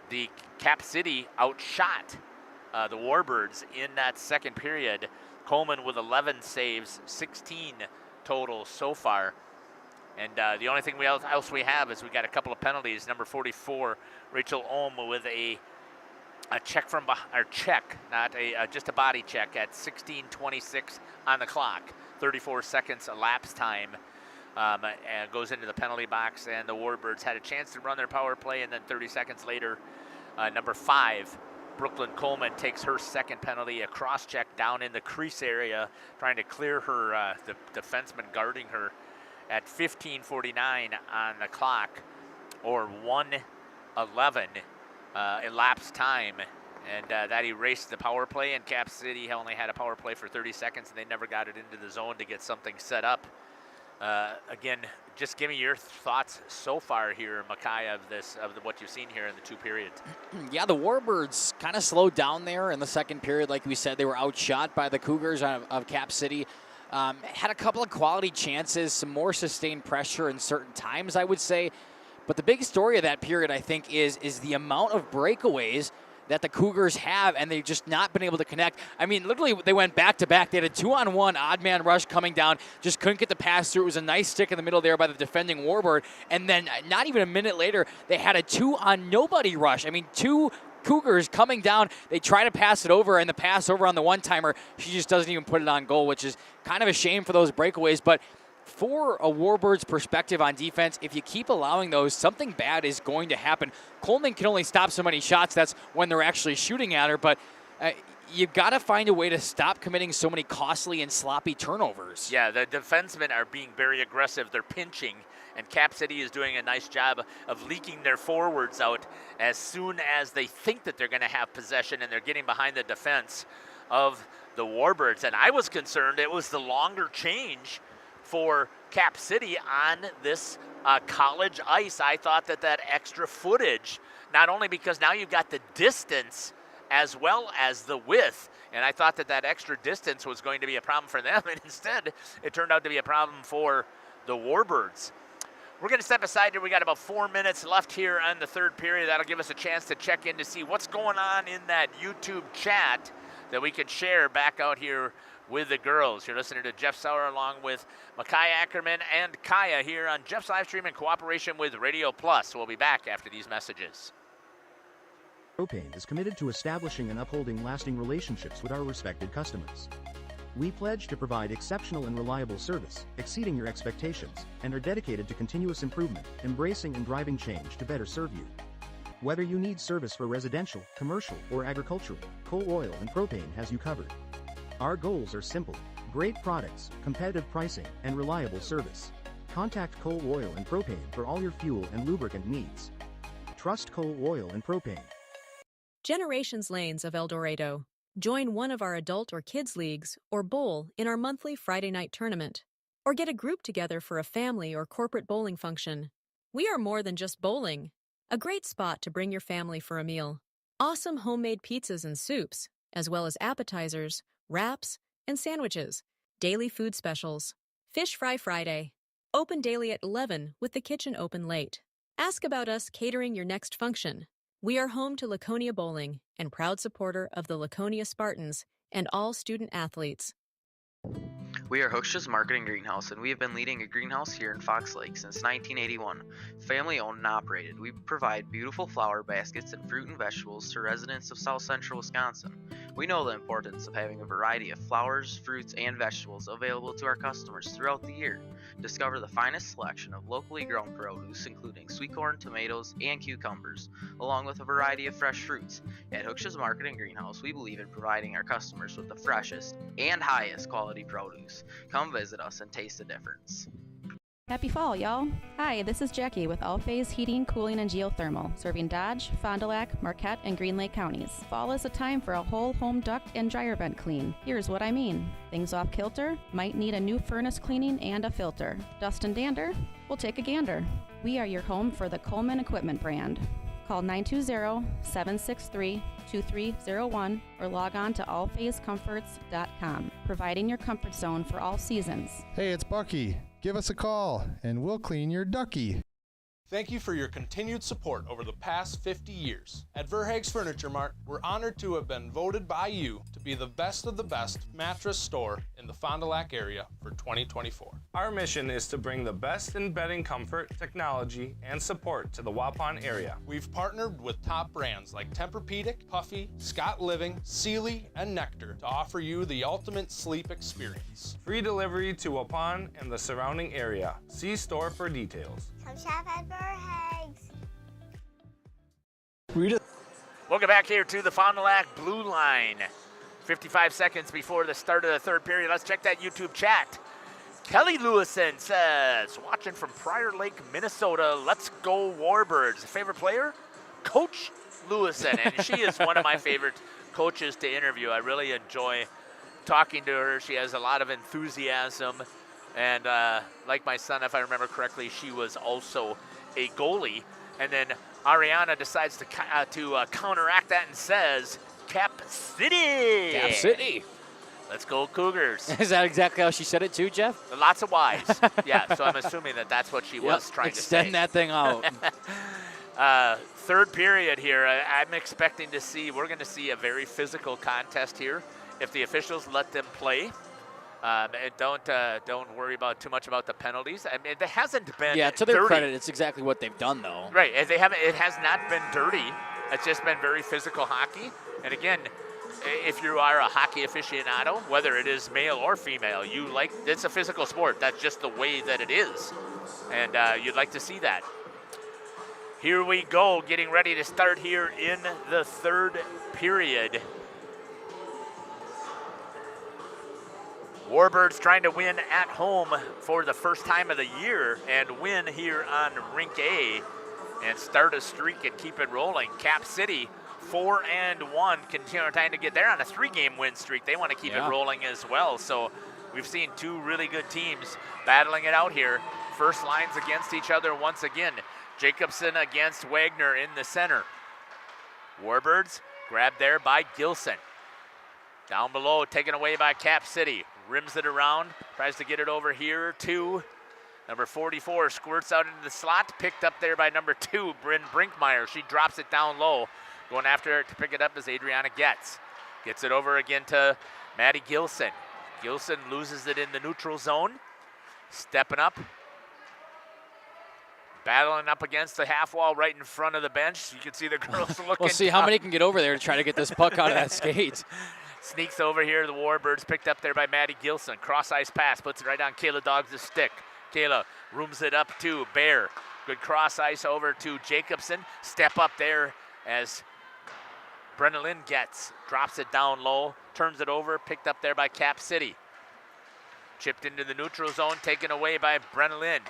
the Cap City outshot the Warbirds in that second period. Coleman with 11 saves, 16 total so far. And the only thing else we have is we got a couple of penalties. Number 44, Rachel Ohm, with a check from just a body check at 16:26 on the clock. 34 seconds elapsed time, and goes into the penalty box. And the Warbirds had a chance to run their power play, and then 30 seconds later, number 5, Brooklyn Coleman, takes her second penalty, a cross check down in the crease area, trying to clear her the defenseman guarding her at 15:49 on the clock, or 1:11 elapsed time, and that erased the power play. And Cap City only had a power play for 30 seconds, and they never got it into the zone to get something set up. Again, just give me your thoughts so far here, Micaiah, of what you've seen here in the 2 periods. Yeah, the Warbirds kind of slowed down there in the second period. Like we said, they were outshot by the Cougars of Cap City. Had a couple of quality chances, some more sustained pressure in certain times, I would say. But the big story of that period, I think, is the amount of breakaways that the Cougars have, and they've just not been able to connect. I mean, literally, they went back-to-back. They had a 2-on-1 odd man rush coming down, just couldn't get the pass through. It was a nice stick in the middle there by the defending Warbird. And then not even a minute later, they had a 2-on-nobody rush. I mean, 2 Cougars coming down. They try to pass it over, and the pass over on the one-timer, she just doesn't even put it on goal, which is kind of a shame for those breakaways. But for a Warbirds perspective on defense, if you keep allowing those, something bad is going to happen. Coleman can only stop so many shots. That's when they're actually shooting at her. But you've got to find a way to stop committing so many costly and sloppy turnovers. Yeah, the defensemen are being very aggressive. They're pinching, and Cap City is doing a nice job of leaking their forwards out as soon as they think that they're going to have possession, and they're getting behind the defense of the Warbirds. And I was concerned it was the longer change for Cap City on this college ice. I thought that extra footage, not only because now you've got the distance as well as the width, and I thought that extra distance was going to be a problem for them, and instead it turned out to be a problem for the Warbirds. We're going to step aside here. We got about 4 minutes left here on the third period. That'll give us a chance to check in to see what's going on in that YouTube chat that we can share back out here with the girls. You're listening to Jeff Sauer along with Micaiah Ackerman and Kaya here on Jeff's Livestream in cooperation with Radio Plus. We'll be back after these messages. Propane is committed to establishing and upholding lasting relationships with our respected customers. We pledge to provide exceptional and reliable service, exceeding your expectations, and are dedicated to continuous improvement, embracing and driving change to better serve you. Whether you need service for residential, commercial, or agricultural, Coal Oil and Propane has you covered. Our goals are simple: great products, competitive pricing, and reliable service. Contact Coal Oil and Propane for all your fuel and lubricant needs. Trust Coal Oil and Propane. Generations Lanes of El Dorado. Join one of our adult or kids leagues or bowl in our monthly Friday night tournament. Or get a group together for a family or corporate bowling function. We are more than just bowling. A great spot to bring your family for a meal. Awesome homemade pizzas and soups, as well as appetizers, wraps, and sandwiches. Daily food specials. Fish Fry Friday. Open daily at 11 with the kitchen open late. Ask about us catering your next function. We are home to Laconia Bowling and proud supporter of the Laconia Spartans and all student athletes. We are Hooksha's Marketing Greenhouse, and we have been leading a greenhouse here in Fox Lake since 1981. Family owned and operated, we provide beautiful flower baskets and fruit and vegetables to residents of South Central Wisconsin. We know the importance of having a variety of flowers, fruits, and vegetables available to our customers throughout the year. Discover the finest selection of locally grown produce, including sweet corn, tomatoes, and cucumbers, along with a variety of fresh fruits. At Hooksha's Marketing Greenhouse, we believe in providing our customers with the freshest and highest quality produce. Come visit us and taste the difference. Happy fall, y'all. Hi, this is Jackie with All Phase Heating, Cooling, and Geothermal, serving Dodge, Fond du Lac, Marquette, and Green Lake counties. Fall is a time for a whole home duct and dryer vent clean. Here's what I mean. Things off kilter? Might need a new furnace cleaning and a filter. Dust and dander? We'll take a gander. We are your home for the Coleman Equipment brand. Call 920-763-2301 or log on to allphasecomforts.com, providing your comfort zone for all seasons. Hey, it's Bucky. Give us a call, and we'll clean your ducky. Thank you for your continued support over the past 50 years. At Verhaeg's Furniture Mart, we're honored to have been voted by you to be the best of the best mattress store in the Fond du Lac area for 2024. Our mission is to bring the best in bedding comfort, technology, and support to the Waupun area. We've partnered with top brands like Tempur-Pedic, Puffy, Scott Living, Sealy, and Nectar to offer you the ultimate sleep experience. Free delivery to Waupun and the surrounding area. See store for details. Come shop at Verhaeg's. Welcome back here to the Fond du Lac Blue Line. 55 seconds before the start of the third period. Let's check that YouTube chat. Kelly Lewison says, watching from Prior Lake, Minnesota, let's go Warbirds. Favorite player? Coach Lewison, and she is one of my favorite coaches to interview. I really enjoy talking to her. She has a lot of enthusiasm. And like my son, if I remember correctly, she was also a goalie. And then Ariana decides to counteract that and says, Cap City. Cap City. Let's go Cougars. Is that exactly how she said it too, Jeff? Lots of Y's. Yeah, so I'm assuming that that's what she was trying to say. Extend that thing out. Third period here. I'm expecting to see, we're going to see a very physical contest here if the officials let them play. And don't worry about too much about the penalties. I mean, it hasn't been to their dirty. credit, it's exactly what they've done, though. Right, they haven't. It has not been dirty. It's just been very physical hockey. And again, if you are a hockey aficionado, whether it is male or female, it's a physical sport. That's just the way that it is, and you'd like to see that. Here we go, getting ready to start here in the third period. Warbirds trying to win at home for the first time of the year and win here on Rink A and start a streak and keep it rolling. Cap City 4-1, trying to get there on a 3-game win streak. They want to keep it rolling as well. So we've seen two really good teams battling it out here. First lines against each other once again. Jacobson against Wagner in the center. Warbirds grabbed there by Gilson. Down below, taken away by Cap City. Rims it around, tries to get it over here to number 44, squirts out into the slot, picked up there by number 2, Bryn Brinkmeyer. She drops it down low. Going after it to pick it up is Adriana Getz. Gets it over again to Maddie Gilson. Gilson loses it in the neutral zone. Stepping up. Battling up against the half wall right in front of the bench. You can see the girls looking. We'll see how many can get over there to try to get this puck out of that skate. Sneaks over here, the Warbirds picked up there by Maddie Gilson. Cross ice pass, puts it right on Kayla Doggs' stick. Kayla rooms it up to Bear. Good cross ice over to Jacobson. Step up there as Brenna Lynn drops it down low, turns it over, picked up there by Cap City. Chipped into the neutral zone, taken away by Brenna Lynn.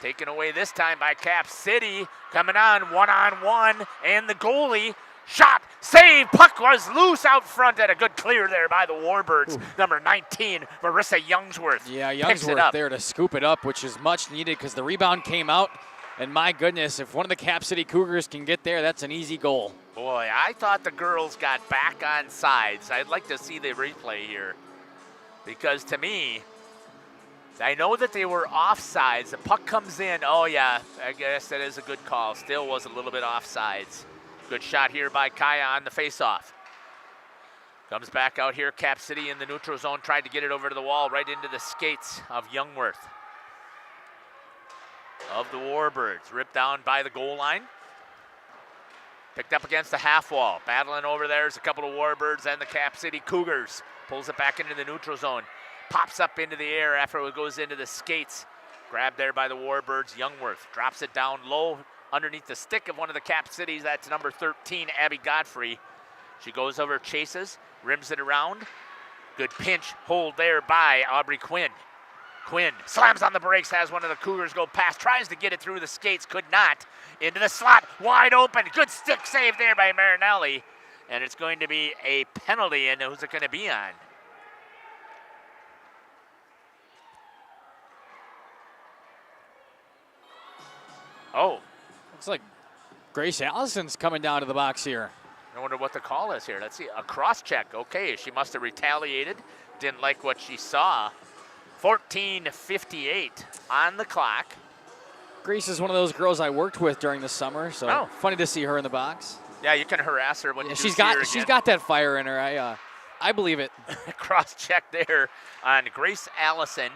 Taken away this time by Cap City. Coming on, one-on-one, and the goalie. Shot, save, puck was loose out front, and a good clear there by the Warbirds. Ooh. Number 19, Marissa Youngsworth. Yeah, Youngsworth there to scoop it up, which is much needed because the rebound came out. And my goodness, if one of the Cap City Cougars can get there, that's an easy goal. Boy, I thought the girls got back on sides. I'd like to see the replay here. Because to me, I know that they were offsides. The puck comes in. Oh, yeah, I guess that is a good call. Still was a little bit offsides. Good shot here by Kaya on the faceoff. Comes back out here. Cap City in the neutral zone. Tried to get it over to the wall, right into the skates of Youngworth. Of the Warbirds. Ripped down by the goal line. Picked up against the half wall. Battling over there's a couple of Warbirds and the Cap City Cougars. Pulls it back into the neutral zone. Pops up into the air after it goes into the skates. Grabbed there by the Warbirds. Youngworth drops it down low underneath the stick of one of the Cap Cities. That's number 13, Abby Godfrey. She goes over, chases, rims it around. Good pinch hold there by Aubrey Quinn. Quinn slams on the brakes, has one of the Cougars go past, tries to get it through the skates, could not. Into the slot, wide open. Good stick save there by Marinelli. And it's going to be a penalty, and who's it going to be on? Oh. Looks like Grace Allison's coming down to the box here. I wonder what the call is here. Let's see. A cross check. Okay, she must have retaliated. Didn't like what she saw. 14:58 on the clock. Grace is one of those girls I worked with during the summer, so funny to see her in the box. Yeah, you can harass her when you she's see her she's again. got that fire in her. I believe it. Cross check there on Grace Allison.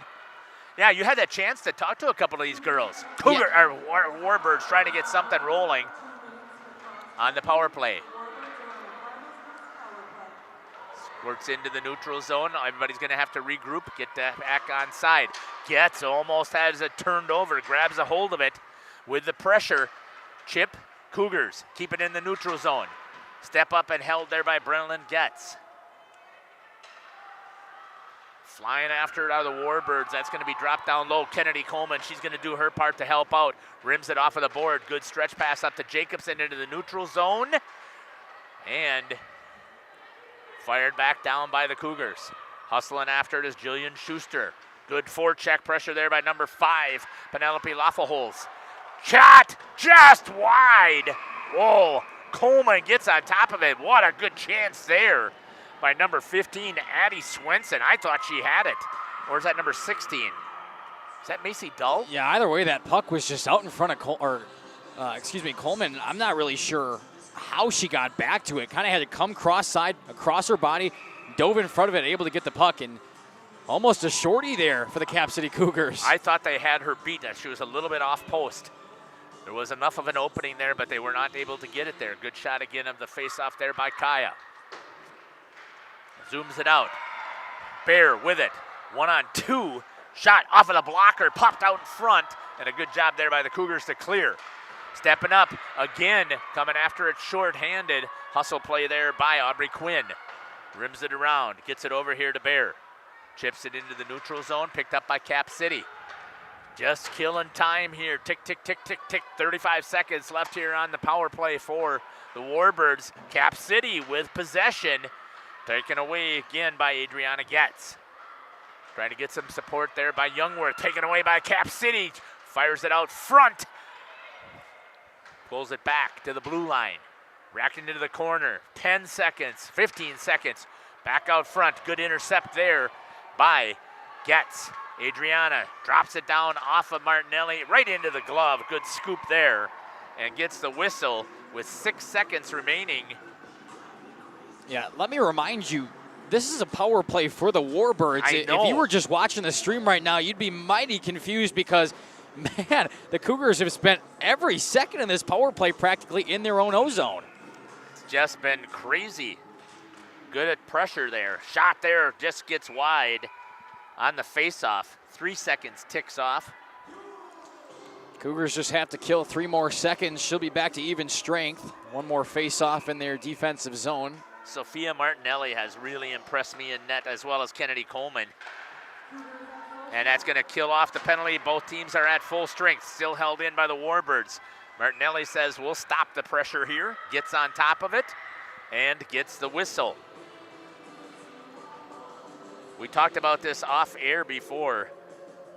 Yeah, you had that chance to talk to a couple of these girls. Warbirds trying to get something rolling on the power play. Works into the neutral zone. Everybody's going to have to regroup, get that back on side. Gets almost has it turned over, grabs a hold of it with the pressure. Chip, Cougars keep it in the neutral zone. Step up and held there by Brennan Getz. Flying after it out of the Warbirds. That's going to be dropped down low. Kennedy Coleman, she's going to do her part to help out. Rims it off of the board. Good stretch pass up to Jacobson into the neutral zone. And fired back down by the Cougars. Hustling after it is Jillian Schuster. Good forecheck pressure there by number 5, Penelope Laffelholz. Shot just wide. Whoa, Coleman gets on top of it. What a good chance there by number 15, Addie Swenson. I thought she had it. Or is that number 16? Is that Macy Dull? Yeah, either way, that puck was just out in front of Coleman. I'm not really sure how she got back to it. Kind of had to come cross-side, across her body, dove in front of it, able to get the puck, and almost a shorty there for the Cap City Cougars. I thought they had her beat. She was a little bit off post. There was enough of an opening there, but they were not able to get it there. Good shot again of the face-off there by Kaya. Zooms it out. Bear with it. 1-on-2. Shot off of the blocker, popped out in front, and a good job there by the Cougars to clear. Stepping up again, coming after it short-handed. Hustle play there by Aubrey Quinn. Rims it around, gets it over here to Bear. Chips it into the neutral zone, picked up by Cap City. Just killing time here. Tick, tick, tick, tick, tick. 35 seconds left here on the power play for the Warbirds. Cap City with possession. Taken away again by Adriana Getz. Trying to get some support there by Youngworth. Taken away by Cap City. Fires it out front. Pulls it back to the blue line. Racked into the corner. 10 seconds, 15 seconds. Back out front. Good intercept there by Getz. Adriana drops it down off of Martinelli, right into the glove. Good scoop there, and gets the whistle with 6 seconds remaining. Yeah, let me remind you, this is a power play for the Warbirds. I know. If you were just watching the stream right now, you'd be mighty confused because, man, the Cougars have spent every second in this power play practically in their own O-zone. It's just been crazy. Good at pressure there. Shot there, just gets wide on the face-off. 3 seconds ticks off. Cougars just have to kill 3 more seconds. She'll be back to even strength. One more face-off in their defensive zone. Sophia Martinelli has really impressed me in net, as well as Kennedy Coleman. And that's going to kill off the penalty. Both teams are at full strength, still held in by the Warbirds. Martinelli says, we'll stop the pressure here, gets on top of it, and gets the whistle. We talked about this off air before.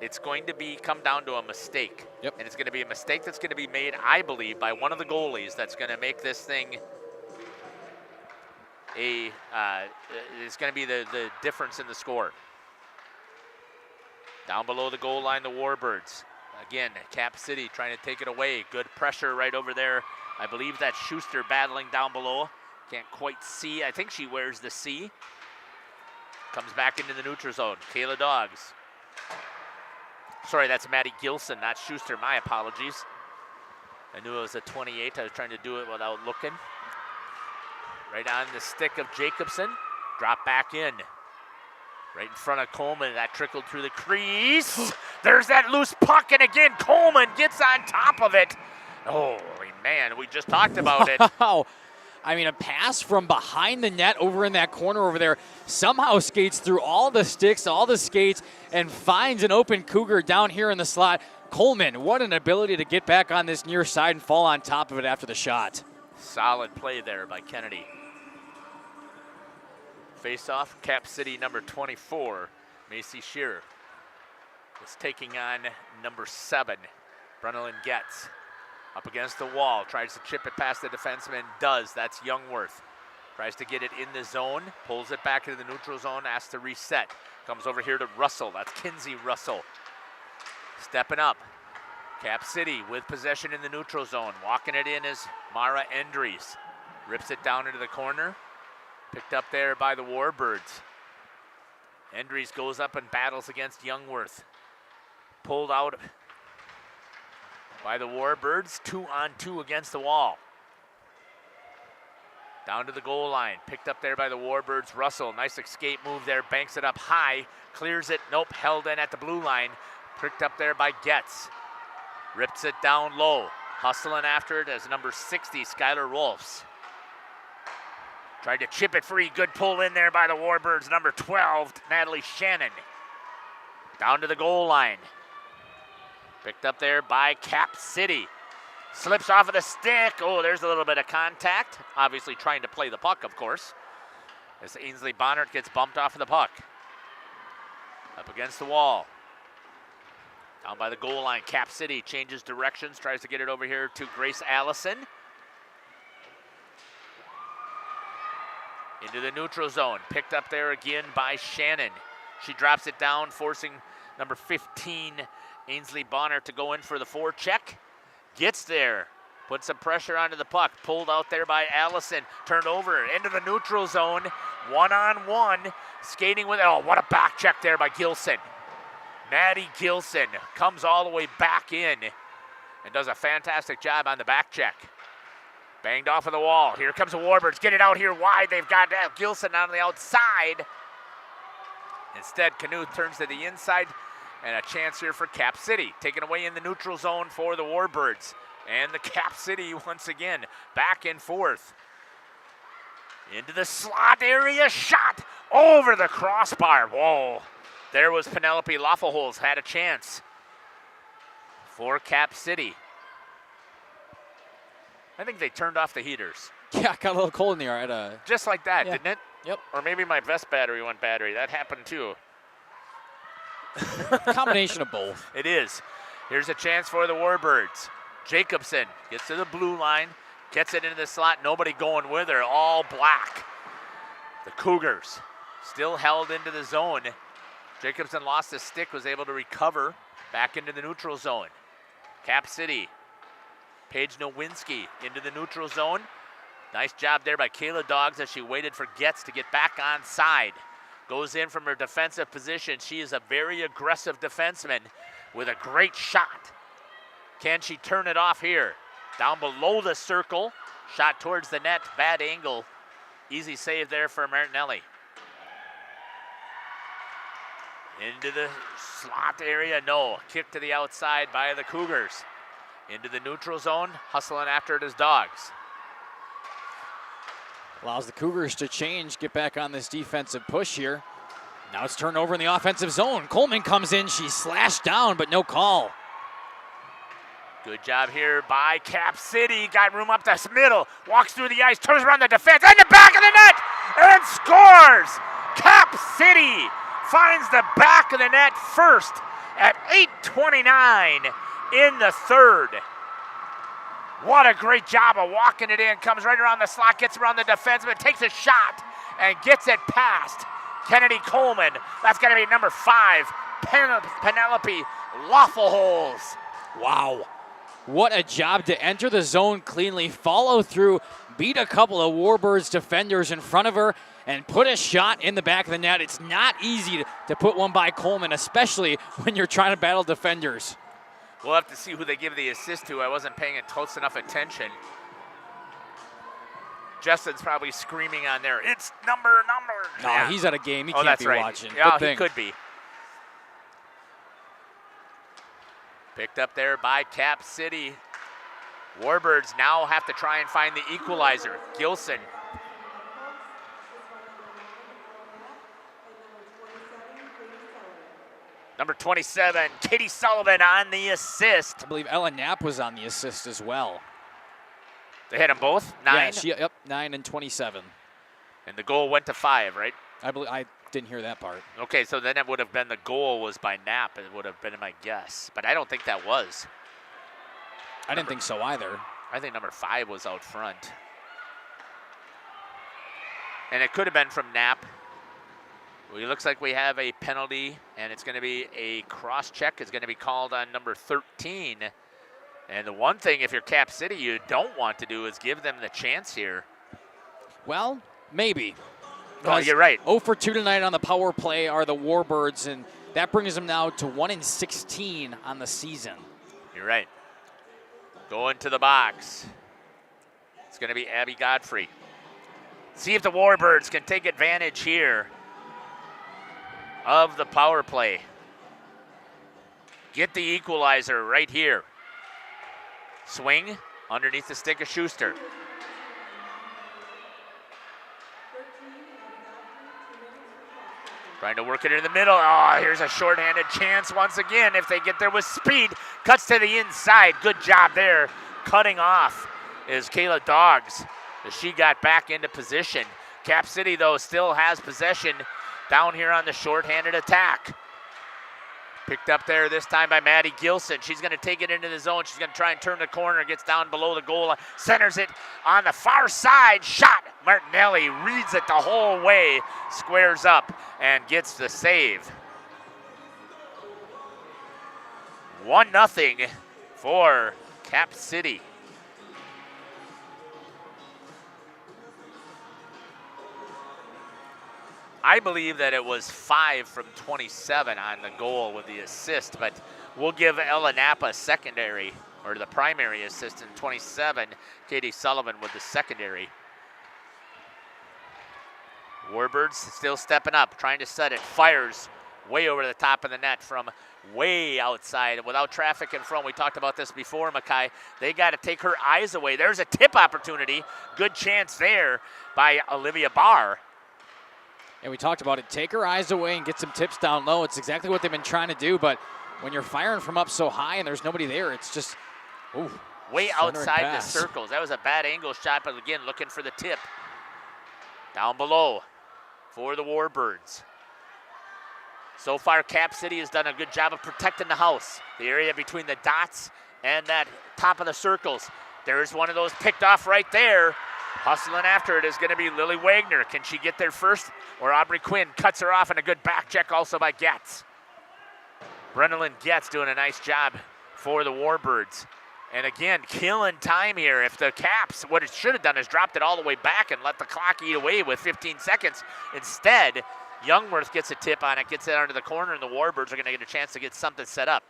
It's going to come down to a mistake. Yep. And it's going to be a mistake that's going to be made, I believe, by one of the goalies that's going to make this thing it's going to be the difference in the score. Down below the goal line, the Warbirds. Again, Cap City trying to take it away. Good pressure right over there. I believe that's Schuster battling down below. Can't quite see. I think she wears the C. Comes back into the neutral zone. Kayla Dogs. Sorry, that's Maddie Gilson, not Schuster. My apologies. I knew it was a 28. I was trying to do it without looking. Right on the stick of Jacobson. Drop back in. Right in front of Coleman. That trickled through the crease. There's that loose puck, and again, Coleman gets on top of it. Holy man, we just talked about it. Wow. I mean, a pass from behind the net over in that corner over there somehow skates through all the sticks, all the skates, and finds an open Cougar down here in the slot. Coleman, what an ability to get back on this near side and fall on top of it after the shot. Solid play there by Kennedy. Face-off, Cap City number 24, Macy Shearer, is taking on number 7, Brennan Getz. Up against the wall, tries to chip it past the defenseman, does. That's Youngworth. Tries to get it in the zone, pulls it back into the neutral zone, asks to reset. Comes over here to Russell, that's Kinsey Russell. Stepping up. Cap City with possession in the neutral zone. Walking it in is Mara Endries. Rips it down into the corner. Picked up there by the Warbirds. Endries goes up and battles against Youngworth. Pulled out by the Warbirds, 2-on-2 against the wall. Down to the goal line, picked up there by the Warbirds. Russell, nice escape move there, banks it up high, clears it, nope, held in at the blue line. Picked up there by Getz. Rips it down low, hustling after it as number 60, Skylar Rolfs. Tried to chip it free, good pull in there by the Warbirds, number 12, Natalie Shannon. Down to the goal line. Picked up there by Cap City. Slips off of the stick. Oh, there's a little bit of contact. Obviously trying to play the puck, of course. As Ainsley Bonnert gets bumped off of the puck. Up against the wall. Down by the goal line, Cap City changes directions, tries to get it over here to Grace Allison. Into the neutral zone, picked up there again by Shannon. She drops it down, forcing number 15, Ainsley Bonner, to go in for the forecheck. Gets there, puts some pressure onto the puck, pulled out there by Allison, turned over into the neutral zone, one-on-one, skating with, oh, what a back check there by Gilson. Maddie Gilson comes all the way back in and does a fantastic job on the back check. Banged off of the wall. Here comes the Warbirds. Get it out here wide. They've got Gilson on the outside. Instead, Knuth turns to the inside, and a chance here for Cap City. Taken away in the neutral zone for the Warbirds. And the Cap City once again back and forth. Into the slot area. Shot over the crossbar. Whoa. There was Penelope Loffelholz, had a chance for Cap City. I think they turned off the heaters. Yeah, got a little cold in the air. Just like that, Yeah. didn't it? Yep. Or maybe my vest battery went battery. That happened too. Combination of both. It is. Here's a chance for the Warbirds. Jacobson gets to the blue line, gets it into the slot. Nobody going with her, all black. The Cougars still held into the zone. Jacobson lost his stick, was able to recover back into the neutral zone. Cap City, Paige Nowinski into the neutral zone. Nice job there by Kayla Doggs as she waited for Getz to get back on side. Goes in from her defensive position. She is a very aggressive defenseman with a great shot. Can she turn it off here? Down below the circle, shot towards the net, bad angle. Easy save there for Martinelli. Into the slot area, no. Kick to the outside by the Cougars. Into the neutral zone, hustling after it is Dogs. Allows the Cougars to change, get back on this defensive push here. Now it's turned over in the offensive zone. Coleman comes in, she's slashed down, but no call. Good job here by Cap City. Got room up the middle, walks through the ice, turns around the defense, and the back of the net, and scores! Cap City finds the back of the net first at 8:29 in the third. What a great job of walking it in. Comes right around the slot, gets around the defenseman, takes a shot, and gets it past Kennedy Coleman. That's going to be number 5, Penelope Loffelholz. Wow. What a job to enter the zone cleanly, follow through, beat a couple of Warbirds defenders in front of her, and put a shot in the back of the net. It's not easy to put one by Coleman, especially when you're trying to battle defenders. We'll have to see who they give the assist to. I wasn't paying it close enough attention. Justin's probably screaming on there, it's number. No, Yeah. he's at a game. He can't that's be right. watching. Yeah, Good he thing. could be. Picked up there by Cap City. Warbirds now have to try and find the equalizer. Gilson. Number 27, Katie Sullivan on the assist. I believe Ella Knapp was on the assist as well. They had them both? 9? Yeah, yep, 9 and 27. And the goal went to 5, right? I didn't hear that part. Okay, so then it would have been the goal was by Knapp. It would have been my guess. But I don't think that was. I didn't think so either. I think number 5 was out front. And it could have been from Knapp. Well, it looks like we have a penalty, and it's going to be a cross-check. It's going to be called on number 13. And the one thing, if you're Cap City, you don't want to do is give them the chance here. Well, maybe. Oh, you're right. 0 for 2 tonight on the power play are the Warbirds, and that brings them now to 1-16 on the season. You're right. Going to the box. It's going to be Abby Godfrey. See if the Warbirds can take advantage here of the power play. Get the equalizer right here. Swing underneath the stick of Schuster. Trying to work it in the middle. Oh, here's a shorthanded chance once again. If they get there with speed, cuts to the inside. Good job there. Cutting off is Kayla Doggs as she got back into position. Cap City, though, still has possession down here on the shorthanded attack. Picked up there this time by Maddie Gilson. She's going to take it into the zone. She's going to try and turn the corner. Gets down below the goal line. Centers it on the far side. Shot. Martinelli reads it the whole way. Squares up and gets the save. 1-0 for Cap City. I believe that it was 5 from 27 on the goal with the assist, but we'll give Ella Napa secondary, or the primary assist in 27, Katie Sullivan with the secondary. Warbirds still stepping up, trying to set it. Fires way over the top of the net from way outside. Without traffic in front, we talked about this before, Mackay. They got to take her eyes away. There's a tip opportunity. Good chance there by Olivia Barr. And we talked about it. Take her eyes away and get some tips down low. It's exactly what they've been trying to do, but when you're firing from up so high and there's nobody there, it's just, ooh. Way outside the circles. That was a bad angle shot, but again, looking for the tip. Down below for the Warbirds. So far, Cap City has done a good job of protecting the house. The area between the dots and that top of the circles. There's one of those picked off right there. Hustling after it is going to be Lily Wagner. Can she get there first? Or Aubrey Quinn cuts her off, and a good back check also by Getz. Brennan Getz doing a nice job for the Warbirds. And again, killing time here. If the Caps, what it should have done is dropped it all the way back and let the clock eat away with 15 seconds. Instead, Youngworth gets a tip on it, gets it under the corner, and the Warbirds are going to get a chance to get something set up.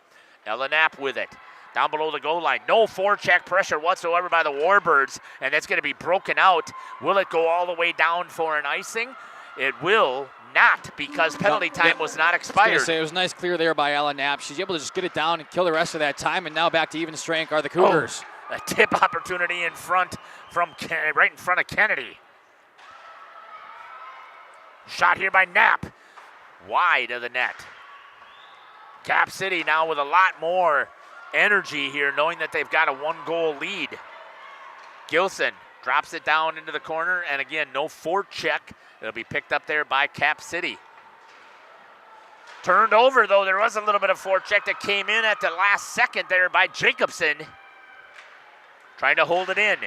Ella Knapp with it. Down below the goal line. No forecheck pressure whatsoever by the Warbirds, and that's going to be broken out. Will it go all the way down for an icing? It will not, because penalty time was not expired. I was going to say, it was a nice clear there by Ella Knapp. She's able to just get it down and kill the rest of that time, and now back to even strength are the Cougars. Oh, a tip opportunity in front right in front of Kennedy. Shot here by Knapp. Wide of the net. Cap City now with a lot more energy here, knowing that they've got a 1-goal lead. Gilson drops it down into the corner, and again, no forecheck. It'll be picked up there by Cap City. Turned over, though. There was a little bit of forecheck that came in at the last second there by Jacobson. Trying to hold it in.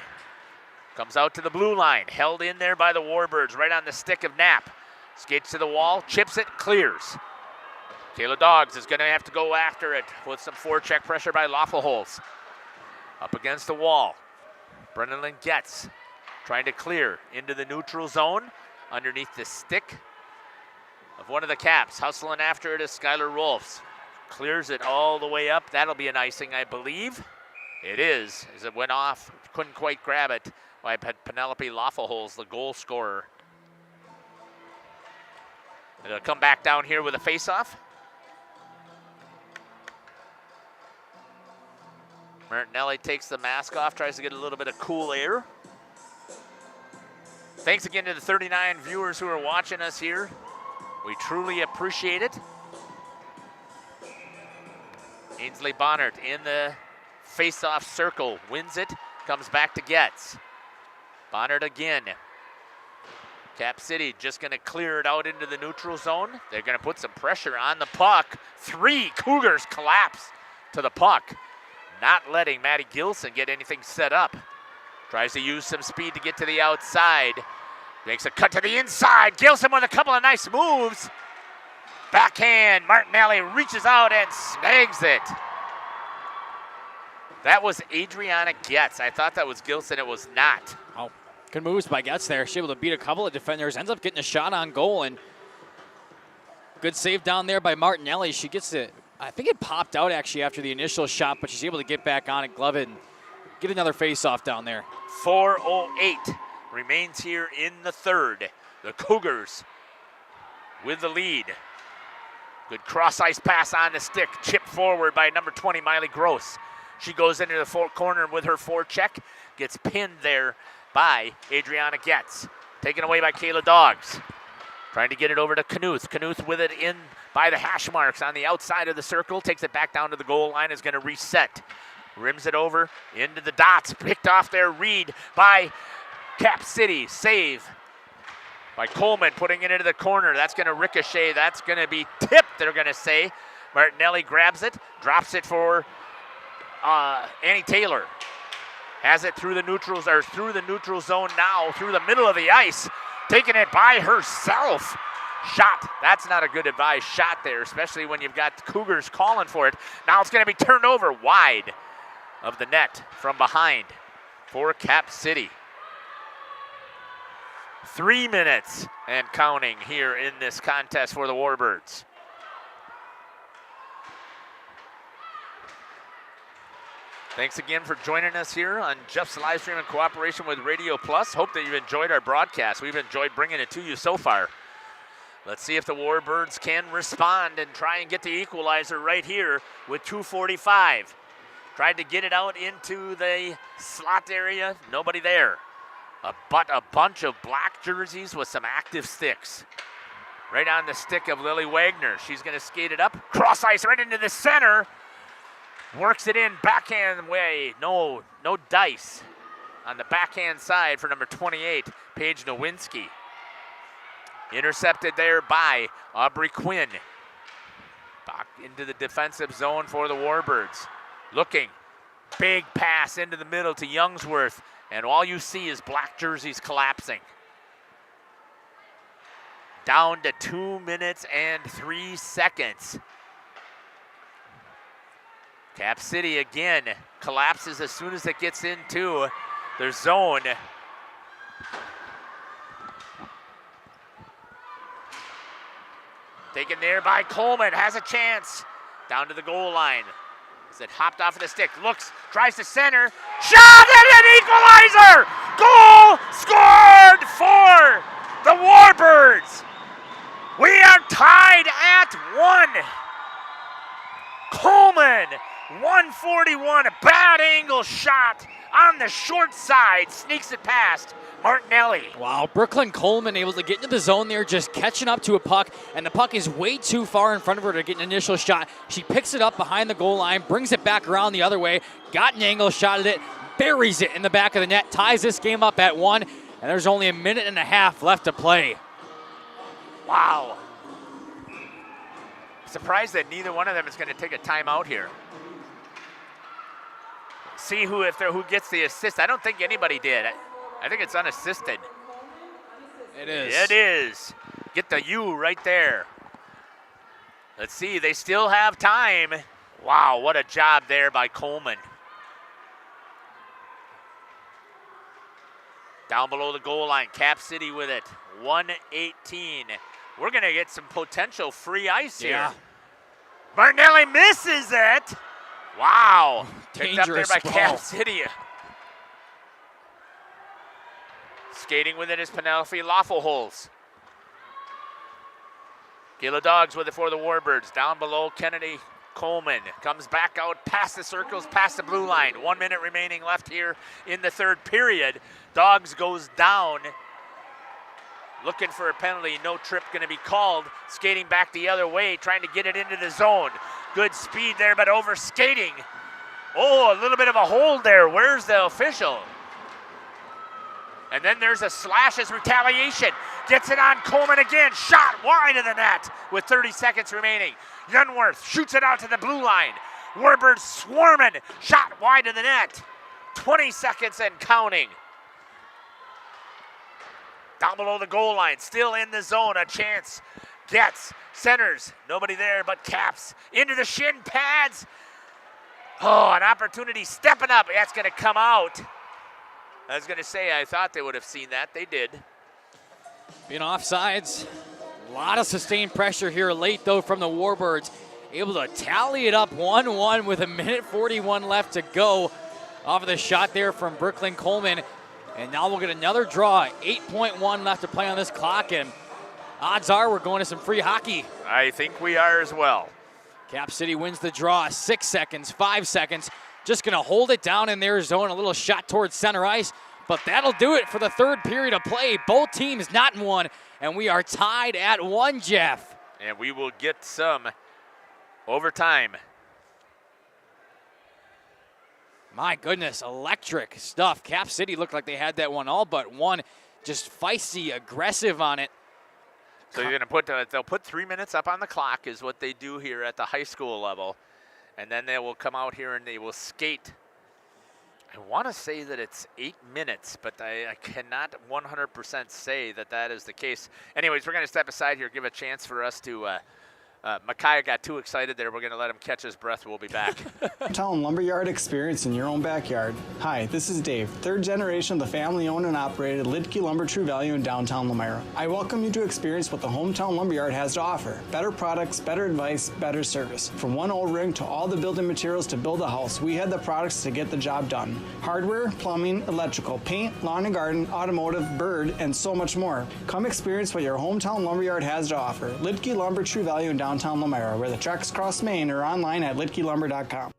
Comes out to the blue line. Held in there by the Warbirds, right on the stick of Knapp. Skates to the wall, chips it, clears. Kayla Doggs is going to have to go after it with some forecheck pressure by Loffelholz. Up against the wall. Brennan Getz trying to clear into the neutral zone underneath the stick of one of the Caps. Hustling after it is Skylar Rolfs. Clears it all the way up. That'll be an icing, I believe. It is, as it went off. Couldn't quite grab it by Penelope Loffelholz, the goal scorer. It'll come back down here with a face-off. Martinelli takes the mask off, tries to get a little bit of cool air. Thanks again to the 39 viewers who are watching us here. We truly appreciate it. Ainsley Bonnert in the face-off circle, wins it, comes back to Getz. Bonnert again. Cap City just going to clear it out into the neutral zone. They're going to put some pressure on the puck. 3 Cougars collapse to the puck. not letting Maddie Gilson get anything set up. Tries to use some speed to get to the outside. Makes a cut to the inside. Gilson with a couple of nice moves. Backhand. Martinelli reaches out and snags it. That was Adriana Getz. I thought that was Gilson. It was not. Oh, good moves by Getz there. She's able to beat a couple of defenders. Ends up getting a shot on goal. And good save down there by Martinelli. She gets it. I think it popped out actually after the initial shot, but she's able to get back on it, glove it, and get another face-off down there. 4:08 remains here in the third. The Cougars with the lead. Good cross-ice pass on the stick. Chipped forward by number 20, Miley Gross. She goes into the corner with her forecheck. Gets pinned there by Adriana Getz. Taken away by Kayla Doggs. Trying to get it over to Knuth. Knuth with it in by the hash marks on the outside of the circle. Takes it back down to the goal line. Is going to reset. Rims it over into the dots. Picked off there. Reed by Cap City. Save by Coleman, putting it into the corner. That's going to ricochet. That's going to be tipped, they're going to say. Martinelli grabs it. Drops it for Annie Taylor. Has it through the neutral zone now, through the middle of the ice. Taking it by herself. Shot. That's not a good advised shot there, especially when you've got the Cougars calling for it. Now it's going to be turned over wide of the net from behind for Cap City. 3 minutes and counting here in this contest for the Warbirds. Thanks again for joining us here on Jeff's live stream in cooperation with Radio Plus. Hope that you've enjoyed our broadcast. We've enjoyed bringing it to you so far. Let's see if the Warbirds can respond and try and get the equalizer right here with 2:45. Tried to get it out into the slot area. Nobody there. But a bunch of black jerseys with some active sticks. Right on the stick of Lily Wagner. She's going to skate it up. Cross ice right into the center. Works it in backhand way. No dice on the backhand side for number 28, Paige Nowinski. Intercepted there by Aubrey Quinn. Back into the defensive zone for the Warbirds. Looking. Big pass into the middle to Youngsworth. And all you see is black jerseys collapsing. Down to 2 minutes and 3 seconds. Cap City again collapses as soon as it gets into their zone. Taken there by Coleman, has a chance. Down to the goal line. As it hopped off of the stick, looks, tries to center. Shot and an equalizer! Goal scored for the Warbirds. We are tied at 1. Coleman, 141, a bad angle shot on the short side, sneaks it past Martinelli. Wow, Brooklyn Coleman able to get into the zone there, just catching up to a puck, and the puck is way too far in front of her to get an initial shot. She picks it up behind the goal line, brings it back around the other way, got an angle shot at it, buries it in the back of the net, ties this game up at 1, and there's only a minute and a half left to play. Wow. Surprised that neither one of them is going to take a timeout here. See who gets the assist. I don't think anybody did. I think it's unassisted. It is. It is. Get the U right there. Let's see. They still have time. Wow, what a job there by Coleman. Down below the goal line, Cap City with it. 1:18. We're going to get some potential free ice here. Martinelli misses it. Wow. Picked up there by Cap City. Skating with it is Penelope Laffelholz. Kayla Doggs with it for the Warbirds. Down below, Kennedy Coleman comes back out past the circles, past the blue line. 1 minute remaining left here in the third period. Doggs goes down. Looking for a penalty, no trip going to be called. Skating back the other way, trying to get it into the zone. Good speed there, but over skating. Oh, a little bit of a hold there. Where's the official? And then there's a slash as retaliation. Gets it on Coleman again. Shot wide of the net with 30 seconds remaining. Youngworth shoots it out to the blue line. Warbirds swarming. Shot wide of the net. 20 seconds and counting. Down below the goal line, still in the zone. A chance. Gets. Centers. Nobody there but Caps. Into the shin pads. Oh, an opportunity stepping up. That's going to come out. I was going to say, I thought they would have seen that. They did. Being offsides. A lot of sustained pressure here late, though, from the Warbirds. Able to tally it up 1-1 with 1:41 left to go. Off of the shot there from Brooklyn Coleman. And now we'll get another draw. 8.1 left to play on this clock. And odds are we're going to some free hockey. I think we are as well. Cap City wins the draw. 6 seconds, 5 seconds. Just going to hold it down in their zone. A little shot towards center ice. But that'll do it for the third period of play. Both teams not in one. And we are tied at 1, Jeff. And we will get some overtime. My goodness, electric stuff. Cap City looked like they had that one all but one. Just feisty, aggressive on it. So you're gonna put they'll put 3 minutes up on the clock is what they do here at the high school level, and then they will come out here and they will skate. I want to say that it's 8 minutes, but I cannot 100% say that that is the case. Anyways, we're gonna step aside here, give a chance for us to. Micaiah got too excited there. We're going to let him catch his breath. We'll be back. Town Lumberyard experience in your own backyard. Hi, this is Dave, third generation of the family-owned and operated Lidke Lumber True Value in downtown Elmira. I welcome you to experience what the Hometown Lumberyard has to offer. Better products, better advice, better service. From one O-ring to all the building materials to build a house, we had the products to get the job done. Hardware, plumbing, electrical, paint, lawn and garden, automotive, bird, and so much more. Come experience what your Hometown Lumberyard has to offer. Lidke Lumber True Value in downtown Elmira, where the tracks cross Main, or online at lidkelumber.com.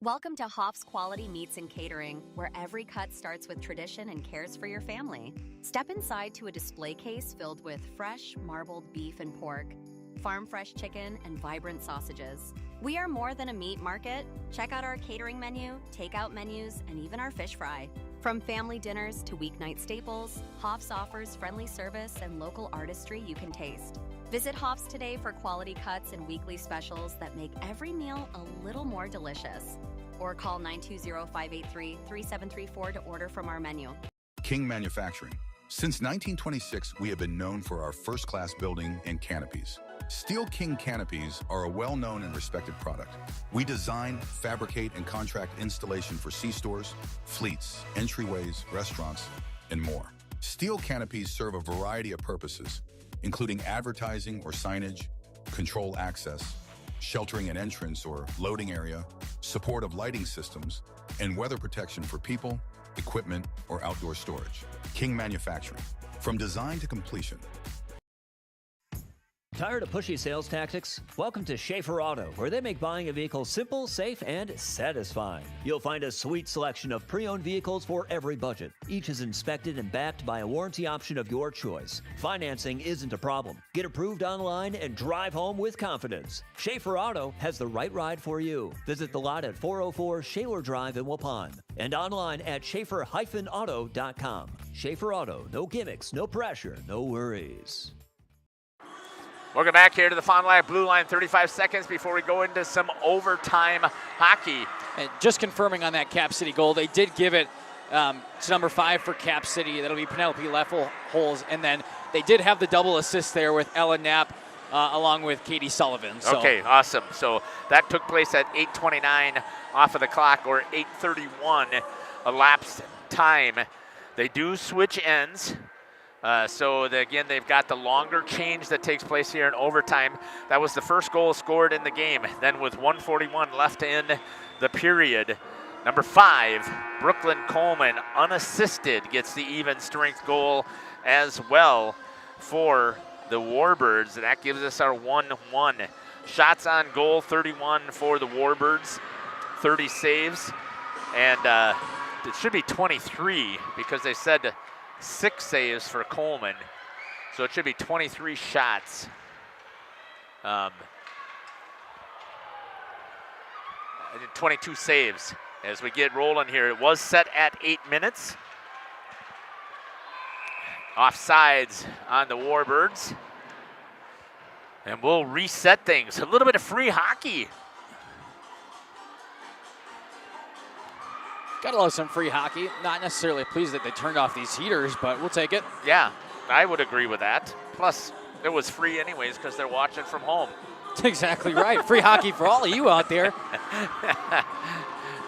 Welcome to Hoff's Quality Meats and Catering, where every cut starts with tradition and cares for your family. Step inside to a display case filled with fresh, marbled beef and pork, farm-fresh chicken, and vibrant sausages. We are more than a meat market. Check out our catering menu, takeout menus, and even our fish fry. From family dinners to weeknight staples, Hoff's offers friendly service and local artistry you can taste. Visit Hoff's today for quality cuts and weekly specials that make every meal a little more delicious. Or call 920-583-3734 to order from our menu. King Manufacturing. Since 1926, we have been known for our first-class building and canopies. Steel King canopies are a well-known and respected product. We design, fabricate, and contract installation for C-stores, fleets, entryways, restaurants, and more. Steel canopies serve a variety of purposes, including advertising or signage, control access, sheltering an entrance or loading area, support of lighting systems, and weather protection for people, equipment, or outdoor storage. King Manufacturing. From design to completion. Tired of pushy sales tactics? Welcome to Schaefer Auto, where they make buying a vehicle simple, safe, and satisfying. You'll find a sweet selection of pre-owned vehicles for every budget. Each is inspected and backed by a warranty option of your choice. Financing isn't a problem. Get approved online and drive home with confidence. Schaefer Auto has the right ride for you. Visit the lot at 404 Shaler Drive in Waupun and online at schaefer-auto.com. Schaefer Auto, no gimmicks, no pressure, no worries. Welcome back here to the Fond du Lac Blue Line. 35 seconds before we go into some overtime hockey. And just confirming on that Cap City goal, they did give it to number 5 for Cap City. That'll be Penelope Leffel-Holes. And then they did have the double assist there with Ellen Knapp along with Katie Sullivan. So. Okay, awesome. So that took place at 8:29 off of the clock, or 8:31 elapsed time. They do switch ends. Again, they've got the longer change that takes place here in overtime. That was the first goal scored in the game. Then with 1:41 left in the period, number 5, Brooklyn Coleman, unassisted, gets the even strength goal as well for the Warbirds. That gives us our 1-1. Shots on goal, 31 for the Warbirds, 30 saves. And it should be 23 because they said 6 saves for Coleman. So it should be 23 shots. 22 saves as we get rolling here. It was set at 8 minutes. Offsides on the Warbirds. And we'll reset things. A little bit of free hockey Gotta love some free hockey. Not necessarily pleased that they turned off these heaters, but we'll take it. Yeah, I would agree with that. Plus, it was free anyways because they're watching from home. That's exactly right. Free hockey for all of you out there.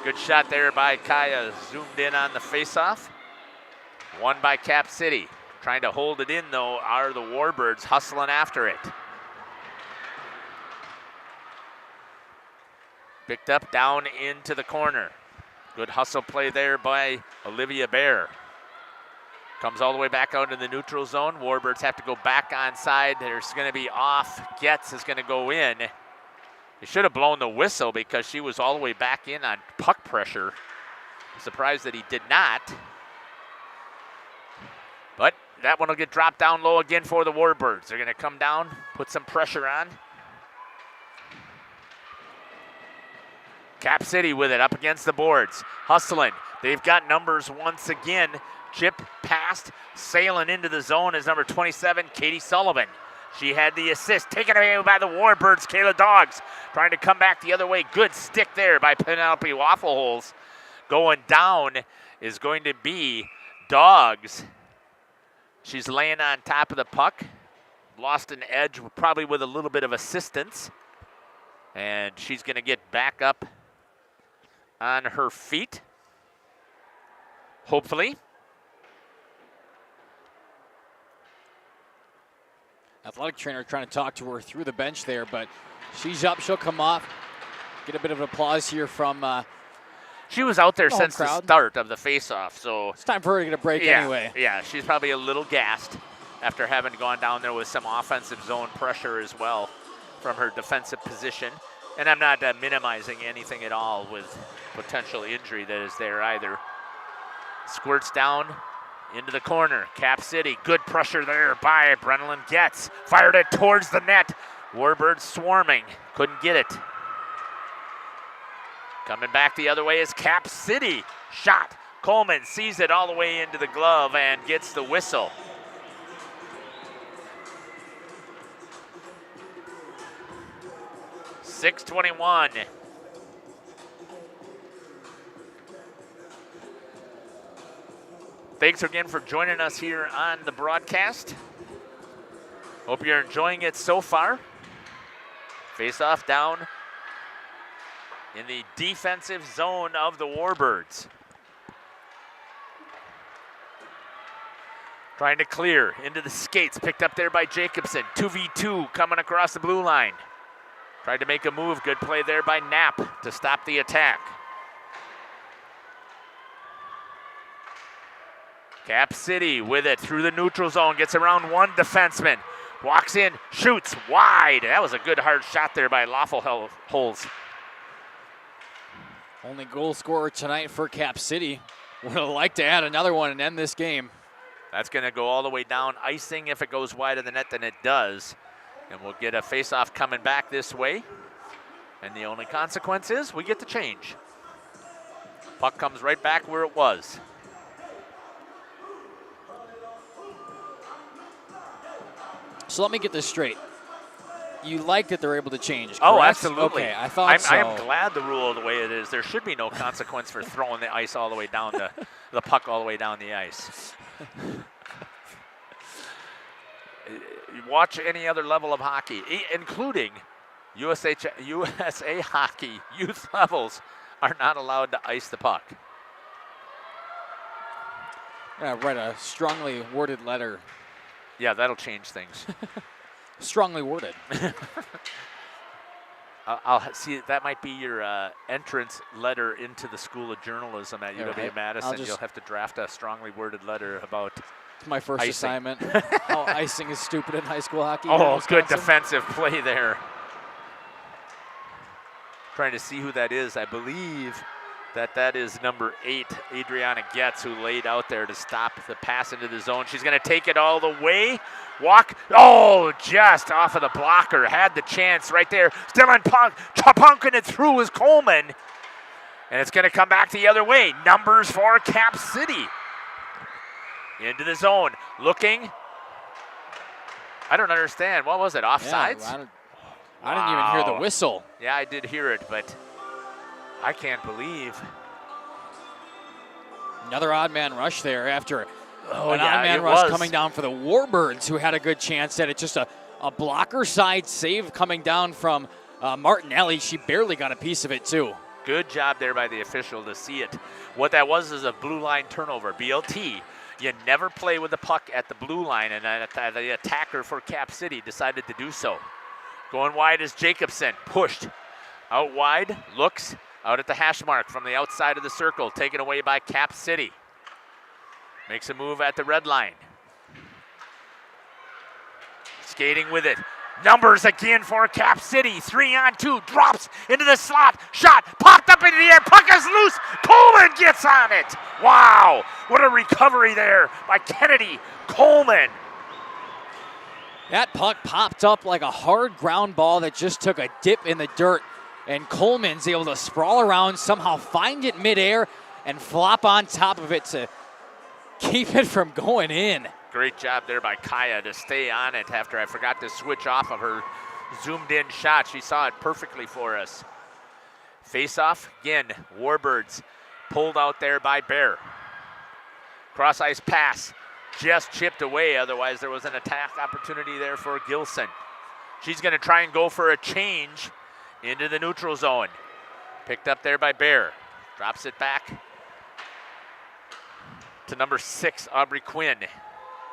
Good shot there by Kaya. Zoomed in on the faceoff. Won by Cap City. Trying to hold it in, though, are the Warbirds hustling after it. Picked up down into the corner. Good hustle play there by Olivia Bear. Comes all the way back out in the neutral zone. Warbirds have to go back onside. There's going to be off. Getz is going to go in. He should have blown the whistle because she was all the way back in on puck pressure. Surprised that he did not. But that one will get dropped down low again for the Warbirds. They're going to come down, put some pressure on. Cap City with it up against the boards. Hustling. They've got numbers once again. Chip passed, sailing into the zone is number 27, Katie Sullivan. She had the assist, taken away by the Warbirds. Kayla Dogs trying to come back the other way. Good stick there by Penelope Waffleholes. Going down is going to be Dogs. She's laying on top of the puck. Lost an edge, probably with a little bit of assistance. And she's going to get back up on her feet, hopefully. Athletic trainer trying to talk to her through the bench there, but she's up. She'll come off. Get a bit of applause here from she was out there the since the start of the faceoff, so it's time for her to get a break anyway. Yeah, she's probably a little gassed after having gone down there with some offensive zone pressure as well from her defensive position. And I'm not minimizing anything at all with potential injury that is there either. Squirts down into the corner. Cap City, good pressure there by Brennan Getz. Fired it towards the net. Warbirds swarming, couldn't get it. Coming back the other way is Cap City. Shot. Coleman sees it all the way into the glove and gets the whistle. .6:21. Thanks again for joining us here on the broadcast. Hope you're enjoying it so far. Face-off down in the defensive zone of the Warbirds. Trying to clear into the skates, picked up there by Jacobson. 2v2 coming across the blue line. Tried to make a move, good play there by Knapp to stop the attack. Cap City with it through the neutral zone, gets around one defenseman. Walks in, shoots wide. That was a good hard shot there by Waffleholes. Only goal scorer tonight for Cap City. Would have liked to add another one and end this game. That's going to go all the way down. Icing, if it goes wide of the net, then it does. And we'll get a face-off coming back this way. And the only consequence is we get the change. Puck comes right back where it was. So let me get this straight. You like that they're able to change, correct? Oh, absolutely. Okay, I thought so. I am glad the rule the way it is. There should be no consequence for throwing the ice all the way down the puck all the way down the ice. Watch any other level of hockey, including USA hockey. Youth levels are not allowed to ice the puck. I'm gonna write a strongly worded letter. Yeah, that'll change things. Strongly worded. I'll see. That might be your entrance letter into the School of Journalism at UW-Madison. You'll have to draft a strongly worded letter about. It's my first icing. assignment. How icing is stupid in high school hockey. Oh, good defensive play there. Trying to see who that is. I believe that is number 8, Adriana Getz, who laid out there to stop the pass into the zone. She's going to take it all the way. Walk. Oh, just off of the blocker. Had the chance right there. Still in punk. Punking it through is Coleman. And it's going to come back the other way. Numbers for Cap City. Into the zone. Looking. I don't understand. What was it? Offsides? Yeah, I didn't even hear the whistle. Yeah, I did hear it, but I can't believe. Another odd man rush there after an odd yeah, man it rush was. coming down for the Warbirds, who had a good chance at it. Just a blocker side save coming down from Martinelli. She barely got a piece of it, too. Good job there by the official to see it. What that was is a blue line turnover. BLT, you never play with the puck at the blue line, and the attacker for Cap City decided to do so. Going wide is Jacobson, pushed out wide, looks out at the hash mark from the outside of the circle, taken away by Cap City. Makes a move at the red line. Skating with it. Numbers again for Cap City. 3-on-2. Drops into the slot. Shot. Popped up into the air. Puck is loose. Coleman gets on it. Wow. What a recovery there by Kennedy Coleman. That puck popped up like a hard ground ball that just took a dip in the dirt. And Coleman's able to sprawl around, somehow find it midair, and flop on top of it to keep it from going in. Great job there by Kaya to stay on it after I forgot to switch off of her zoomed in shot. She saw it perfectly for us. Face off, again, Warbirds pulled out there by Bear. Cross ice pass, just chipped away, otherwise there was an attack opportunity there for Gilson. She's gonna try and go for a change into the neutral zone. Picked up there by Bear, drops it back to number 6, Aubrey Quinn.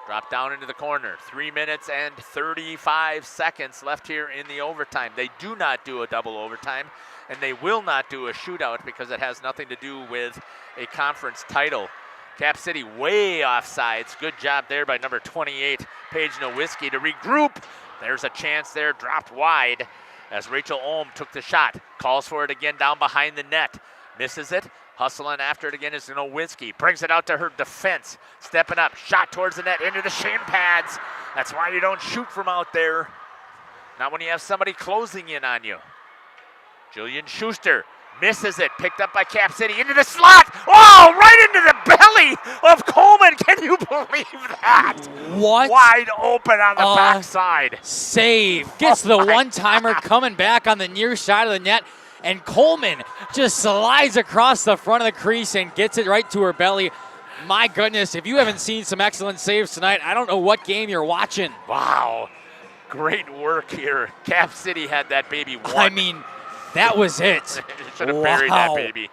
Drop down into the corner. 3 minutes and 35 seconds left here in the overtime. They do not do a double overtime, and they will not do a shootout because it has nothing to do with a conference title. Cap City way offsides. Good job there by number 28, Paige Nowinski, to regroup. There's a chance there, dropped wide as Rachel Ohm took the shot. Calls for it again down behind the net. Misses it. Hustling after it again is Nowinski. Brings it out to her defense. Stepping up. Shot towards the net into the shin pads. That's why you don't shoot from out there. Not when you have somebody closing in on you. Jillian Schuster misses it. Picked up by Cap City into the slot. Oh, right into the belly of Coleman. Can you believe that? What? Wide open on the backside. Save. Gets the one-timer coming back on the near side of the net. And Coleman just slides across the front of the crease and gets it right to her belly. My goodness, if you haven't seen some excellent saves tonight, I don't know what game you're watching. Wow. Great work here. Cap City had that baby won. I mean, that was it. Should have buried that baby.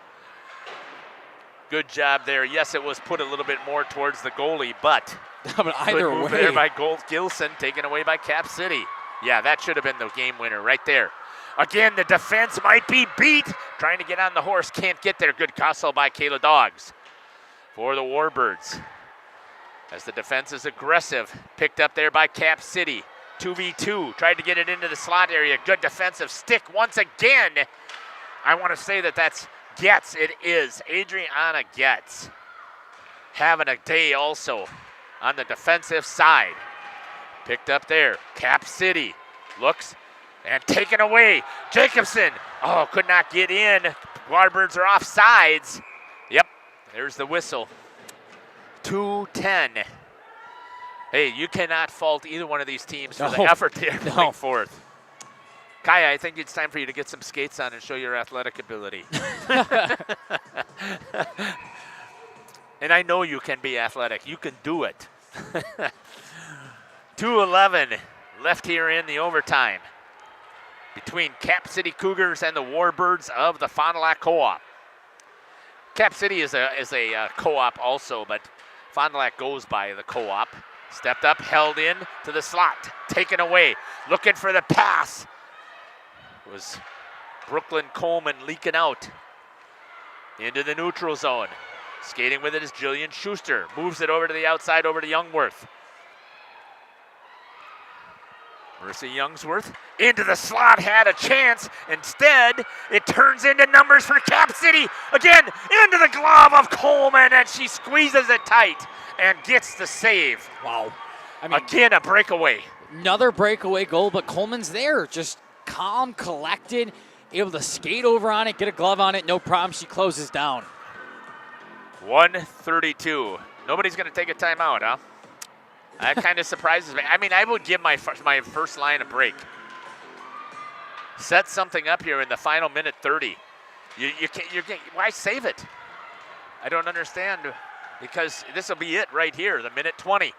Good job there. Yes, it was put a little bit more towards the goalie, but either good move way. there by Gilson, taken away by Cap City. Yeah, that should have been the game winner right there. Again, the defense might be beat. Trying to get on the horse, can't get there. Good hustle by Kayla Dogs for the Warbirds. As the defense is aggressive, picked up there by Cap City. 2v2, tried to get it into the slot area. Good defensive stick once again. I want to say that's Getz. It is Adriana Getz. Having a day also on the defensive side. Picked up there, Cap City. Looks and taken away. Jacobson, could not get in. Warbirds are off sides. Yep, there's the whistle. 2:10. Hey, you cannot fault either one of these teams for the effort they're putting forth. Kaya, I think it's time for you to get some skates on and show your athletic ability. And I know you can be athletic. You can do it. 2:11 left here in the overtime between Cap City Cougars and the Warbirds of the Fond du Lac Co-op. Cap City is a co-op also, but Fond du Lac goes by the co-op. Stepped up, held in to the slot, taken away, looking for the pass. It was Brooklyn Coleman leaking out into the neutral zone. Skating with it is Jillian Schuster. Moves it over to the outside, over to Youngworth. Mercy Youngsworth into the slot, had a chance. Instead, it turns into numbers for Cap City. Again, into the glove of Coleman, and she squeezes it tight and gets the save. Wow. I mean, again, a breakaway. Another breakaway goal, but Coleman's there, just calm, collected, able to skate over on it, get a glove on it, no problem. She closes down. 1:32. Nobody's going to take a timeout, huh? That kind of surprises me. I mean, I would give my first line a break. Set something up here in the final minute 30. You can't. Why save it? I don't understand because this will be it right here, the minute 20.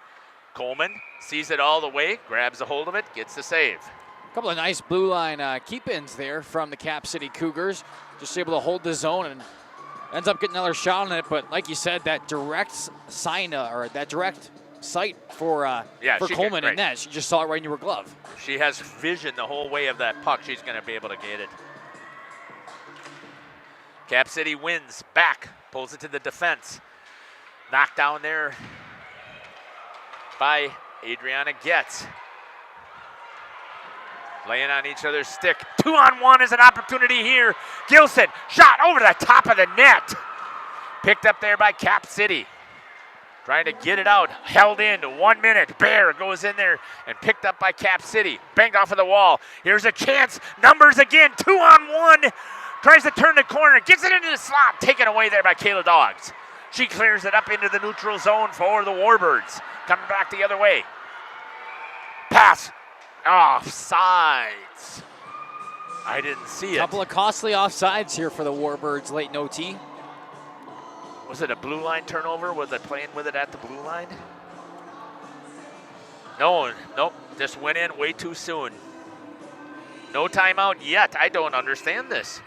Coleman sees it all the way, grabs a hold of it, gets the save. A couple of nice blue line keep-ins there from the Cap City Cougars. Just able to hold the zone and ends up getting another shot on it. But like you said, that direct sight for Coleman in net. She just saw it right into her glove. She has vision the whole way of that puck. She's going to be able to get it. Cap City wins back, pulls it to the defense. Knocked down there by Adriana Getz. Laying on each other's stick. 2-on-1 is an opportunity here. Gilson, shot over the top of the net. Picked up there by Cap City. Trying to get it out. Held in to 1 minute. Bear goes in there and picked up by Cap City. Banged off of the wall. Here's a chance. Numbers again. 2-on-1. Tries to turn the corner. Gets it into the slot. Taken away there by Kayla Doggs. She clears it up into the neutral zone for the Warbirds. Coming back the other way. Pass. Offsides. I didn't see it. Couple of costly offsides here for the Warbirds late in OT. Was it a blue line turnover? Was they playing with it at the blue line? No, nope. Just went in way too soon. No timeout yet. I don't understand this.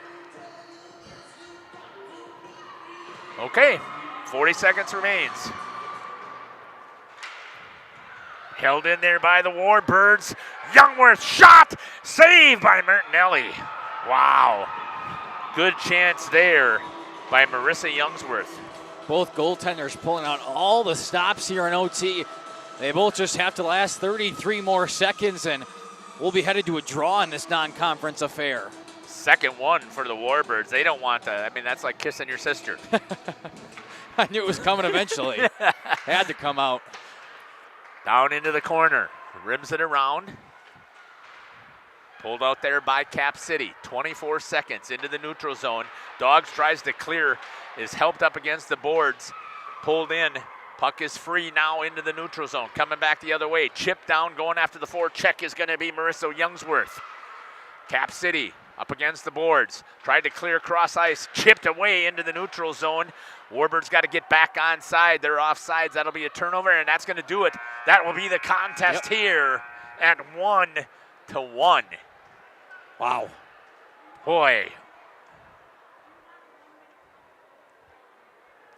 Okay, 40 seconds remains. Held in there by the Warbirds. Youngworth shot, saved by Martinelli. Wow, good chance there by Marissa Youngsworth. Both goaltenders pulling out all the stops here in OT. They both just have to last 33 more seconds, and we'll be headed to a draw in this non-conference affair. Second one for the Warbirds. They don't want that. I mean, that's like kissing your sister. I knew it was coming eventually. Had to come out. Down into the corner. Rims it around. Pulled out there by Cap City. 24 seconds into the neutral zone. Dogs tries to clear. Is helped up against the boards. Pulled in. Puck is free now into the neutral zone. Coming back the other way. Chip down, going after the forecheck is going to be Marissa Youngsworth. Cap City up against the boards. Tried to clear cross ice. Chipped away into the neutral zone. Warbirds got to get back onside. They're offsides. That'll be a turnover, and that's going to do it. That will be the contest here at 1-1. Wow. Boy.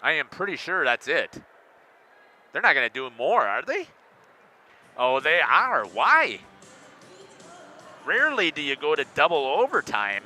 I am pretty sure that's it. They're not going to do more, are they? Oh, they are. Why? Rarely do you go to double overtime.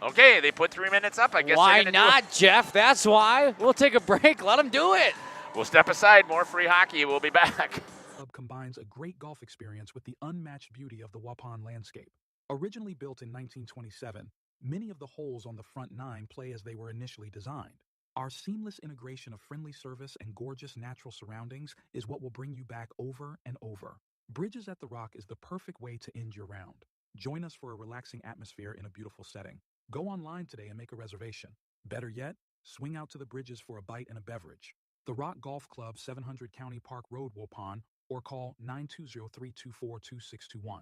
Okay, they put 3 minutes up. I guess why they're not, Jeff? That's why. We'll take a break. Let them do it. We'll step aside. More free hockey. We'll be back. Club combines a great golf experience with the unmatched beauty of the Waupun landscape. Originally built in 1927, many of the holes on the front nine play as they were initially designed. Our seamless integration of friendly service and gorgeous natural surroundings is what will bring you back over and over. Bridges at the Rock is the perfect way to end your round. Join us for a relaxing atmosphere in a beautiful setting. Go online today and make a reservation. Better yet, swing out to the Bridges for a bite and a beverage. The Rock Golf Club, 700 County Park Road, Waupun, or call 920-324-2621.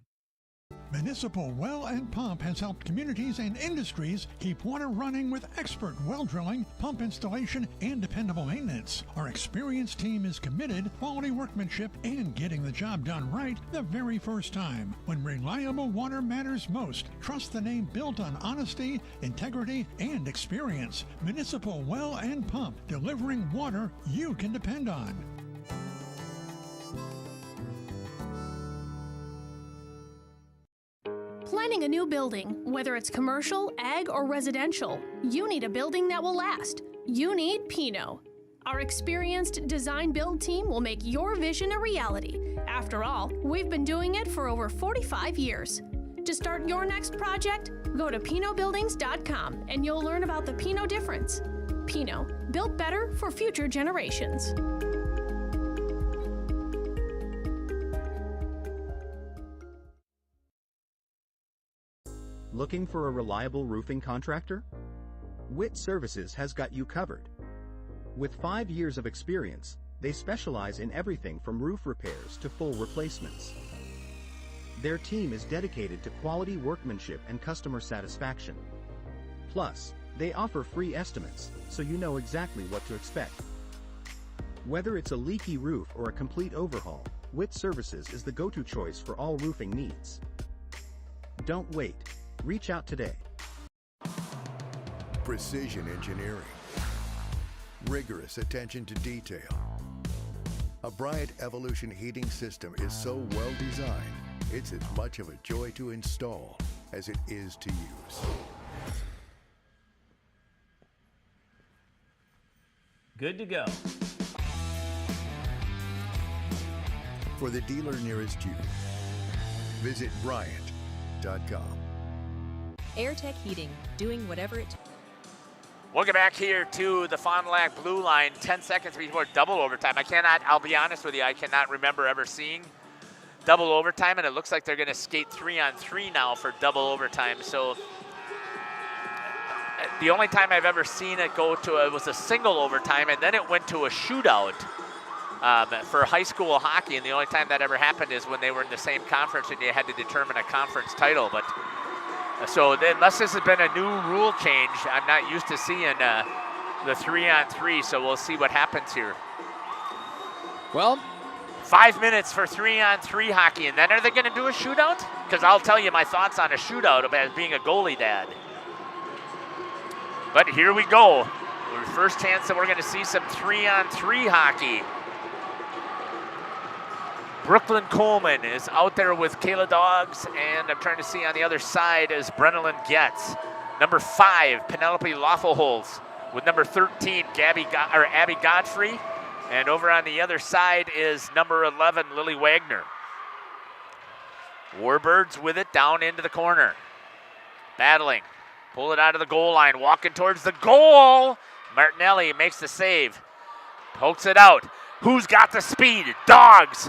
Municipal Well and Pump has helped communities and industries keep water running with expert well drilling, pump installation, and dependable maintenance. Our experienced team is committed, quality workmanship, and getting the job done right the very first time. When reliable water matters most, trust the name built on honesty, integrity, and experience. Municipal Well and Pump, delivering water you can depend on. Planning a new building, whether it's commercial, ag, or residential, you need a building that will last. You need Pinot. Our experienced design build team will make your vision a reality. After all, we've been doing it for over 45 years. To start your next project, go to PinotBuildings.com and you'll learn about the Pinot difference. Pinot, built better for future generations. Looking for a reliable roofing contractor? Witt Services has got you covered. With 5 years of experience, they specialize in everything from roof repairs to full replacements. Their team is dedicated to quality workmanship and customer satisfaction. Plus, they offer free estimates, so you know exactly what to expect. Whether it's a leaky roof or a complete overhaul, WIT Services is the go-to choice for all roofing needs. Don't wait. Reach out today. Precision engineering. Rigorous attention to detail. A Bryant Evolution heating system is so well designed, it's as much of a joy to install as it is to use. Good to go. For the dealer nearest you, visit Bryant.com. AirTech Heating, doing whatever it takes. Welcome back here to the Fond du Lac Blue Line. 10 seconds before double overtime. I'll be honest with you, I cannot remember ever seeing double overtime, and it looks like they're going to skate 3-on-3 now for double overtime. So the only time I've ever seen it go to it was a single overtime, and then it went to a shootout for high school hockey. And the only time that ever happened is when they were in the same conference and you had to determine a conference title. But so unless this has been a new rule change, I'm not used to seeing the 3-on-3. So we'll see what happens here. Well, 5 minutes for 3-on-3 hockey, and then are they going to do a shootout? Because I'll tell you my thoughts on a shootout as being a goalie dad. But here we go. First chance that we're going to see some 3-on-3 hockey. Brooklyn Coleman is out there with Kayla Dogs, and I'm trying to see on the other side is Brenelyn Getz. Number 5, Penelope Loffelholz with number 13, Abby Godfrey. And over on the other side is number 11, Lily Wagner. Warbirds with it down into the corner. Battling. Pull it out of the goal line. Walking towards the goal. Martinelli makes the save. Pokes it out. Who's got the speed? Dogs.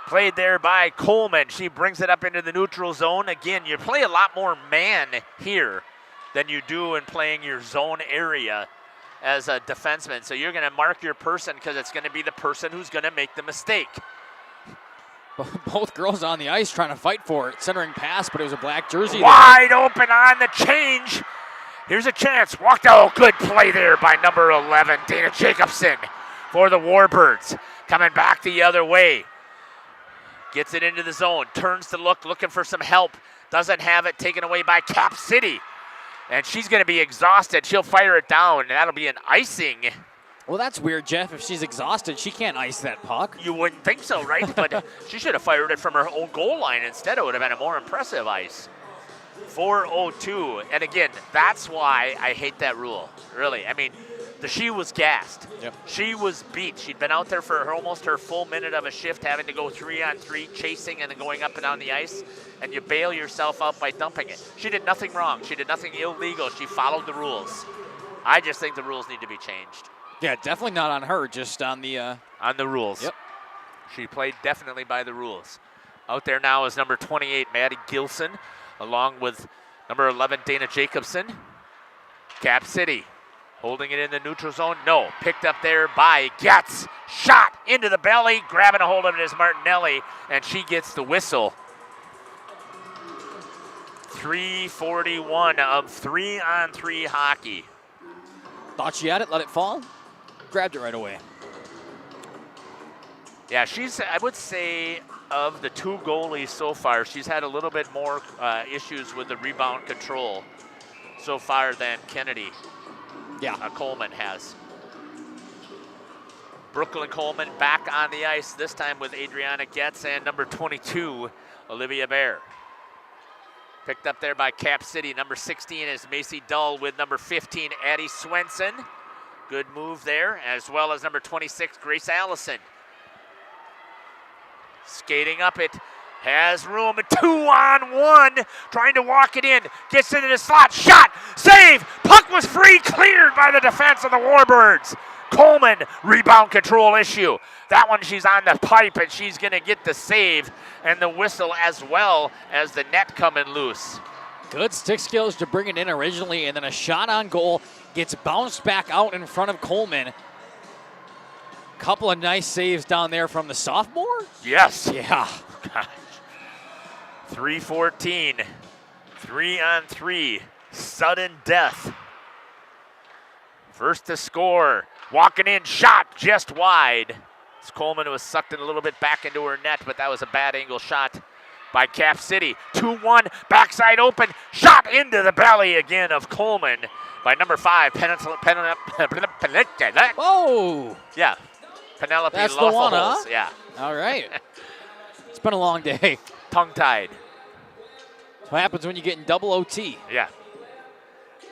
Played there by Coleman. She brings it up into the neutral zone. Again, you play a lot more man here than you do in playing your zone area as a defenseman. So you're going to mark your person because it's going to be the person who's going to make the mistake. Both girls on the ice trying to fight for it. Centering pass, but it was a black jersey. Wide open on the change. Here's a chance. Walked out. Good play there by number 11, Dana Jacobson for the Warbirds. Coming back the other way. Gets it into the zone. Turns to look, looking for some help. Doesn't have it. Taken away by Cap City. And she's going to be exhausted. She'll fire it down, and that'll be an icing. Well, that's weird, Jeff. If she's exhausted, she can't ice that puck. You wouldn't think so, right? But she should have fired it from her own goal line instead. It would have been a more impressive ice. 4:02. And again, that's why I hate that rule, really. I mean, she was gassed. Yep. She was beat. She'd been out there for almost her full minute of a shift, having to go 3-on-3, chasing and then going up and down the ice, and you bail yourself out by dumping it. She did nothing wrong. She did nothing illegal. She followed the rules. I just think the rules need to be changed. Yeah, definitely not on her, just on the rules. Yep. She played definitely by the rules. Out there now is number 28, Maddie Gilson, along with number 11, Dana Jacobson. Cap City holding it in the neutral zone. No, picked up there by Getz. Shot into the belly. Grabbing a hold of it is Martinelli, and she gets the whistle. 3:41 of 3-on-3 hockey. Thought she had it, let it fall. Grabbed it right away. Yeah, I would say, of the two goalies so far, she's had a little bit more issues with the rebound control so far than Kennedy. Yeah. Coleman has. Brooklyn Coleman back on the ice, this time with Adriana Getz and number 22, Olivia Bear. Picked up there by Cap City. Number 16 is Macy Dull with number 15, Addie Swenson. Good move there, as well as number 26, Grace Allison. Skating up it, has room, a 2-on-1, trying to walk it in, gets into the slot, shot, save, puck was free, cleared by the defense of the Warbirds. Coleman, rebound control issue. That one, she's on the pipe, and she's going to get the save and the whistle as well as the net coming loose. Good stick skills to bring it in originally, and then a shot on goal gets bounced back out in front of Coleman. Couple of nice saves down there from the sophomore. Yes. Yeah. Gosh. 3:14. 3-on-3. Sudden death. First to score Walking in, shot just wide. As Coleman was sucked in a little bit back into her net, but that was a bad angle shot by Cap City. 2-1, backside open, shot into the belly again of Coleman by number 5, Penelope. Oh! Yeah, Penelope That's the one, huh? Lofaholes. Yeah. All right. It's been a long day. Tongue-tied. What happens when you get in double OT? Yeah.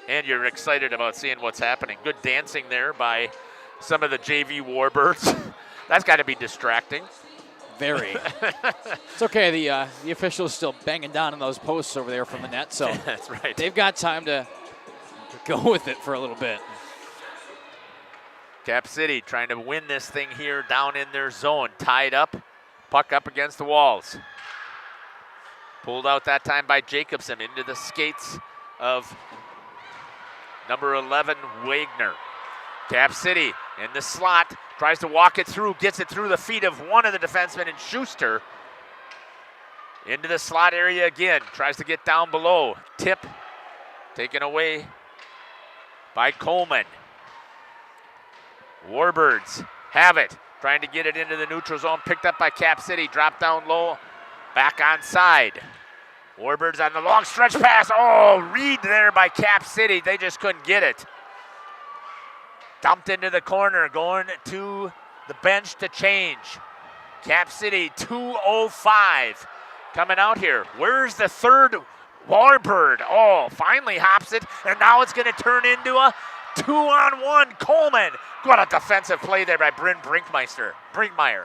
And you're excited about seeing what's happening. Good dancing there by some of the JV Warbirds. That's got to be distracting. Very. It's okay. The official's still banging down on those posts over there from the net, so that's right. They've got time to go with it for a little bit. Cap City trying to win this thing here down in their zone. Tied up, puck up against the walls. Pulled out that time by Jacobson into the skates of number 11, Wagner. Cap City in the slot, tries to walk it through, gets it through the feet of one of the defensemen and Schuster. Into the slot area again, tries to get down below. Tip taken away by Coleman. Warbirds have it, trying to get it into the neutral zone, picked up by Cap City, dropped down low, back on side. Warbirds on the long stretch pass. Oh, read there by Cap City. They just couldn't get it. Dumped into the corner, going to the bench to change. Cap City 2:05 coming out here. Where's the third Warbird? Oh, finally hops it, and now it's going to turn into a 2-on-1. Coleman. What a defensive play there by Bryn Brinkmeyer.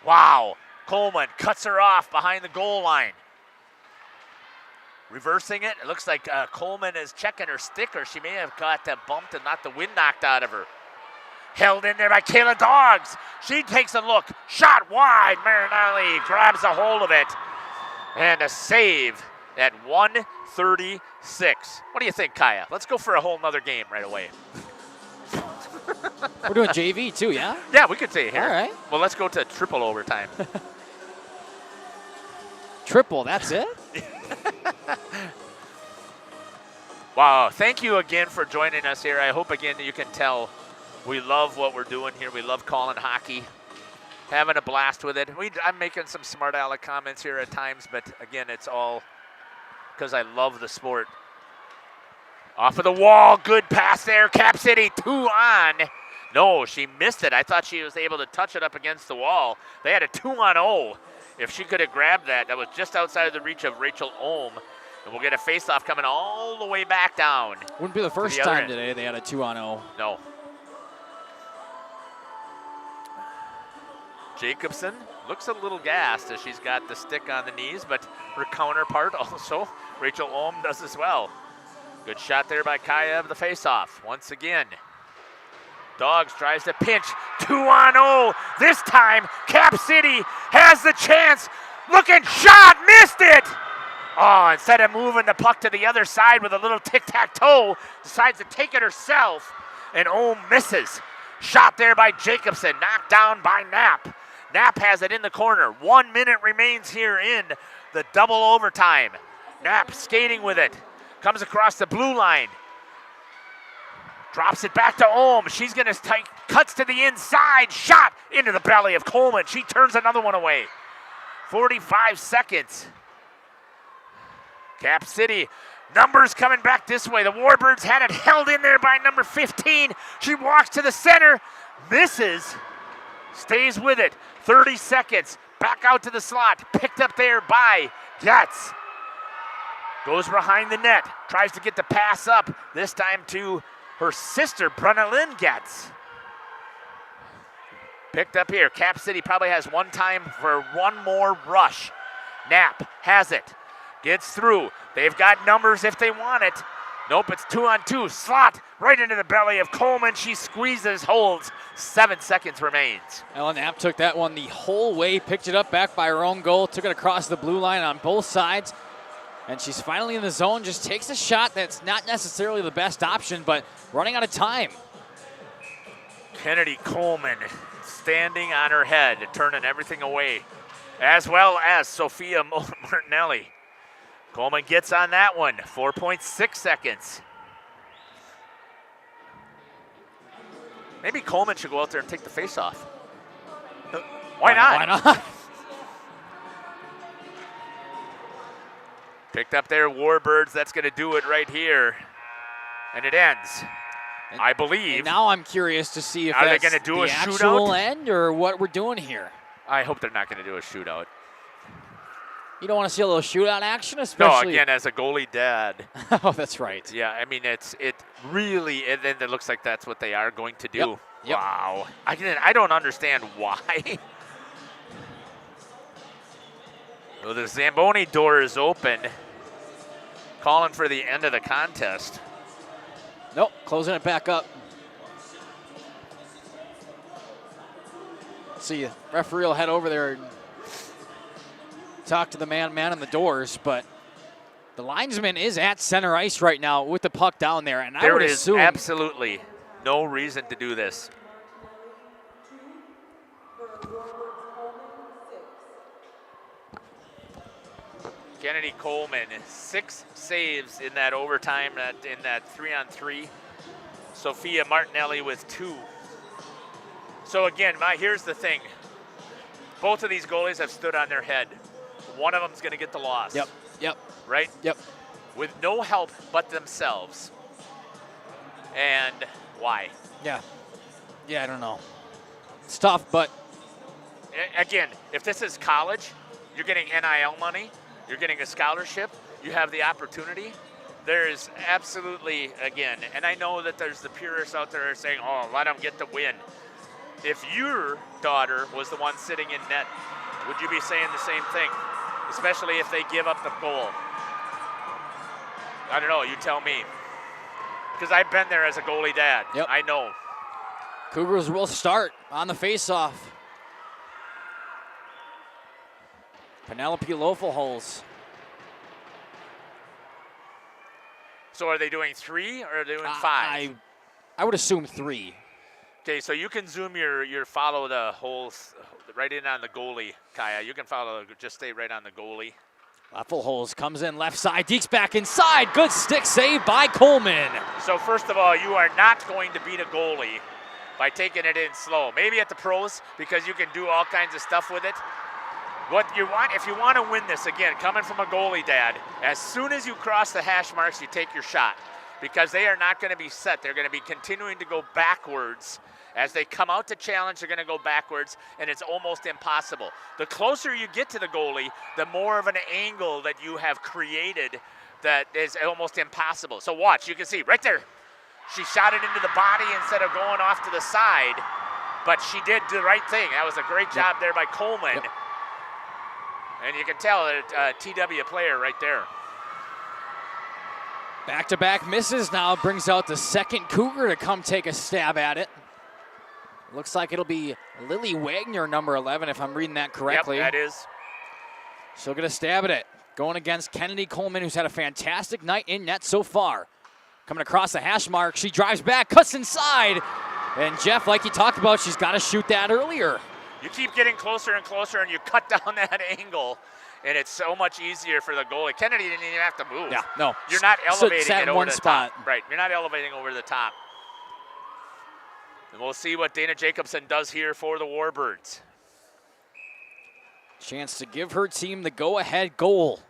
Wow. Coleman cuts her off behind the goal line. Reversing it. It looks like Coleman is checking her stick, or she may have got bumped and not the wind knocked out of her. Held in there by Kayla Doggs. She takes a look. Shot wide. Marinelli grabs a hold of it. And a save at 1:36. What do you think, Kaya? Let's go for a whole nother game right away. We're doing JV too, yeah? Yeah, we could say it here. All right. Well, let's go to triple overtime. Triple, that's it? Wow, thank you again for joining us here. I hope again you can tell we love what we're doing here. We love calling hockey, having a blast with it. I'm making some smart aleck comments here at times, but again, it's all because I love the sport. Off of the wall, good pass there. Cap City 2-on. No, she missed it. I thought she was able to touch it up against the wall. They had a 2-on-0. If she could have grabbed that, that was just outside of the reach of Rachel Ohm. And we'll get a face-off coming all the way back down. Wouldn't be the first time today they had a 2-on-0. No. Jacobson looks a little gassed as she's got the stick on the knees, but her counterpart also, Rachel Ohm, does as well. Good shot there by Kaya of the face-off. Once again, Dogs tries to pinch. 2-on-0. This time, Cap City has the chance. Looking shot, missed it. Oh, instead of moving the puck to the other side with a little tic-tac-toe, decides to take it herself, and Ohm misses. Shot there by Jacobson, knocked down by Knapp. Knapp has it in the corner. 1 minute remains here in the double overtime. Knapp skating with it. Comes across the blue line. Drops it back to Ohm. She's going to cuts to the inside. Shot into the belly of Coleman. She turns another one away. 45 seconds. Cap City, numbers coming back this way. The Warbirds had it held in there by number 15. She walks to the center, misses, stays with it. 30 seconds, back out to the slot. Picked up there by Getz. Goes behind the net, tries to get the pass up, this time to her sister, Brenna Lynn Getz. Picked up here. Cap City probably has one time for one more rush. Knapp has it. Gets through. They've got numbers if they want it. Nope, it's 2-on-2. Slot right into the belly of Coleman. She squeezes, holds. 7 seconds remains. Ellen Knapp took that one the whole way, picked it up back by her own goal, took it across the blue line on both sides. And she's finally in the zone, just takes a shot that's not necessarily the best option, but running out of time. Kennedy Coleman standing on her head, turning everything away, as well as Sophia Martinelli. Coleman gets on that one, 4.6 seconds. Maybe Coleman should go out there and take the face off. Why not? Why not? Picked up there, Warbirds. That's going to do it right here. And it ends, I believe. And now I'm curious to see if Are they that's going to do the a actual shootout? end or what we're doing here. I hope they're not going to do a shootout. You don't want to see a little shootout action, especially. No, again, as a goalie dad. Oh, that's right. Yeah, I mean, it really, and then it looks like that's what they are going to do. Yep. Yep. Wow. I don't understand why. Well, the Zamboni door is open, calling for the end of the contest. Nope, closing it back up. See, referee will head over there and talk to the man on the doors, but the linesman is at center ice right now with the puck down there, and I would assume Absolutely no reason to do this. Kennedy Coleman, 6 saves in that overtime, in that 3-on-3. Sophia Martinelli with 2. So again, here's the thing. Both of these goalies have stood on their head. One of them's going to get the loss. Yep. Right? Yep. With no help but themselves. And why? Yeah, I don't know. It's tough, but again, if this is college, you're getting NIL money, you're getting a scholarship, you have the opportunity. There's absolutely, again, and I know that there's the purists out there saying, oh, let them get the win. If your daughter was the one sitting in net, would you be saying the same thing? Especially if they give up the goal. I don't know, you tell me. Because I've been there as a goalie dad. Yep. I know. Cougars will start on the faceoff. Penelope Lofelholz. So are they doing 3 or are they doing 5? I would assume 3. Okay, so you can zoom your follow the holes right in on the goalie, Kaya. You can just stay right on the goalie. Lofelholz comes in left side, dekes back inside. Good stick save by Coleman. So first of all, you are not going to beat a goalie by taking it in slow. Maybe at the pros, because you can do all kinds of stuff with it. What you want, if you want to win this, again, coming from a goalie dad, as soon as you cross the hash marks, you take your shot. Because they are not going to be set. They're going to be continuing to go backwards. As they come out to challenge, they're going to go backwards, and it's almost impossible. The closer you get to the goalie, the more of an angle that you have created that is almost impossible. So watch, you can see right there. She shot it into the body instead of going off to the side, but she did the right thing. That was a great job there by Coleman. Yep. And you can tell that TW player right there. Back-to-back misses now, brings out the second Cougar to come take a stab at it. Looks like it'll be Lily Wagner, number 11, if I'm reading that correctly. Yep, that is. She'll get a stab at it. Going against Kennedy Coleman, who's had a fantastic night in net so far. Coming across the hash mark, she drives back, cuts inside. And Jeff, like you talked about, she's got to shoot that earlier. You keep getting closer and closer, and you cut down that angle, and it's so much easier for the goalie. Kennedy didn't even have to move. Yeah, no. You're not elevating Sat it in over one the spot. top. Right, you're not elevating over the top. And we'll see what Dana Jacobson does here for the Warbirds. Chance to give her team the go-ahead goal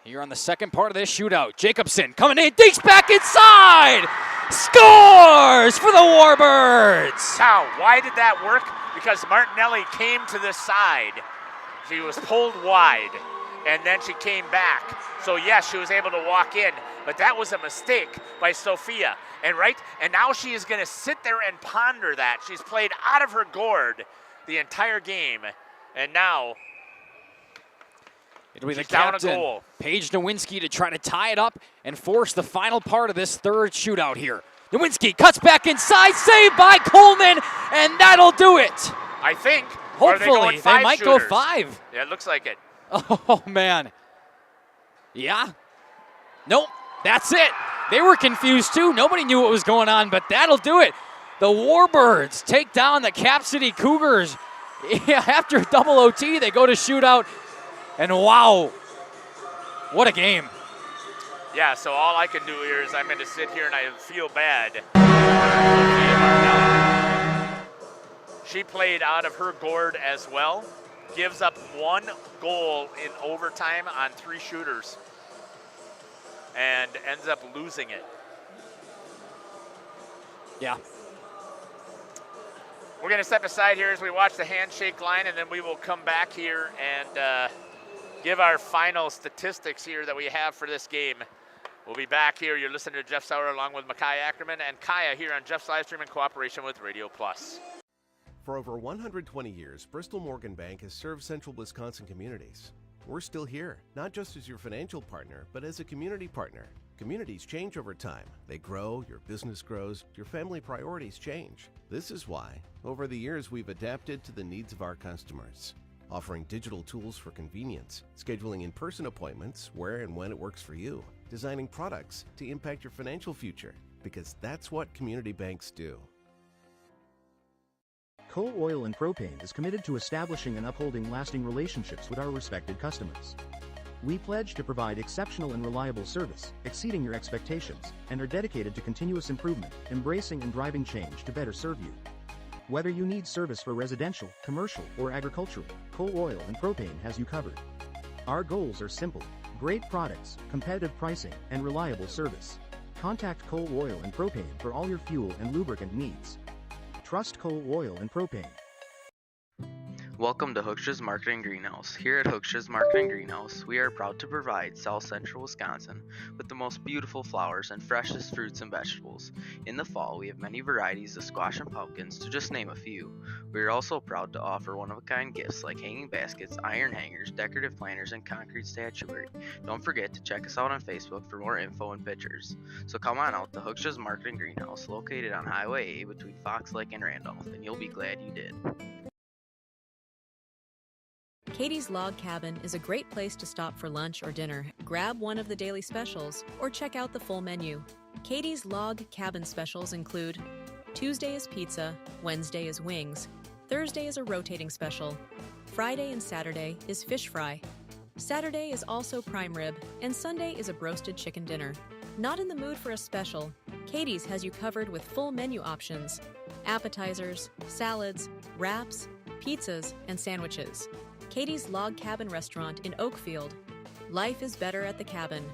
here on the second part of this shootout. Jacobson coming in, dinks back inside! Scores for the Warbirds! Now, why did that work? Because Martinelli came to the side. She was pulled wide, and then she came back. So yes, she was able to walk in, but that was a mistake by Sophia. And now she is going to sit there and ponder that. She's played out of her gourd the entire game, and now it'll be the she's down a captain, goal. Paige Nowinski, to try to tie it up and force the final part of this third shootout here. Nowinski cuts back inside, saved by Coleman, and that'll do it. I think. Hopefully, they might go 5. Yeah, it looks like it. Oh, man. Yeah. Nope, that's it. They were confused, too. Nobody knew what was going on, but that'll do it. The Warbirds take down the Cap City Cougars. Yeah, after double OT, they go to shootout, and wow, what a game. Yeah, so all I can do here is I'm going to sit here and I feel bad. She played out of her gourd as well. Gives up 1 goal in overtime on 3 shooters and ends up losing it. Yeah. We're going to step aside here as we watch the handshake line, and then we will come back here and give our final statistics here that we have for this game. We'll be back here. You're listening to Jeff Sauer along with Makai Ackerman and Kaya here on Jeff's Livestream in cooperation with Radio Plus. For over 120 years, Bristol Morgan Bank has served central Wisconsin communities. We're still here, not just as your financial partner, but as a community partner. Communities change over time. They grow, your business grows, your family priorities change. This is why, over the years, we've adapted to the needs of our customers, offering digital tools for convenience, scheduling in-person appointments where and when it works for you, designing products to impact your financial future, because that's what community banks do. Coal Oil and Propane is committed to establishing and upholding lasting relationships with our respected customers. We pledge to provide exceptional and reliable service, exceeding your expectations, and are dedicated to continuous improvement, embracing and driving change to better serve you. Whether you need service for residential, commercial, or agricultural, Coal Oil and Propane has you covered. Our goals are simple: great products, competitive pricing, and reliable service. Contact Coal Oil and Propane for all your fuel and lubricant needs. Trust Coal Oil and Propane. Welcome to Hooksha's Marketing Greenhouse. Here at Hooksha's Marketing Greenhouse, we are proud to provide South Central Wisconsin with the most beautiful flowers and freshest fruits and vegetables. In the fall, we have many varieties of squash and pumpkins, to just name a few. We are also proud to offer one-of-a-kind gifts like hanging baskets, iron hangers, decorative planters, and concrete statuary. Don't forget to check us out on Facebook for more info and pictures. So come on out to Hooksha's Marketing Greenhouse, located on Highway A between Fox Lake and Randolph, and you'll be glad you did. Katie's Log Cabin is a great place to stop for lunch or dinner, grab one of the daily specials, or check out the full menu. Katie's Log Cabin specials include Tuesday is pizza, Wednesday is wings, Thursday is a rotating special, Friday and Saturday is fish fry, Saturday is also prime rib, and Sunday is a broasted chicken dinner. Not in the mood for a special? Katie's has you covered with full menu options, appetizers, salads, wraps, pizzas, and sandwiches. Katie's Log Cabin Restaurant in Oakfield. Life is better at the cabin.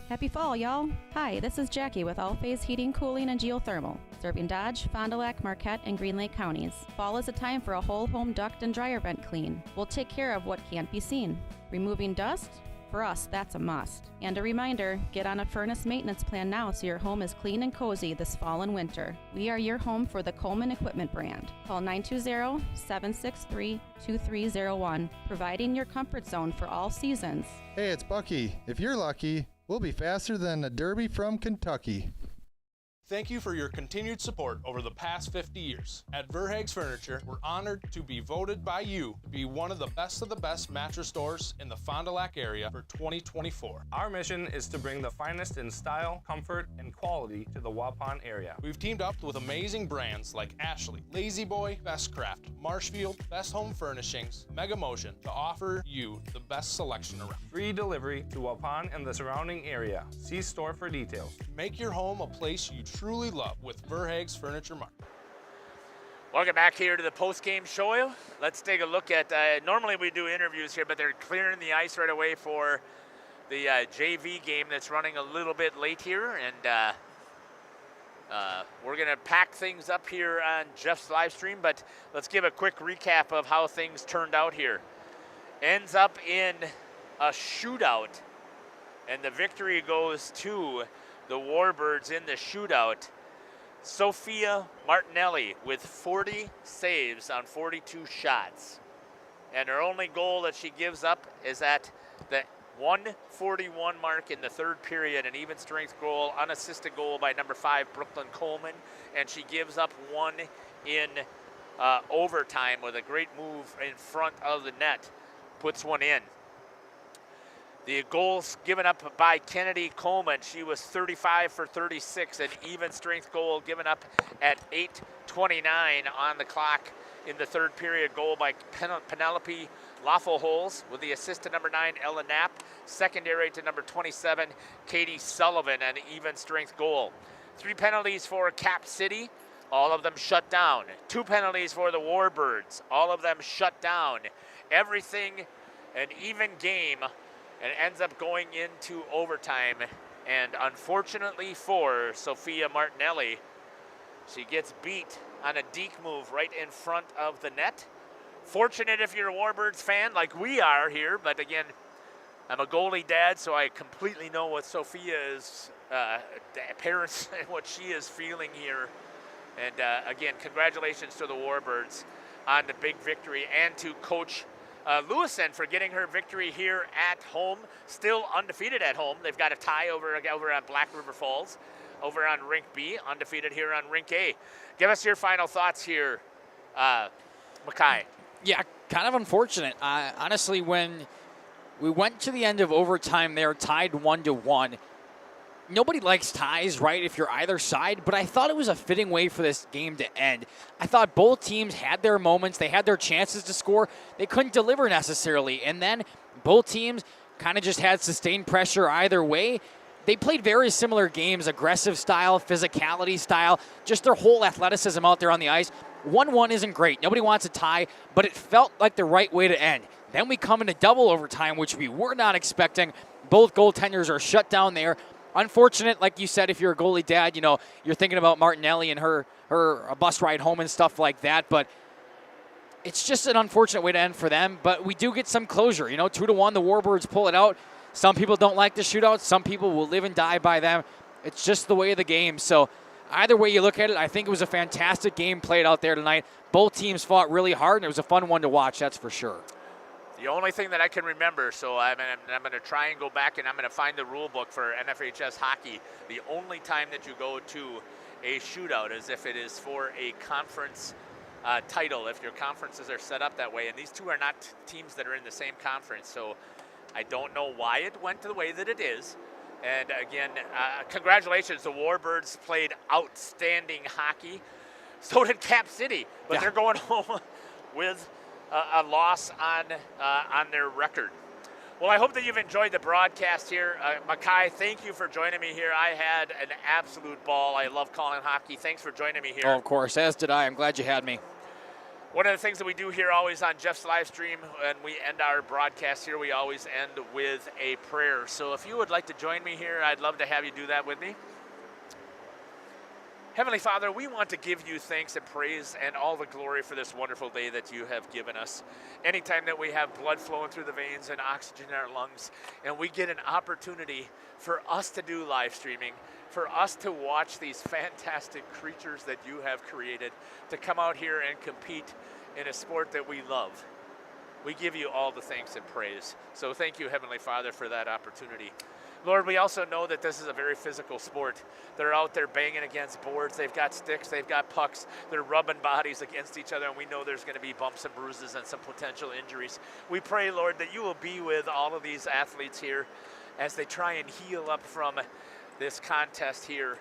Happy fall, y'all. Hi, this is Jackie with All Phase Heating, Cooling, and Geothermal, serving Dodge, Fond du Lac, Marquette, and Green Lake counties. Fall is a time for a whole home duct and dryer vent clean. We'll take care of what can't be seen. Removing dust? For us, that's a must. And a reminder, get on a furnace maintenance plan now so your home is clean and cozy this fall and winter. We are your home for the Coleman Equipment brand. Call 920-763-2301, providing your comfort zone for all seasons. Hey, it's Bucky. If you're lucky, we'll be faster than a Derby from Kentucky. Thank you for your continued support over the past 50 years. At Verhaeg's Furniture, we're honored to be voted by you to be one of the best mattress stores in the Fond du Lac area for 2024. Our mission is to bring the finest in style, comfort, and quality to the Waupun area. We've teamed up with amazing brands like Ashley, Lazy Boy, Bestcraft, Marshfield, Best Home Furnishings, Mega Motion to offer you the best selection around. Free delivery to Waupun and the surrounding area. See store for details. Make your home a place you truly love with Verhaeg's Furniture Mart. Welcome back here to the post-game show. Let's take a look at, normally we do interviews here, but they're clearing the ice right away for the JV game that's running a little bit late here. And we're going to pack things up here on Jeff's live stream, but let's give a quick recap of how things turned out here. Ends up in a shootout, and the victory goes to the Warbirds in the shootout. Sophia Martinelli with 40 saves on 42 shots. And her only goal that she gives up is at the 141 mark in the third period, an even strength goal, unassisted goal by number 5, Brooklyn Coleman. And she gives up one in overtime with a great move in front of the net, puts one in. The goals given up by Kennedy Coleman, she was 35 for 36, an even strength goal given up at 8:29 on the clock in the third period. Goal by Penelope Laffelholz with the assist to number 9, Ella Knapp. Secondary to number 27, Katie Sullivan, an even strength goal. 3 penalties for Cap City. All of them shut down. 2 penalties for the Warbirds. All of them shut down. Everything an even game, and ends up going into overtime. And unfortunately for Sophia Martinelli, she gets beat on a deke move right in front of the net. Fortunate if you're a Warbirds fan like we are here, but again, I'm a goalie dad, so I completely know what Sophia's parents and what she is feeling here. And again, congratulations to the Warbirds on the big victory, and to Coach Lewison for getting her victory here at home. Still undefeated at home. They've got a tie over at Black River Falls, over on Rink B, undefeated here on Rink A. Give us your final thoughts here, Mackay. Yeah, kind of unfortunate. Honestly, when we went to the end of overtime there, tied 1-1, nobody likes ties, right, if you're either side, but I thought it was a fitting way for this game to end. I thought both teams had their moments. They had their chances to score. They couldn't deliver necessarily. And then both teams kind of just had sustained pressure either way. They played very similar games, aggressive style, physicality style, just their whole athleticism out there on the ice. 1-1 isn't great. Nobody wants a tie, but it felt like the right way to end. Then we come into double overtime, which we were not expecting. Both goaltenders are shut down there. Unfortunate, like you said, if you're a goalie dad, you know, you're thinking about Martinelli and her bus ride home and stuff like that, but it's just an unfortunate way to end for them. But we do get some closure. You know, 2-1, the Warbirds pull it out. Some people don't like the shootout. Some people will live and die by them. It's just the way of the game. So either way you look at it, I think it was a fantastic game played out there tonight. Both teams fought really hard, and it was a fun one to watch, that's for sure. The only thing that I can remember, so I'm going to try and go back and I'm going to find the rule book for NFHS hockey. The only time that you go to a shootout is if it is for a conference title, if your conferences are set up that way. And these two are not teams that are in the same conference, so I don't know why it went the way that it is. And again, congratulations. The Warbirds played outstanding hockey. So did Cap City, but they're going home with a loss on their record. Well, I hope that you've enjoyed the broadcast here. Mackay, thank you for joining me here. I had an absolute ball. I love calling hockey. Thanks for joining me here. Oh, of course, as did I. I'm glad you had me. One of the things that we do here always on Jeff's live stream, when we end our broadcast here, we always end with a prayer. So if you would like to join me here, I'd love to have you do that with me. Heavenly Father, we want to give you thanks and praise and all the glory for this wonderful day that you have given us. Anytime that we have blood flowing through the veins and oxygen in our lungs, and we get an opportunity for us to do live streaming, for us to watch these fantastic creatures that you have created, to come out here and compete in a sport that we love. We give you all the thanks and praise. So thank you, Heavenly Father, for that opportunity. Lord, we also know that this is a very physical sport. They're out there banging against boards. They've got sticks. They've got pucks. They're rubbing bodies against each other, and we know there's going to be bumps and bruises and some potential injuries. We pray, Lord, that you will be with all of these athletes here as they try and heal up from this contest here.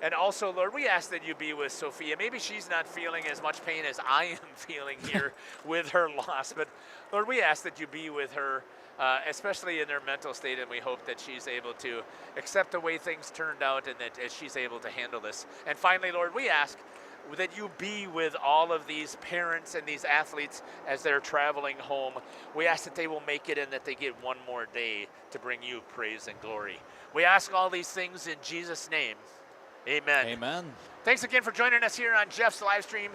And also, Lord, we ask that you be with Sophia. Maybe she's not feeling as much pain as I am feeling here with her loss, but Lord, we ask that you be with her, especially in their mental state, and we hope that she's able to accept the way things turned out and that she's able to handle this. And finally, Lord, we ask that you be with all of these parents and these athletes as they're traveling home. We ask that they will make it and that they get one more day to bring you praise and glory. We ask all these things in Jesus' name. Amen. Amen. Thanks again for joining us here on Jeff's live stream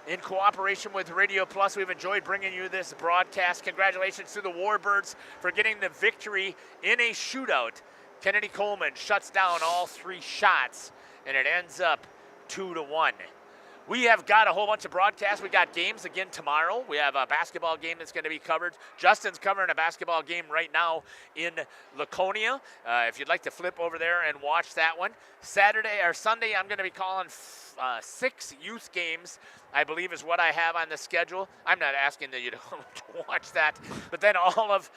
in cooperation with Radio Plus. We've enjoyed bringing you this broadcast. Congratulations to the Warbirds for getting the victory in a shootout. Kennedy Coleman shuts down all 3 shots, and it ends up 2-1. We have got a whole bunch of broadcasts. We got games again tomorrow. We have a basketball game that's going to be covered. Justin's covering a basketball game right now in Laconia. If you'd like to flip over there and watch that one. Sunday, I'm going to be calling 6 youth games, I believe is what I have on the schedule. I'm not asking that you to watch that. But then all of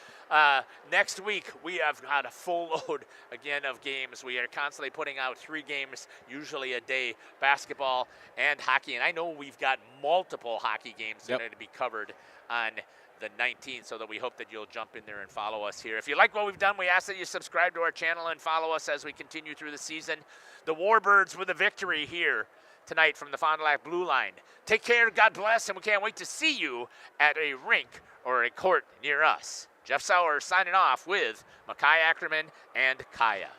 next week, we have got a full load, again, of games. We are constantly putting out 3 games, usually a day, basketball and hockey. And I know we've got multiple hockey games that are going to be covered on the 19th, so that we hope that you'll jump in there and follow us here. If you like what we've done, we ask that you subscribe to our channel and follow us as we continue through the season. The Warbirds with a victory here tonight from the Fond du Lac Blue Line. Take care, God bless, and we can't wait to see you at a rink or a court near us. Jeff Sauer signing off with Makai Ackerman and Kaya.